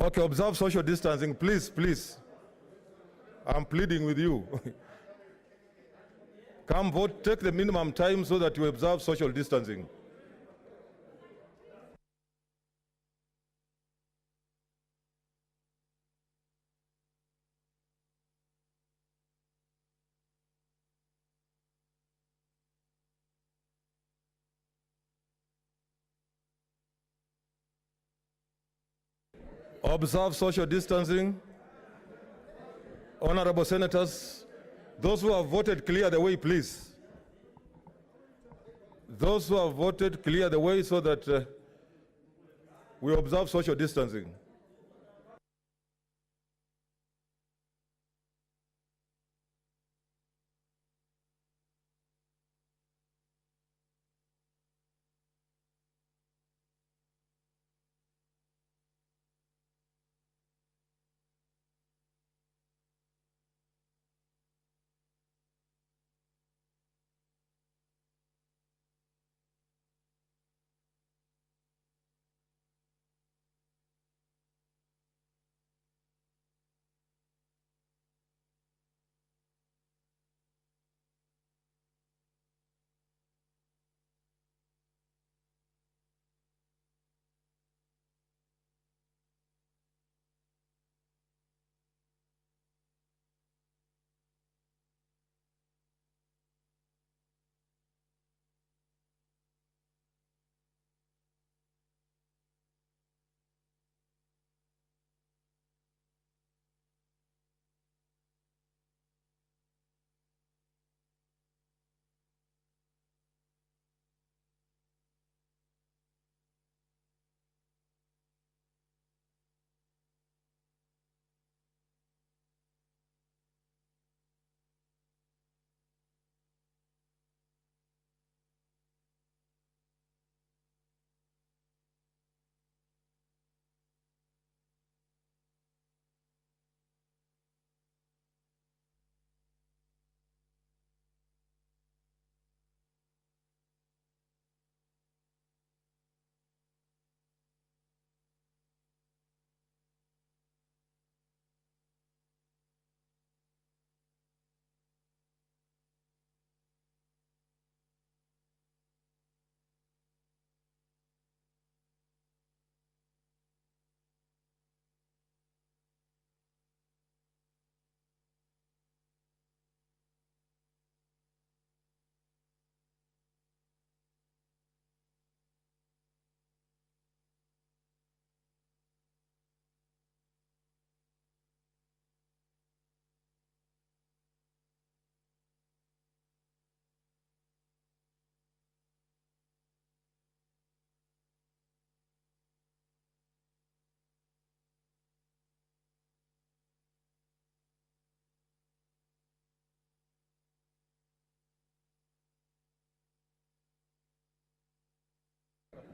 Okay, observe social distancing, please, please. I'm pleading with you. Come vote, take the minimum time so that you observe social distancing. Observe social distancing. Honorable senators, those who have voted, clear the way, please. Those who have voted, clear the way so that we observe social distancing.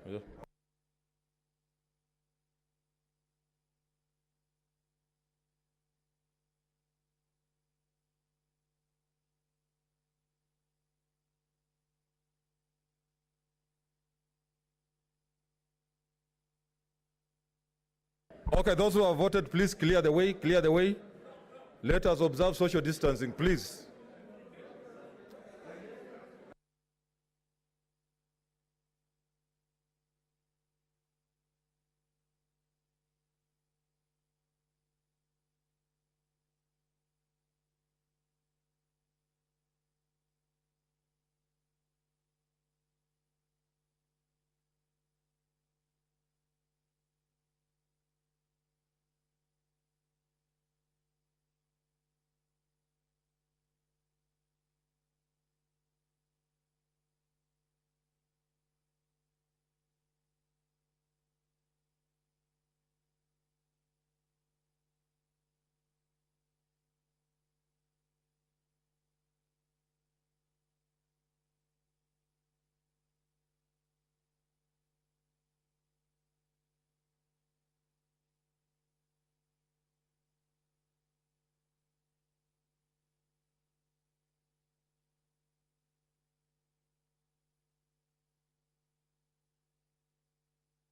Yeah. Okay, those who have voted, please clear the way, clear the way. Let us observe social distancing, please.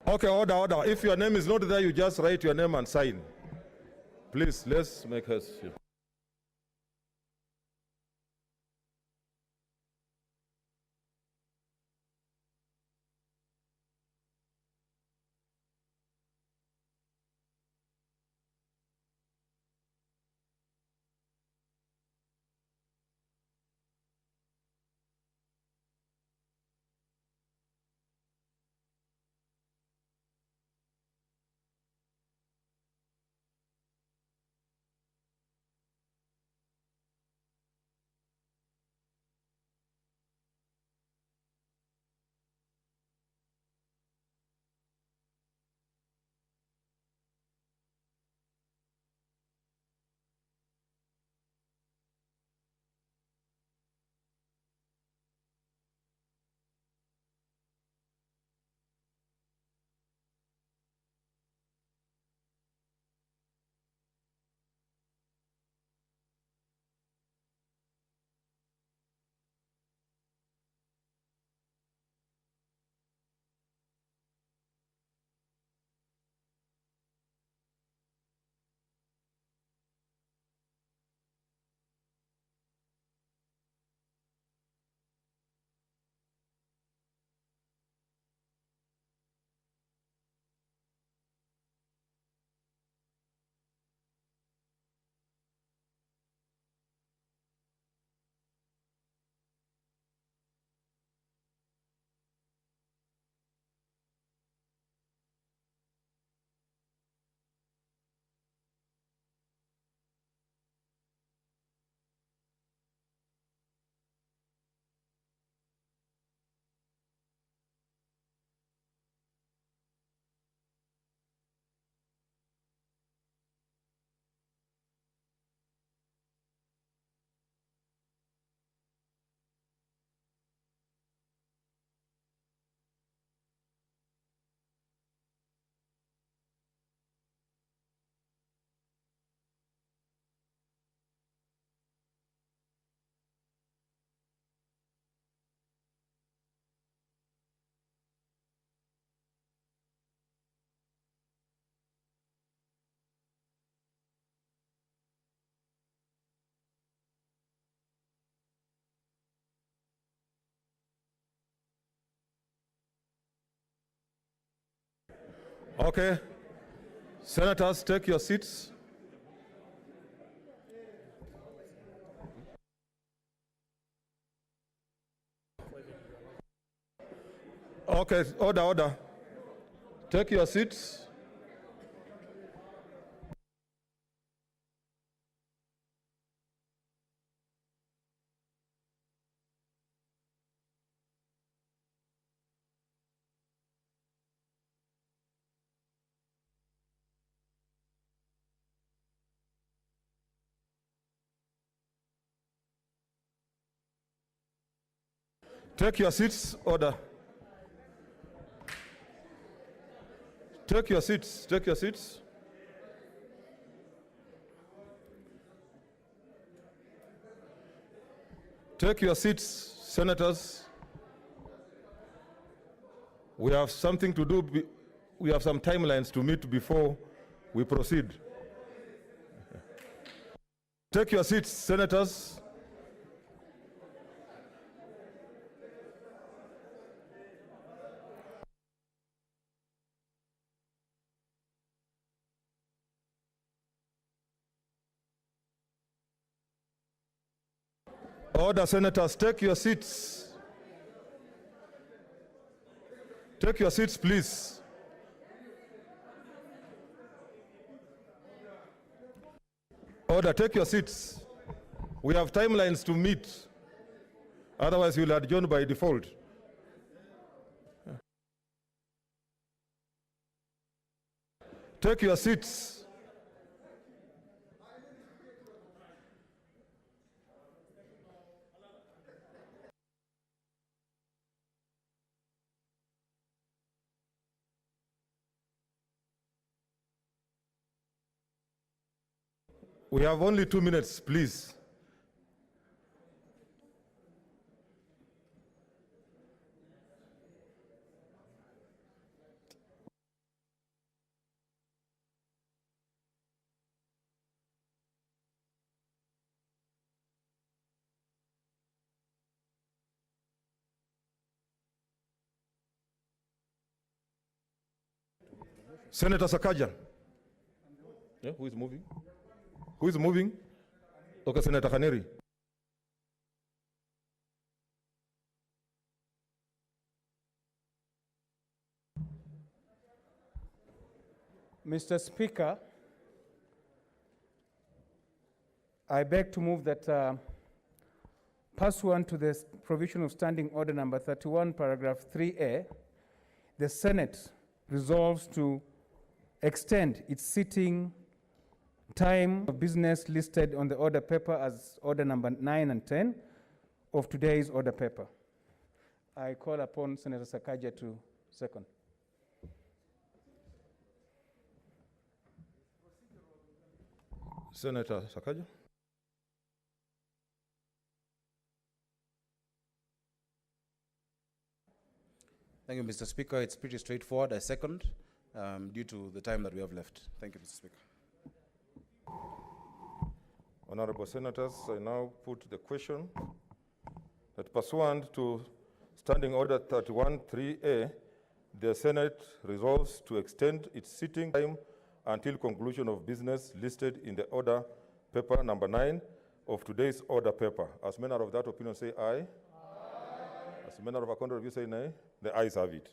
Okay, order, order. If your name is not there, you just write your name and sign. Please, let's make haste. Okay. Senators, take your seats. Okay, order, order. Take your seats. Take your seats, order. Take your seats. Take your seats. Take your seats, senators. We have something to do. We have some timelines to meet before we proceed. Take your seats, senators. Order, senators, take your seats. Take your seats, please. Order, take your seats. We have timelines to meet. Otherwise, you'll adjourn by default. Take your seats. We have only 2 minutes, please. Senator Sakaja. Yeah, who is moving? Who is moving? Okay, Senator Khaneri. Mr. Speaker, I beg to move that pursuant to the provision of Standing Order number 31, paragraph 3A, the Senate resolves to extend its sitting time of business listed on the order paper as order number 9 and 10 of today's order paper. I call upon Senator Sakaja to second. Senator Sakaja. Thank you, Mr. Speaker. It's pretty straightforward. I second, due to the time that we have left. Thank you, Mr. Speaker. Honorable Senators, I now put the question that pursuant to Standing Order 31-3A, the Senate resolves to extend its sitting time until conclusion of business listed in the order paper number 9 of today's order paper. As manner of that opinion say aye. Aye. As manner of a contrary view say nay. The ayes have it.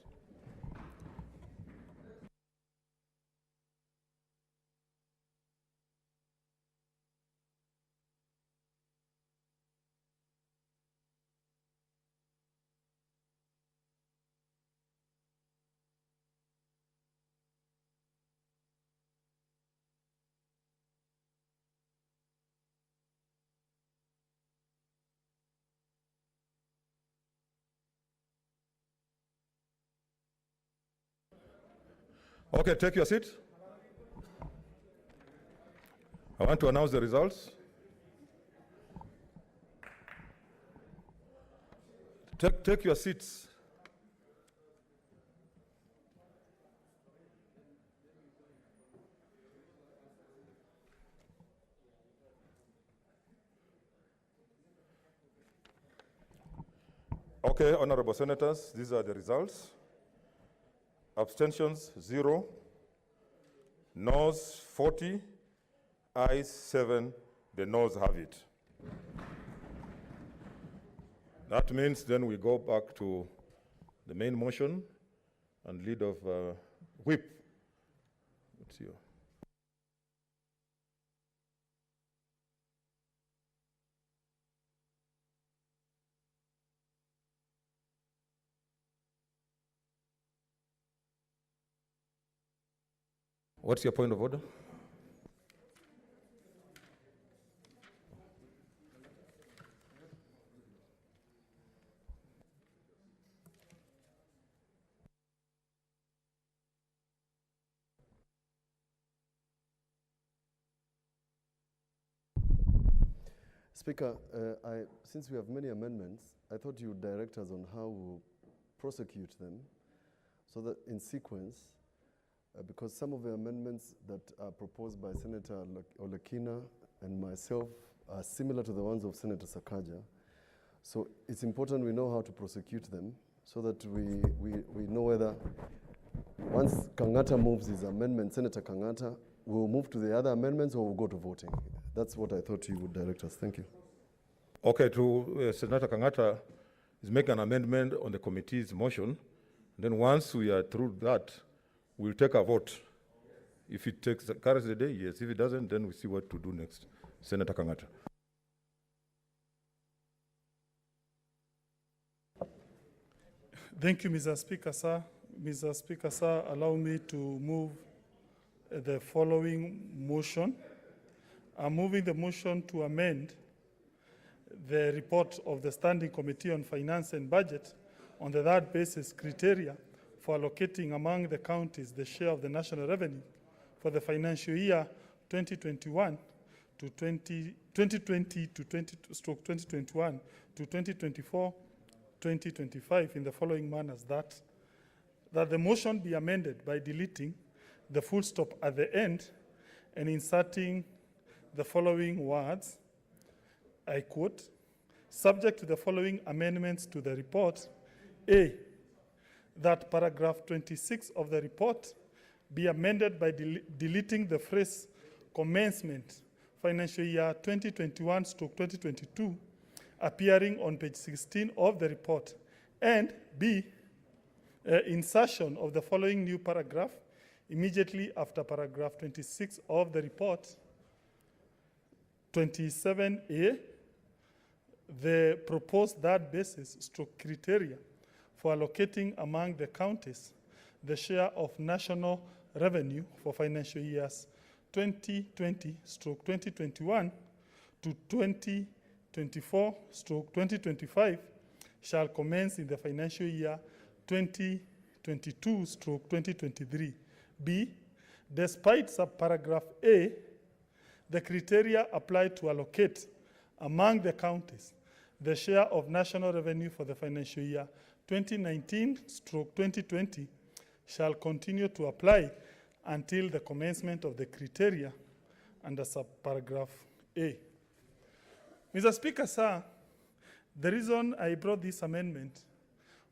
Okay, take your seat. I want to announce the results. Take your seats. Okay, honorable senators, these are the results. Abstentions 0, noes 40, ayes 7, the noes have it. That means then we go back to the main motion and lead of whip. What's your? What's your point of order? Speaker, since we have many amendments, I thought you would direct us on how we'll prosecute them, so that in sequence, because some of the amendments that are proposed by Senator Olekina and myself are similar to the ones of Senator Sakaja. So it's important we know how to prosecute them, so that we know whether, once Kangata moves his amendment, Senator Kangata, we'll move to the other amendments or we'll go to voting. That's what I thought you would direct us. Thank you. Okay, to Senator Kangata is make an amendment on the committee's motion. Then once we are through that, we'll take a vote. If it carries the day, yes. If it doesn't, then we see what to do next. Senator Kangata. Thank you, Mr. Speaker, sir. Mr. Speaker, sir, allow me to move the following motion. I'm moving the motion to amend the report of the Standing Committee on Finance and Budget on the third basis criteria for allocating among the counties the share of the national revenue for the financial year 2021 to 2020 to 2021 to 2024-2025 in the following manners: that the motion be amended by deleting the full stop at the end and inserting the following words, I quote, subject to the following amendments to the report. A, that paragraph 26 of the report be amended by deleting the phrase commencement financial year 2021-2022 appearing on page 16 of the report. And B, insertion of the following new paragraph immediately after paragraph 26 of the report. 27A, the proposed third basis stroke criteria for allocating among the counties the share of national revenue for financial years 2020-2021 to 2024-2025 shall commence in the financial year 2022-2023. B, despite subparagraph A, the criteria applied to allocate among the counties the share of national revenue for the financial year 2019-2020 shall continue to apply until the commencement of the criteria under subparagraph A. Mr. Speaker, sir, the reason I brought this amendment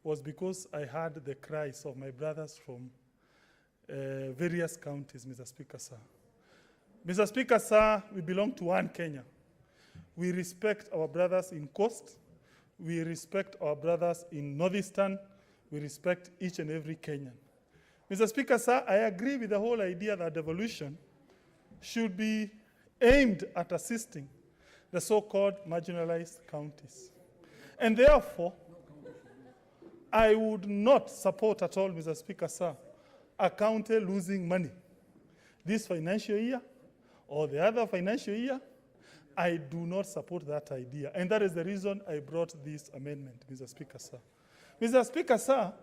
was because I heard the cries of my brothers from various counties, Mr. Speaker, sir. Mr. Speaker, sir, we belong to one Kenya. We respect our brothers in Coast. We respect our brothers in Northeastern. We respect each and every Kenyan. Mr. Speaker, sir, I agree with the whole idea that devolution should be aimed at assisting the so-called marginalized counties. And therefore, I would not support at all, Mr. Speaker, sir, a county losing money this financial year or the other financial year. I do not support that idea. And that is the reason I brought this amendment, Mr. Speaker, sir. Mr. Speaker, sir,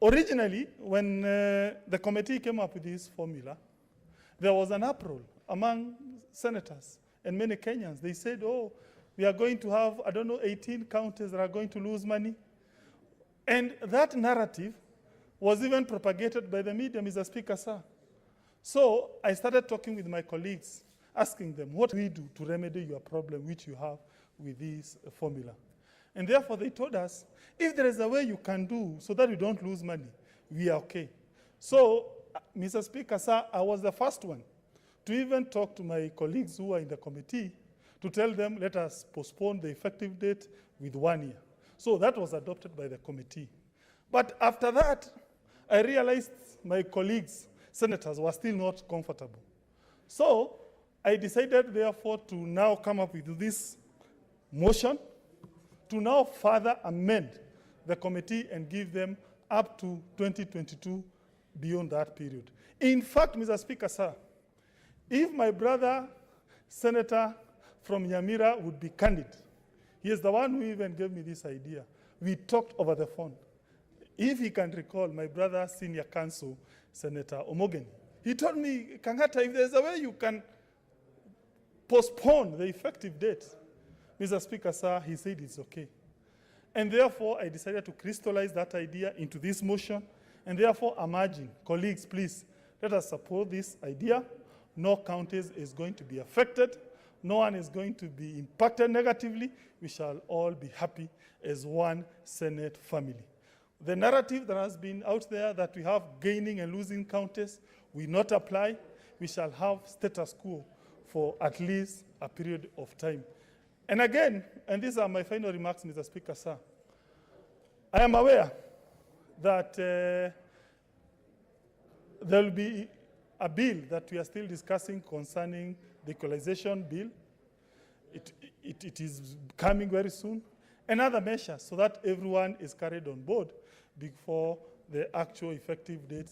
originally, when the committee came up with this formula, there was an uproar among senators and many Kenyans. They said, oh, we are going to have, 18 counties that are going to lose money. And that narrative was even propagated by the media, Mr. Speaker, sir. So I started talking with my colleagues, asking them, what do we do to remedy your problem which you have with this formula? And therefore they told us, if there is a way you can do so that we don't lose money, we are okay. So, Mr. Speaker, sir, I was the first one to even talk to my colleagues who are in the committee to tell them, let us postpone the effective date with 1 year. So that was adopted by the committee. But after that, I realized my colleagues, senators, were still not comfortable. So I decided, therefore, to now come up with this motion to now further amend the committee and give them up to 2022 beyond that period. In fact, Mr. Speaker, sir, if my brother, Senator from Nyamira, would be candid, he is the one who even gave me this idea. We talked over the phone. If he can recall, my brother, senior counsel, Senator Omogeni, he told me, Kangata, if there's a way you can postpone the effective date. Mr. Speaker, sir, he said it's okay. And therefore, I decided to crystallize that idea into this motion. And therefore, I'm urging, colleagues, please, let us support this idea. No counties is going to be affected. No one is going to be impacted negatively. We shall all be happy as one Senate family. The narrative that has been out there that we have gaining and losing counties will not apply. We shall have status quo for at least a period of time. And again, and these are my final remarks, Mr. Speaker, sir, I am aware that there will be a bill that we are still discussing concerning the equalization bill. It is coming very soon. And other measures so that everyone is carried on board before the actual effective date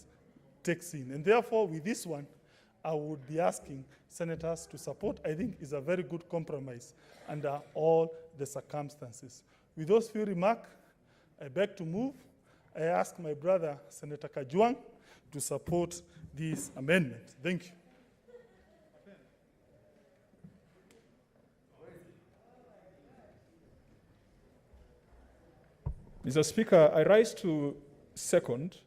takes in. And therefore, with this one, I would be asking senators to support. I think it's a very good compromise under all the circumstances. With those few remarks, I beg to move. I ask my brother, Senator Kajwang, to support this amendment. Thank you. Mr. Speaker, I rise to second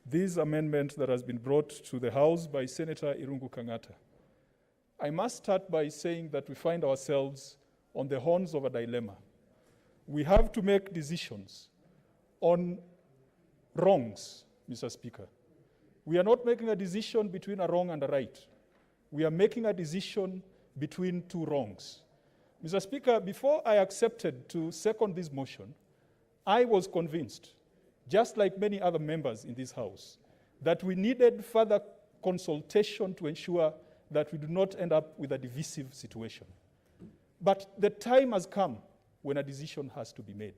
this amendment that has been brought to the House by Senator Irungu Kang'ata. I must start by saying that we find ourselves on the horns of a dilemma. We have to make decisions on wrongs, Mr. Speaker. We are not making a decision between a wrong and a right. We are making a decision between two wrongs. Mr. Speaker, before I accepted to second this motion, I was convinced, just like many other members in this House, that we needed further consultation to ensure that we do not end up with a divisive situation. But the time has come when a decision has to be made.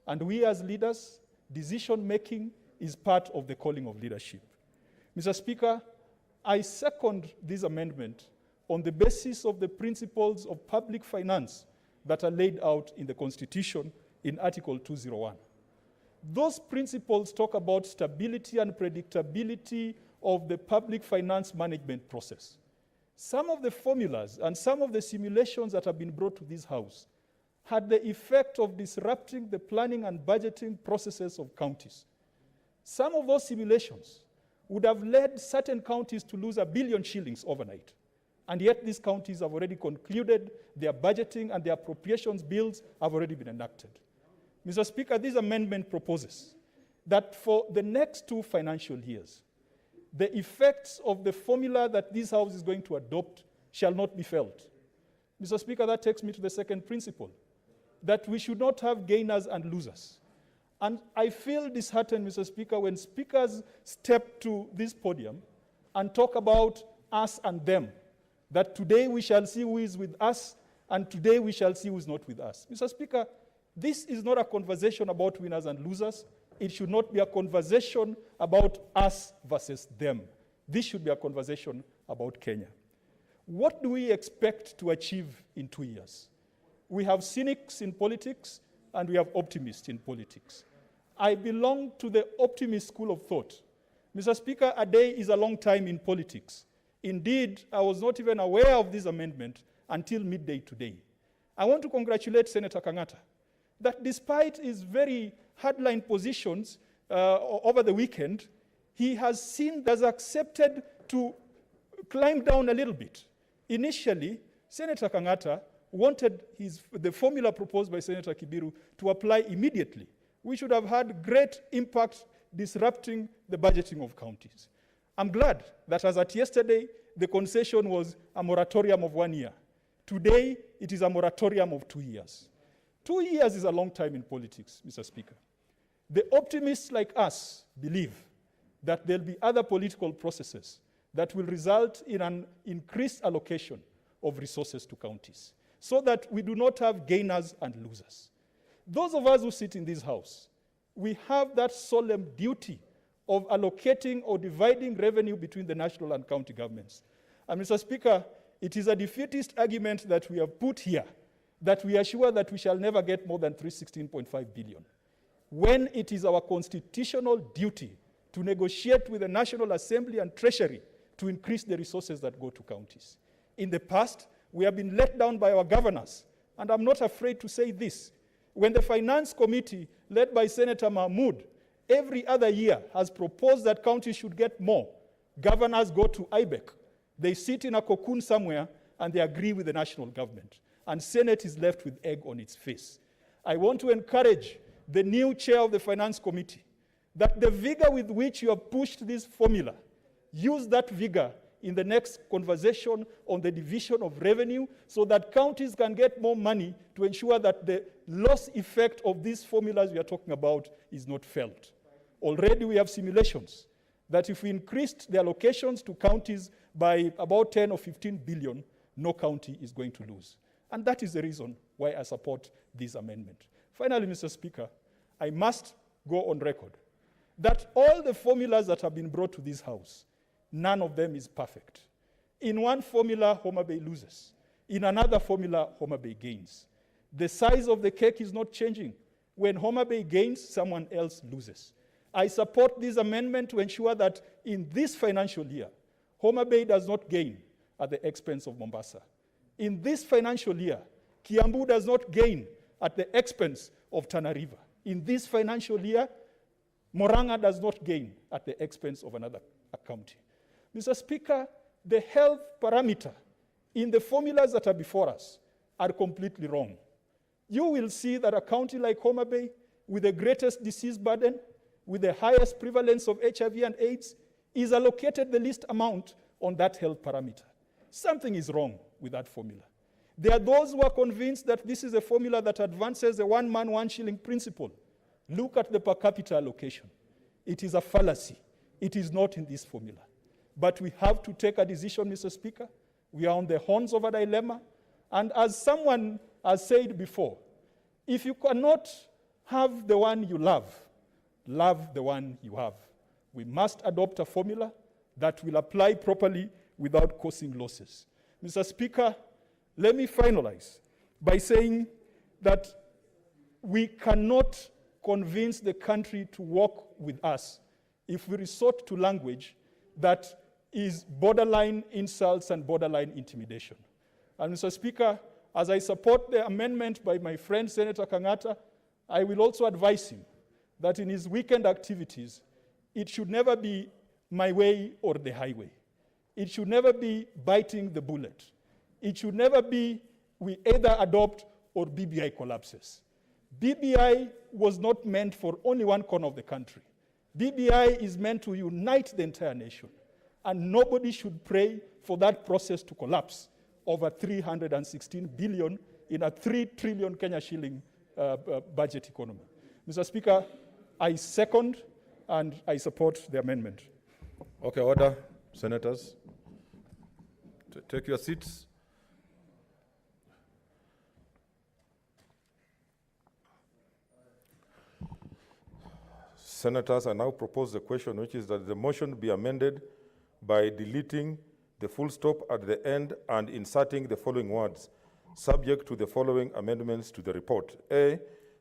And we as leaders, decision-making is part of the calling of leadership. Mr. Speaker, I second this amendment on the basis of the principles of public finance that are laid out in the Constitution in Article 201. Those principles talk about stability and predictability of the public finance management process. Some of the formulas and some of the simulations that have been brought to this House had the effect of disrupting the planning and budgeting processes of counties. Some of those simulations would have led certain counties to lose R1 billion shillings overnight. And yet these counties have already concluded their budgeting and their appropriations bills have already been enacted. Mr. Speaker, this amendment proposes that for the next 2 financial years, the effects of the formula that this House is going to adopt shall not be felt. Mr. Speaker, that takes me to the second principle, that we should not have gainers and losers. And I feel disheartened, Mr. Speaker, when speakers step to this podium and talk about us and them, that today we shall see who is with us and today we shall see who is not with us. Mr. Speaker, this is not a conversation about winners and losers. It should not be a conversation about us versus them. This should be a conversation about Kenya. What do we expect to achieve in 2 years? We have cynics in politics and we have optimists in politics. I belong to the optimist school of thought. Mr. Speaker, a day is a long time in politics. Indeed, I was not even aware of this amendment until midday today. I want to congratulate Senator Kang'ata that despite his very hardline positions over the weekend, he has accepted to climb down a little bit. Initially, Senator Kang'ata wanted the formula proposed by Senator Kibiru to apply immediately. We should have had great impact disrupting the budgeting of counties. I'm glad that as at yesterday, the concession was a moratorium of 1 year. Today, it is a moratorium of 2 years. 2 years is a long time in politics, Mr. Speaker. The optimists like us believe that there'll be other political processes that will result in an increased allocation of resources to counties so that we do not have gainers and losers. Those of us who sit in this House, we have that solemn duty of allocating or dividing revenue between the national and county governments. And Mr. Speaker, it is a defeatist argument that we have put here that we are sure that we shall never get more than 316.5 billion, when it is our constitutional duty to negotiate with the National Assembly and Treasury to increase the resources that go to counties. In the past, We have been let down by our governors. And I'm not afraid to say this. When the Finance Committee, led by Senator Mahmood, every other year has proposed that counties should get more, governors go to IBEC. They sit in a cocoon somewhere and they agree with the national government. And Senate is left with egg on its face. I want to encourage the new chair of the Finance Committee that the vigor with which you have pushed this formula, use that vigor in the next conversation on the division of revenue so that counties can get more money to ensure that the loss effect of these formulas we are talking about is not felt. Already we have simulations that if we increased the allocations to counties by about 10 or 15 billion, no county is going to lose. And that is the reason why I support this amendment. Finally, Mr. Speaker, I must go on record that all the formulas that have been brought to this House, none of them is perfect. In one formula, Homa Bay loses. In another formula, Homa Bay gains. The size of the cake is not changing. When Homa Bay gains, someone else loses. I support this amendment to ensure that in this financial year, Homa Bay does not gain at the expense of Mombasa. In this financial year, Kiambu does not gain at the expense of Tana River. In this financial year, Moranga does not gain at the expense of another county. Mr. Speaker, the health parameter in the formulas that are before us are completely wrong. You will see that a county like Homa Bay, with the greatest disease burden, with the highest prevalence of HIV and AIDS, is allocated the least amount on that health parameter. Something is wrong with that formula. There are those who are convinced that this is a formula that advances the one man, one shilling principle. Look at the per capita allocation. It is a fallacy. It is not in this formula. But we have to take a decision, Mr. Speaker. We are on the horns of a dilemma. And as someone has said before, if you cannot have the one you love the one you have. We must adopt a formula that will apply properly without causing losses. Mr. Speaker, let me finalize by saying that we cannot convince the country to work with us if we resort to language that is borderline insults and borderline intimidation. And Mr. Speaker, as I support the amendment by my friend Senator Kangata, I will also advise him that in his weekend activities, it should never be my way or the highway. It should never be biting the bullet. It should never be we either adopt or BBI collapses. BBI was not meant for only one corner of the country. BBI is meant to unite the entire nation. And nobody should pray for that process to collapse over 316 billion in a 3 trillion Kenya shilling budget economy. Mr. Speaker, I second and I support the amendment. Okay, order. Senators, take your seats. Senators, I now propose the question, which is that the motion be amended by deleting the full stop at the end and inserting the following words, subject to the following amendments to the report. A,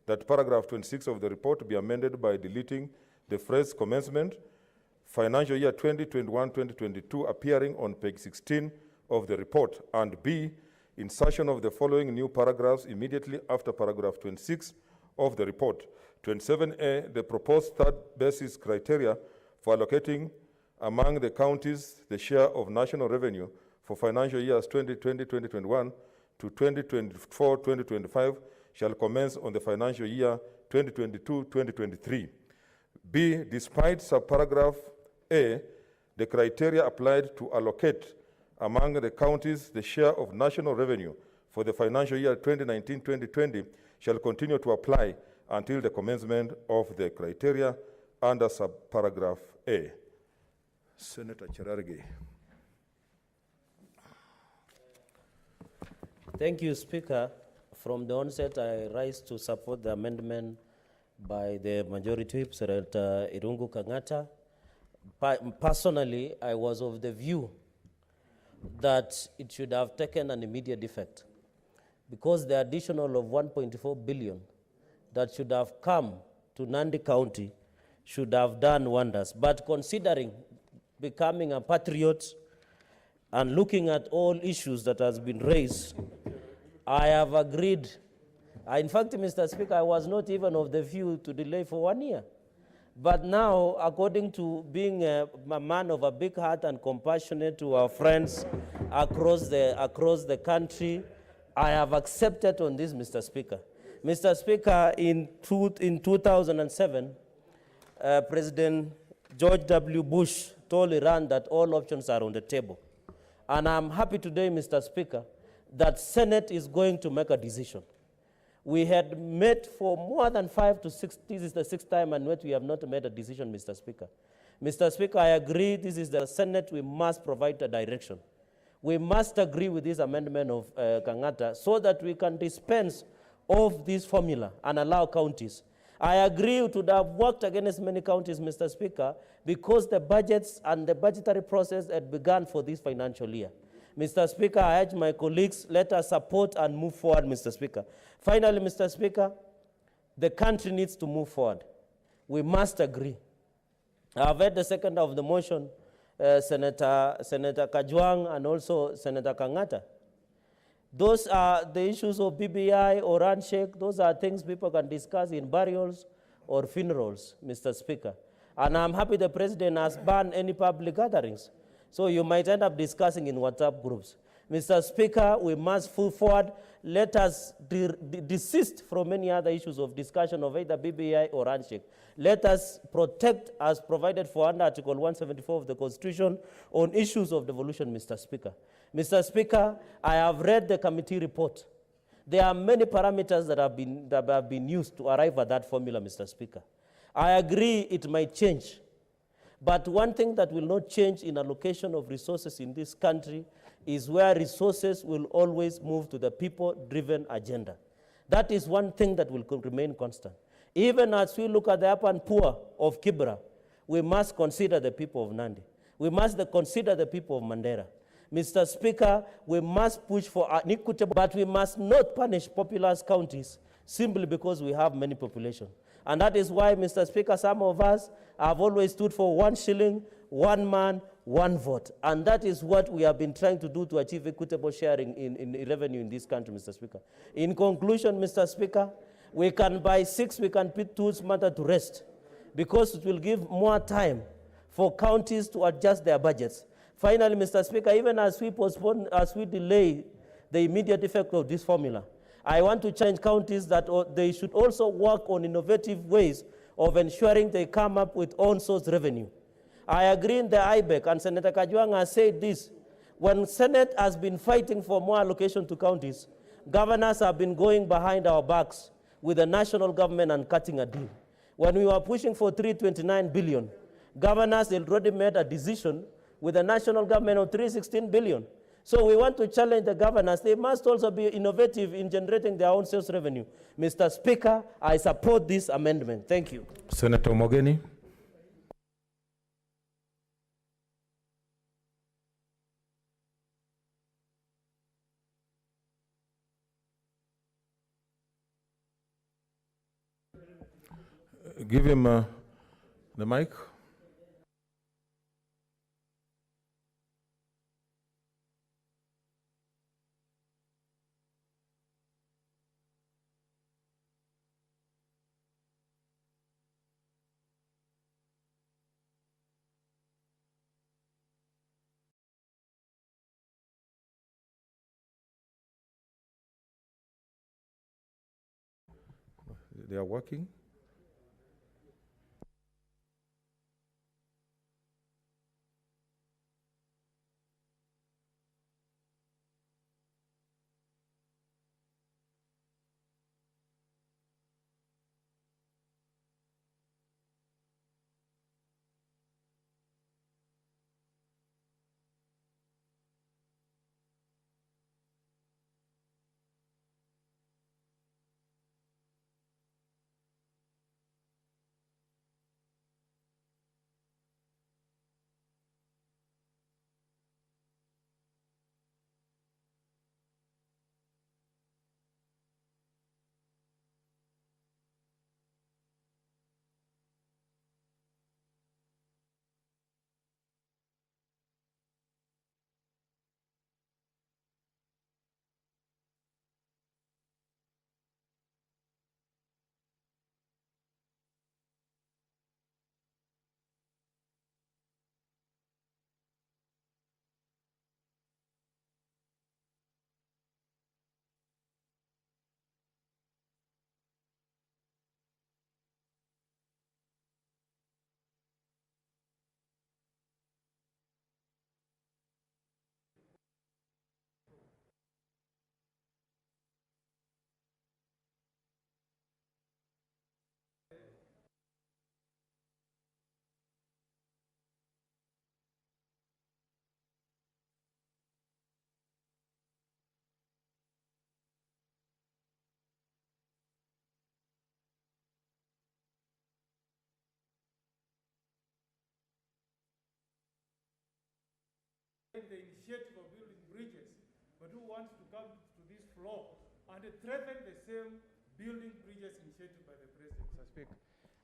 that paragraph 26 of the report be amended by deleting the phrase commencement, financial year 2021-2022 appearing on page 16 of the report, and B, insertion of the following new paragraphs immediately after paragraph 26 of the report. 27A, the proposed third basis criteria for allocating among the counties the share of national revenue for financial years 2020-2021 to 2024-2025 shall commence on the financial year 2022-2023. B, despite subparagraph A, the criteria applied to allocate among the counties the share of national revenue for the financial year 2019-2020 shall continue to apply until the commencement of the criteria under subparagraph A. Senator Cherargei. Thank you, Speaker. From the onset, I rise to support the amendment by the Majority Whip, Senator Irungu Kangata. Personally, I was of the view that it should have taken an immediate effect because the additional of 1.4 billion that should have come to Nandi County should have done wonders. But considering becoming a patriot and looking at all issues that has been raised, I have agreed. In fact, Mr. Speaker, I was not even of the view to delay for 1 year. But now, according to being a man of a big heart and compassionate to our friends across the country, I have accepted on this, Mr. Speaker. Mr. Speaker, in 2007, President George W. Bush told Iran that all options are on the table. And I'm happy today, Mr. Speaker, that Senate is going to make a decision. We had met for more than 5 to 6, this is the 6th time, and yet we have not made a decision, Mr. Speaker. Mr. Speaker, I agree this is the Senate, we must provide a direction. We must agree with this amendment of Kangata so that we can dispense of this formula and allow counties. I agree it would have worked against many counties, Mr. Speaker, because the budgets and the budgetary process had begun for this financial year. Mr. Speaker, I urge my colleagues, let us support and move forward, Mr. Speaker. Finally, Mr. Speaker, the country needs to move forward. We must agree. I've heard the second of the motion, Senator Kajwang and also Senator Kangata. Those are the issues of BBI or handshake. Those are things people can discuss in burials or funerals, Mr. Speaker. And I'm happy the President has banned any public gatherings. So you might end up discussing in WhatsApp groups. Mr. Speaker, we must move forward. Let us desist from any other issues of discussion of either BBI or handshake. Let us protect, as provided for under Article 174 of the Constitution, on issues of devolution, Mr. Speaker. Mr. Speaker, I have read the committee report. There are many parameters that have been used to arrive at that formula, Mr. Speaker. I agree it might change. But one thing that will not change in allocation of resources in this country is where resources will always move to the people-driven agenda. That is one thing that will remain constant. Even as we look at the upper and poor of Kibra, we must consider the people of Nandi. We must consider the people of Mandera. Mr. Speaker, we must push for an equitable, but we must not punish populous counties simply because we have many population. And that is why, Mr. Speaker, some of us have always stood for 1 shilling, 1 man, 1 vote. And that is what we have been trying to do to achieve equitable sharing in revenue in this country, Mr. Speaker. In conclusion, Mr. Speaker, we can by 6, we can put 2's matter to rest because it will give more time for counties to adjust their budgets. Finally, Mr. Speaker, even as we postpone, as we delay the immediate effect of this formula, I want to challenge counties that they should also work on innovative ways of ensuring they come up with own source revenue. I agree in the IBEC, and Senator Kajwang has said this. When Senate has been fighting for more allocation to counties, governors have been going behind our backs with the national government and cutting a deal. When we were pushing for 329 billion, governors had already made a decision with the national government of 316 billion. So we want to challenge the governors. They must also be innovative in generating their own sales revenue. Mr. Speaker, I support this amendment. Thank you. Senator Mogeni. Give him the mic. They are working. the initiative of building bridges, but who wants to come to this floor and threaten the same building bridges initiative by the President, Mr. Speaker.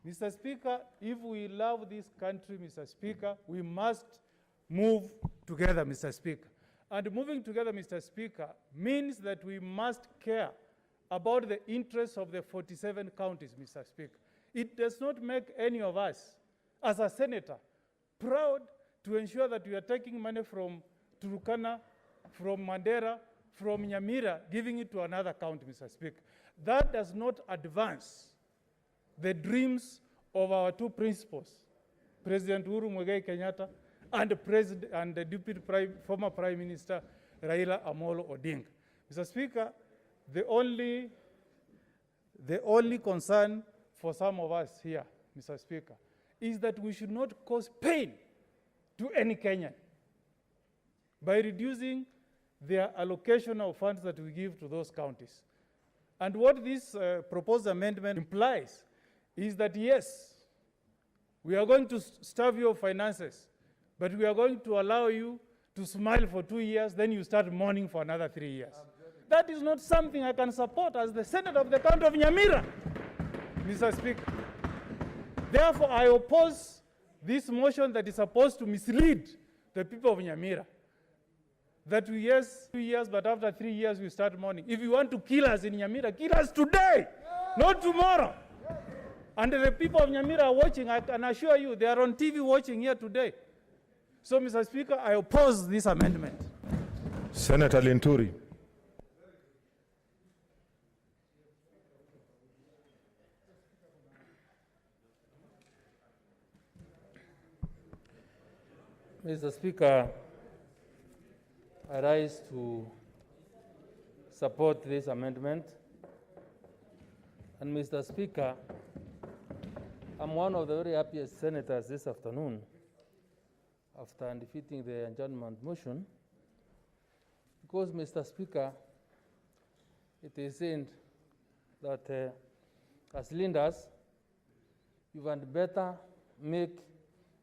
Mr. Speaker, if we love this country, Mr. Speaker, we must move together, Mr. Speaker. And moving together, Mr. Speaker, means that we must care about the interests of the 47 counties, Mr. Speaker. It does not make any of us, as a senator, proud to ensure that we are taking money from Turkana, from Mandera, from Nyamira, giving it to another county, Mr. Speaker. That does not advance the dreams of our two principals, President Uhuru Muigai Kenyatta and the former Prime Minister Raila Amolo Odinga. Mr. Speaker, the only concern for some of us here, Mr. Speaker, is that we should not cause pain to any Kenyan by reducing their allocation of funds that we give to those counties. And what this proposed amendment implies is that, yes, we are going to starve your finances, but we are going to allow you to smile for 2 years, then you start mourning for another 3 years. That is not something I can support as the Senate of the County of Nyamira, Mr. Speaker. Therefore, I oppose this motion that is supposed to mislead the people of Nyamira. That we, yes, 2 years, but after 3 years we start mourning. If you want to kill us in Nyamira, kill us today, not tomorrow. And the people of Nyamira are watching, I can assure you, they are on TV watching here today. So, Mr. Speaker, I oppose this amendment. Senator Linturi. Mr. Speaker, I rise to support this amendment. And Mr. Speaker, I'm one of the very happiest senators this afternoon after defeating the adjournment motion, because, Mr. Speaker, it is said that as leaders, you had better make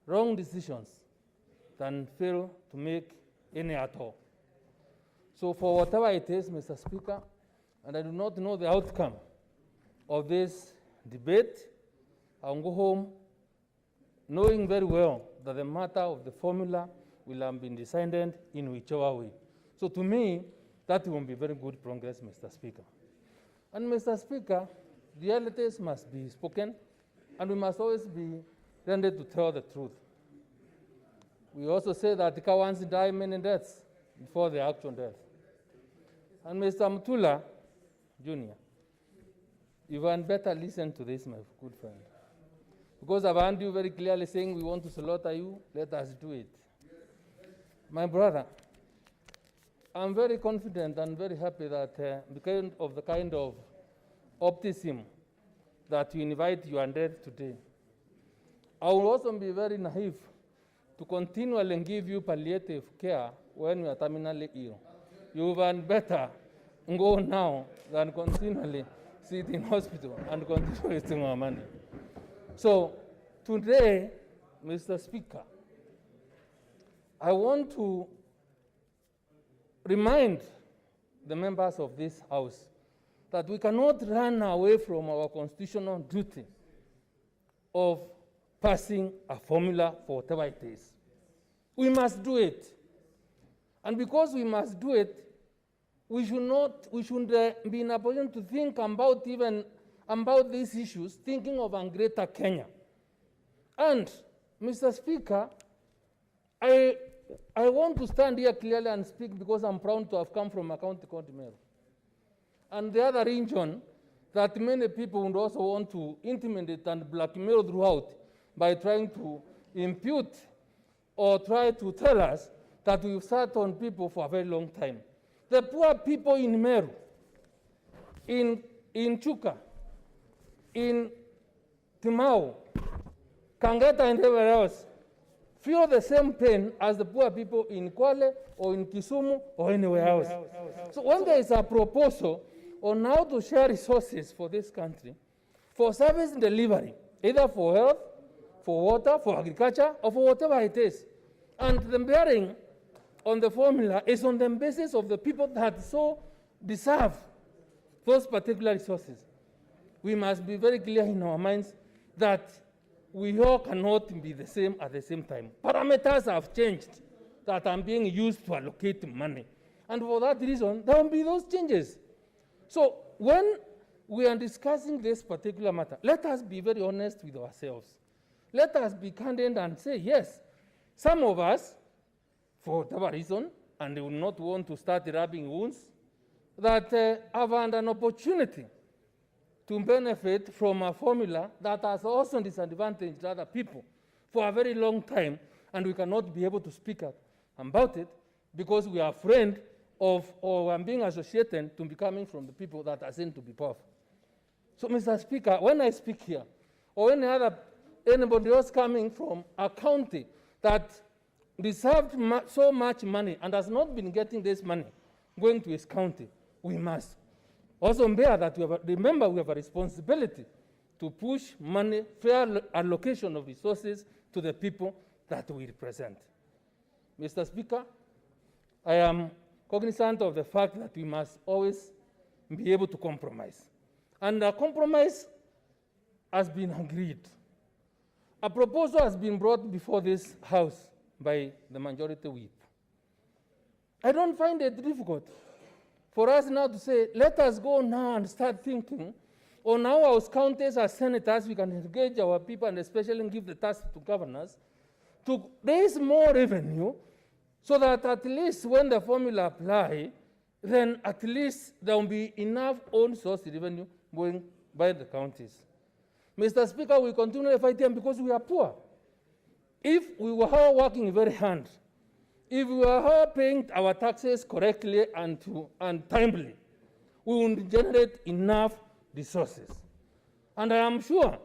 wrong decisions than fail to make any at all. So for whatever it is, Mr. Speaker, and I do not know the outcome of this debate, I'll go home knowing very well that the matter of the formula will have been decided in whichever way. So to me, that will be very good progress, Mr. Speaker. And Mr. Speaker, realities must be spoken, and we must always be ready to tell the truth. We also say that the cowards die many deaths before the actual death. And Mr. Mutula, Jr., you had better listen to this, my good friend. Because I've heard you very clearly saying we want to slaughter you, let us do it. My brother, I'm very confident and very happy that the kind of optimism that you invite your death today. I will also be very naive to continually give you palliative care when you are terminally ill. You had better go now than continually sit in hospital and continue wasting our money. So today, Mr. Speaker, I want to remind the members of this House that we cannot run away from our constitutional duty of passing a formula for whatever it is. We must do it. And because we must do it, we shouldn't be in a position to think about these issues, thinking of a greater Kenya. And, Mr. Speaker, I want to stand here clearly and speak because I'm proud to have come from a county called Meru. And the other region that many people would also want to intimidate and blackmail throughout by trying to impute or try to tell us that we've sat on people for a very long time. The poor people in Meru, in Chuka, in Timau, Kangata and everywhere else, feel the same pain as the poor people in Kwale or in Kisumu or anywhere else. So when there is a proposal on how to share resources for this country, for service delivery, either for health, for water, for agriculture, or for whatever it is, and the bearing on the formula is on the basis of the people that so deserve those particular resources. We must be very clear in our minds that we all cannot be the same at the same time. Parameters have changed that are being used to allocate money. And for that reason, there will be those changes. So when we are discussing this particular matter, let us be very honest with ourselves. Let us be candid and say, yes, some of us, for whatever reason, and they will not want to start rubbing wounds, that have had an opportunity to benefit from a formula that has also disadvantaged other people for a very long time, and we cannot be able to speak up about it because we are afraid of or being associated to becoming from the people that are seen to be powerful. So, Mr. Speaker, when I speak here, or anybody else coming from a county that deserved so much money and has not been getting this money going to his county, we must also bear that remember we have a responsibility to push money, fair allocation of resources to the people that we represent. Mr. Speaker, I am cognizant of the fact that we must always be able to compromise. And a compromise has been agreed. A proposal has been brought before this House by the majority whip. I don't find it difficult for us now to say, let us go now and start thinking on how as counties, as senators, we can engage our people and especially give the task to governors to raise more revenue so that at least when the formula apply, then at least there will be enough own source revenue going by the counties. Mr. Speaker, we continue fighting because we are poor. If we were all working very hard, if we were all paying our taxes correctly and timely, we would generate enough resources. And I am sure,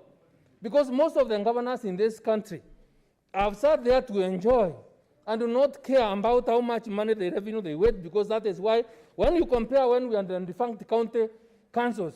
because most of the governors in this country have sat there to enjoy and do not care about how much money the revenue they get, because that is why when you compare when we are in the defunct county councils,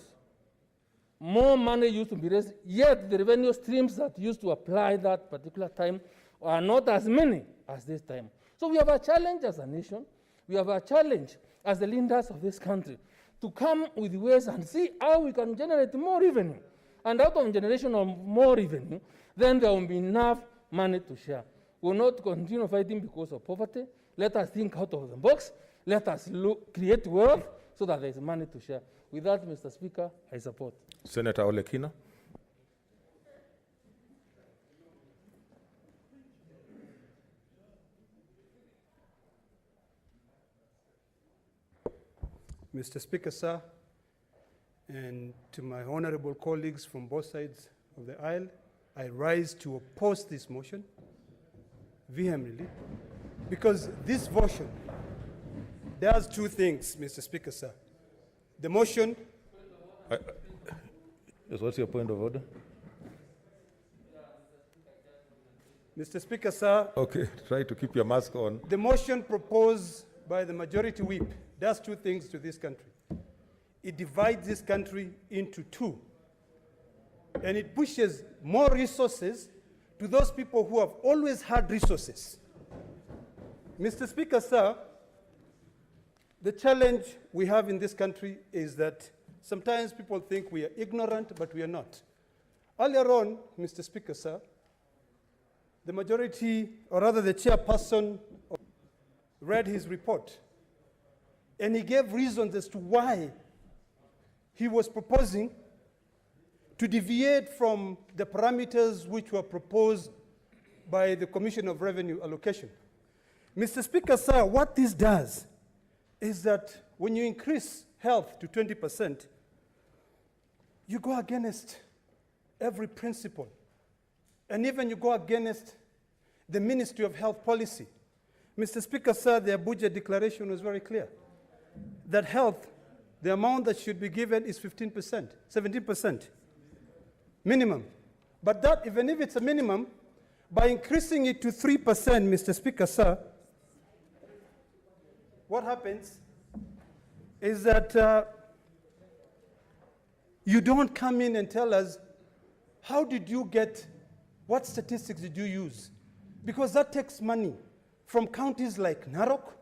more money used to be raised, yet the revenue streams that used to apply that particular time are not as many as this time. So we have a challenge as a nation, we have a challenge as the leaders of this country to come with ways and see how we can generate more revenue. And out of generation of more revenue, then there will be enough money to share. We will not continue fighting because of poverty. Let us think out of the box. Let us create wealth so that there is money to share. With that, Mr. Speaker, I support. Senator Olekina. Mr. Speaker, sir, and to my honorable colleagues from both sides of the aisle, I rise to oppose this motion vehemently because this motion does two things, Mr. Speaker, sir. The motion... Yes, what's your point of order? Mr. Speaker, sir. Okay, try to keep your mask on. The motion proposed by the majority whip does two things to this country. It divides this country into two, and it pushes more resources to those people who have always had resources. Mr. Speaker, sir, the challenge we have in this country is that sometimes people think we are ignorant, but we are not. Earlier on, Mr. Speaker, sir, the majority, or rather the chairperson, read his report, and he gave reasons as to why he was proposing to deviate from the parameters which were proposed by the Commission of Revenue Allocation. Mr. Speaker, sir, what this does is that when you increase health to 20%, you go against every principle. And even you go against the Ministry of Health policy. Mr. Speaker, sir, their budget declaration was very clear that health, the amount that should be given is 15%, 17% minimum. But that, even if it's a minimum, by increasing it to 3%, Mr. Speaker, sir, what happens is that you don't come in and tell us, how did you get, what statistics did you use? Because that takes money from counties like Narok.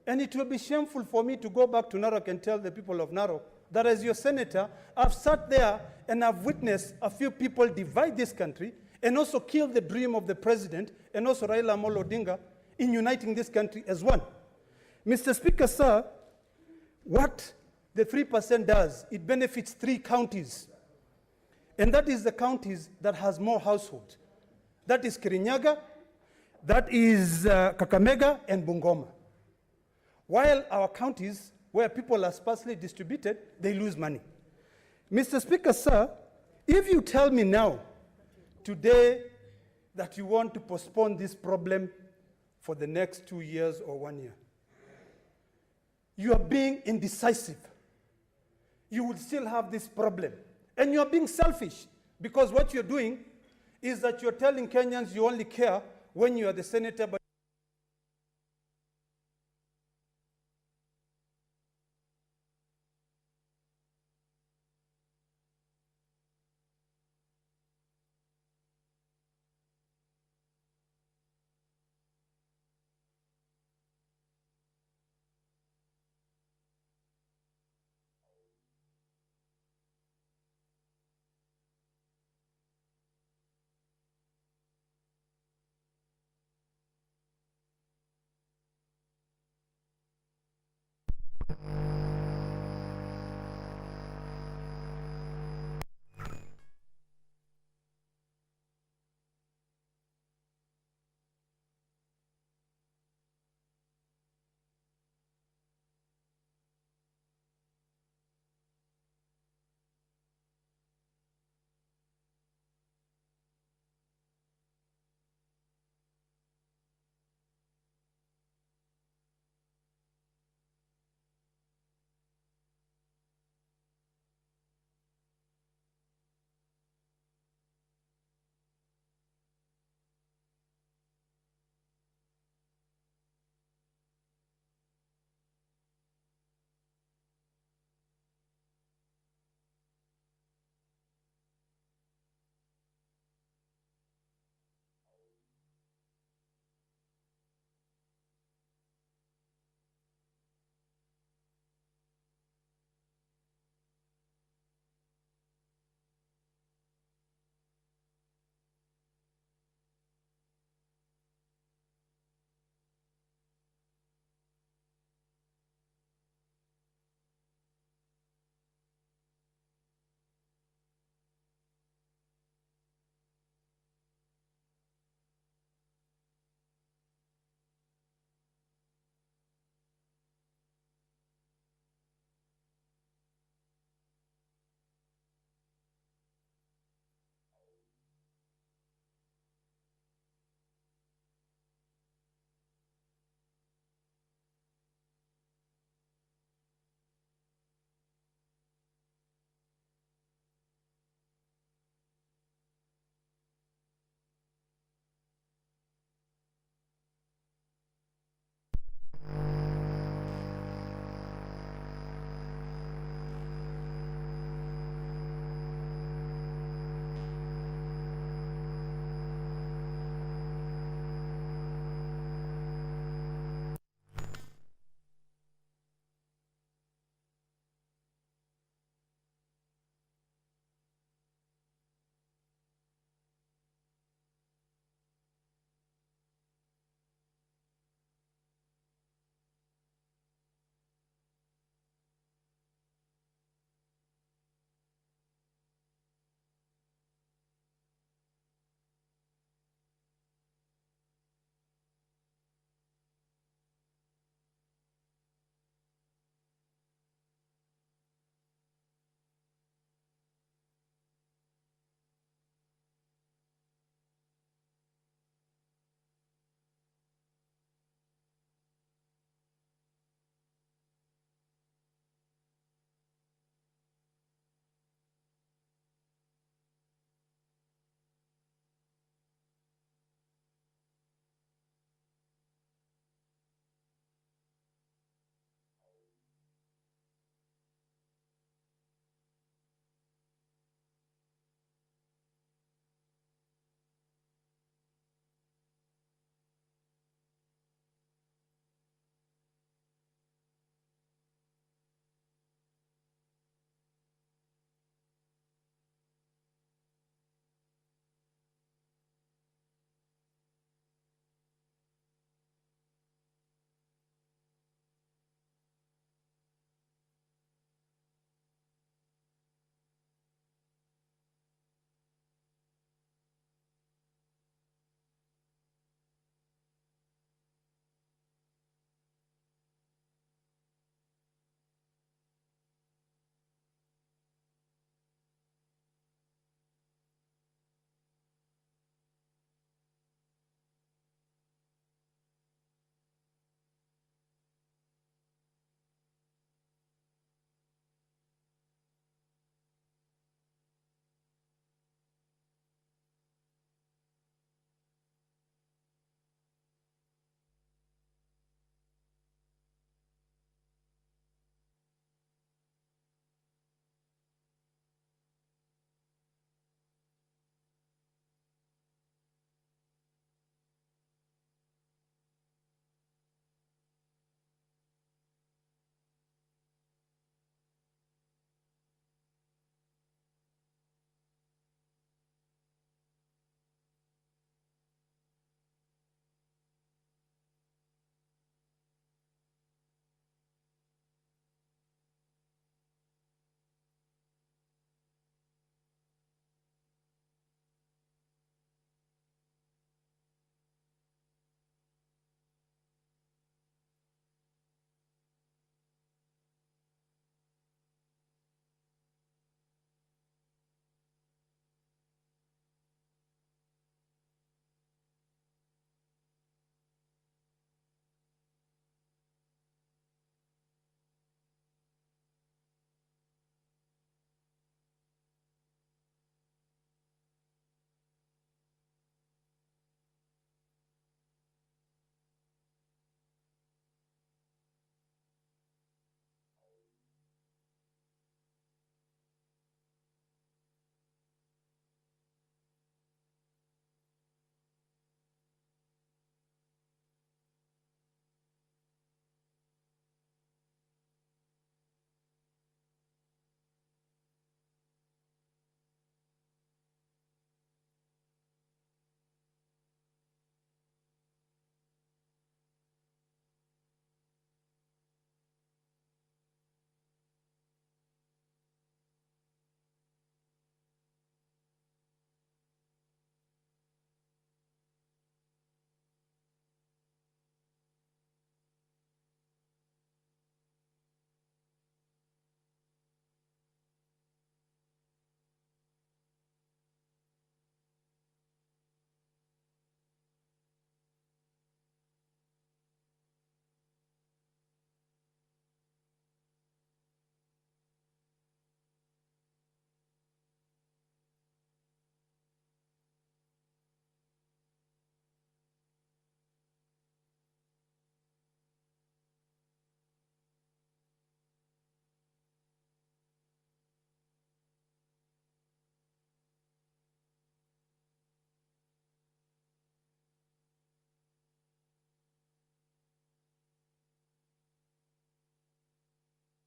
And it will be shameful for me to go back to Narok and tell the people of Narok that as your senator, I've sat there and I've witnessed a few people divide this country and also kill the dream of the president and also Raila Amolo Odinga in uniting this country as one. Mr. Speaker, sir, what the 3% does, it benefits 3 counties. And that is the counties that has more households. That is Kirinyaga, that is Kakamega, and Bungoma. While our counties, where people are sparsely distributed, they lose money. Mr. Speaker, sir, if you tell me now, today, that you want to postpone this problem for the next 2 years or 1 year, you are being indecisive. You will still have this problem. And you are being selfish, because what you're doing is that you're telling Kenyans you only care when you are the senator, but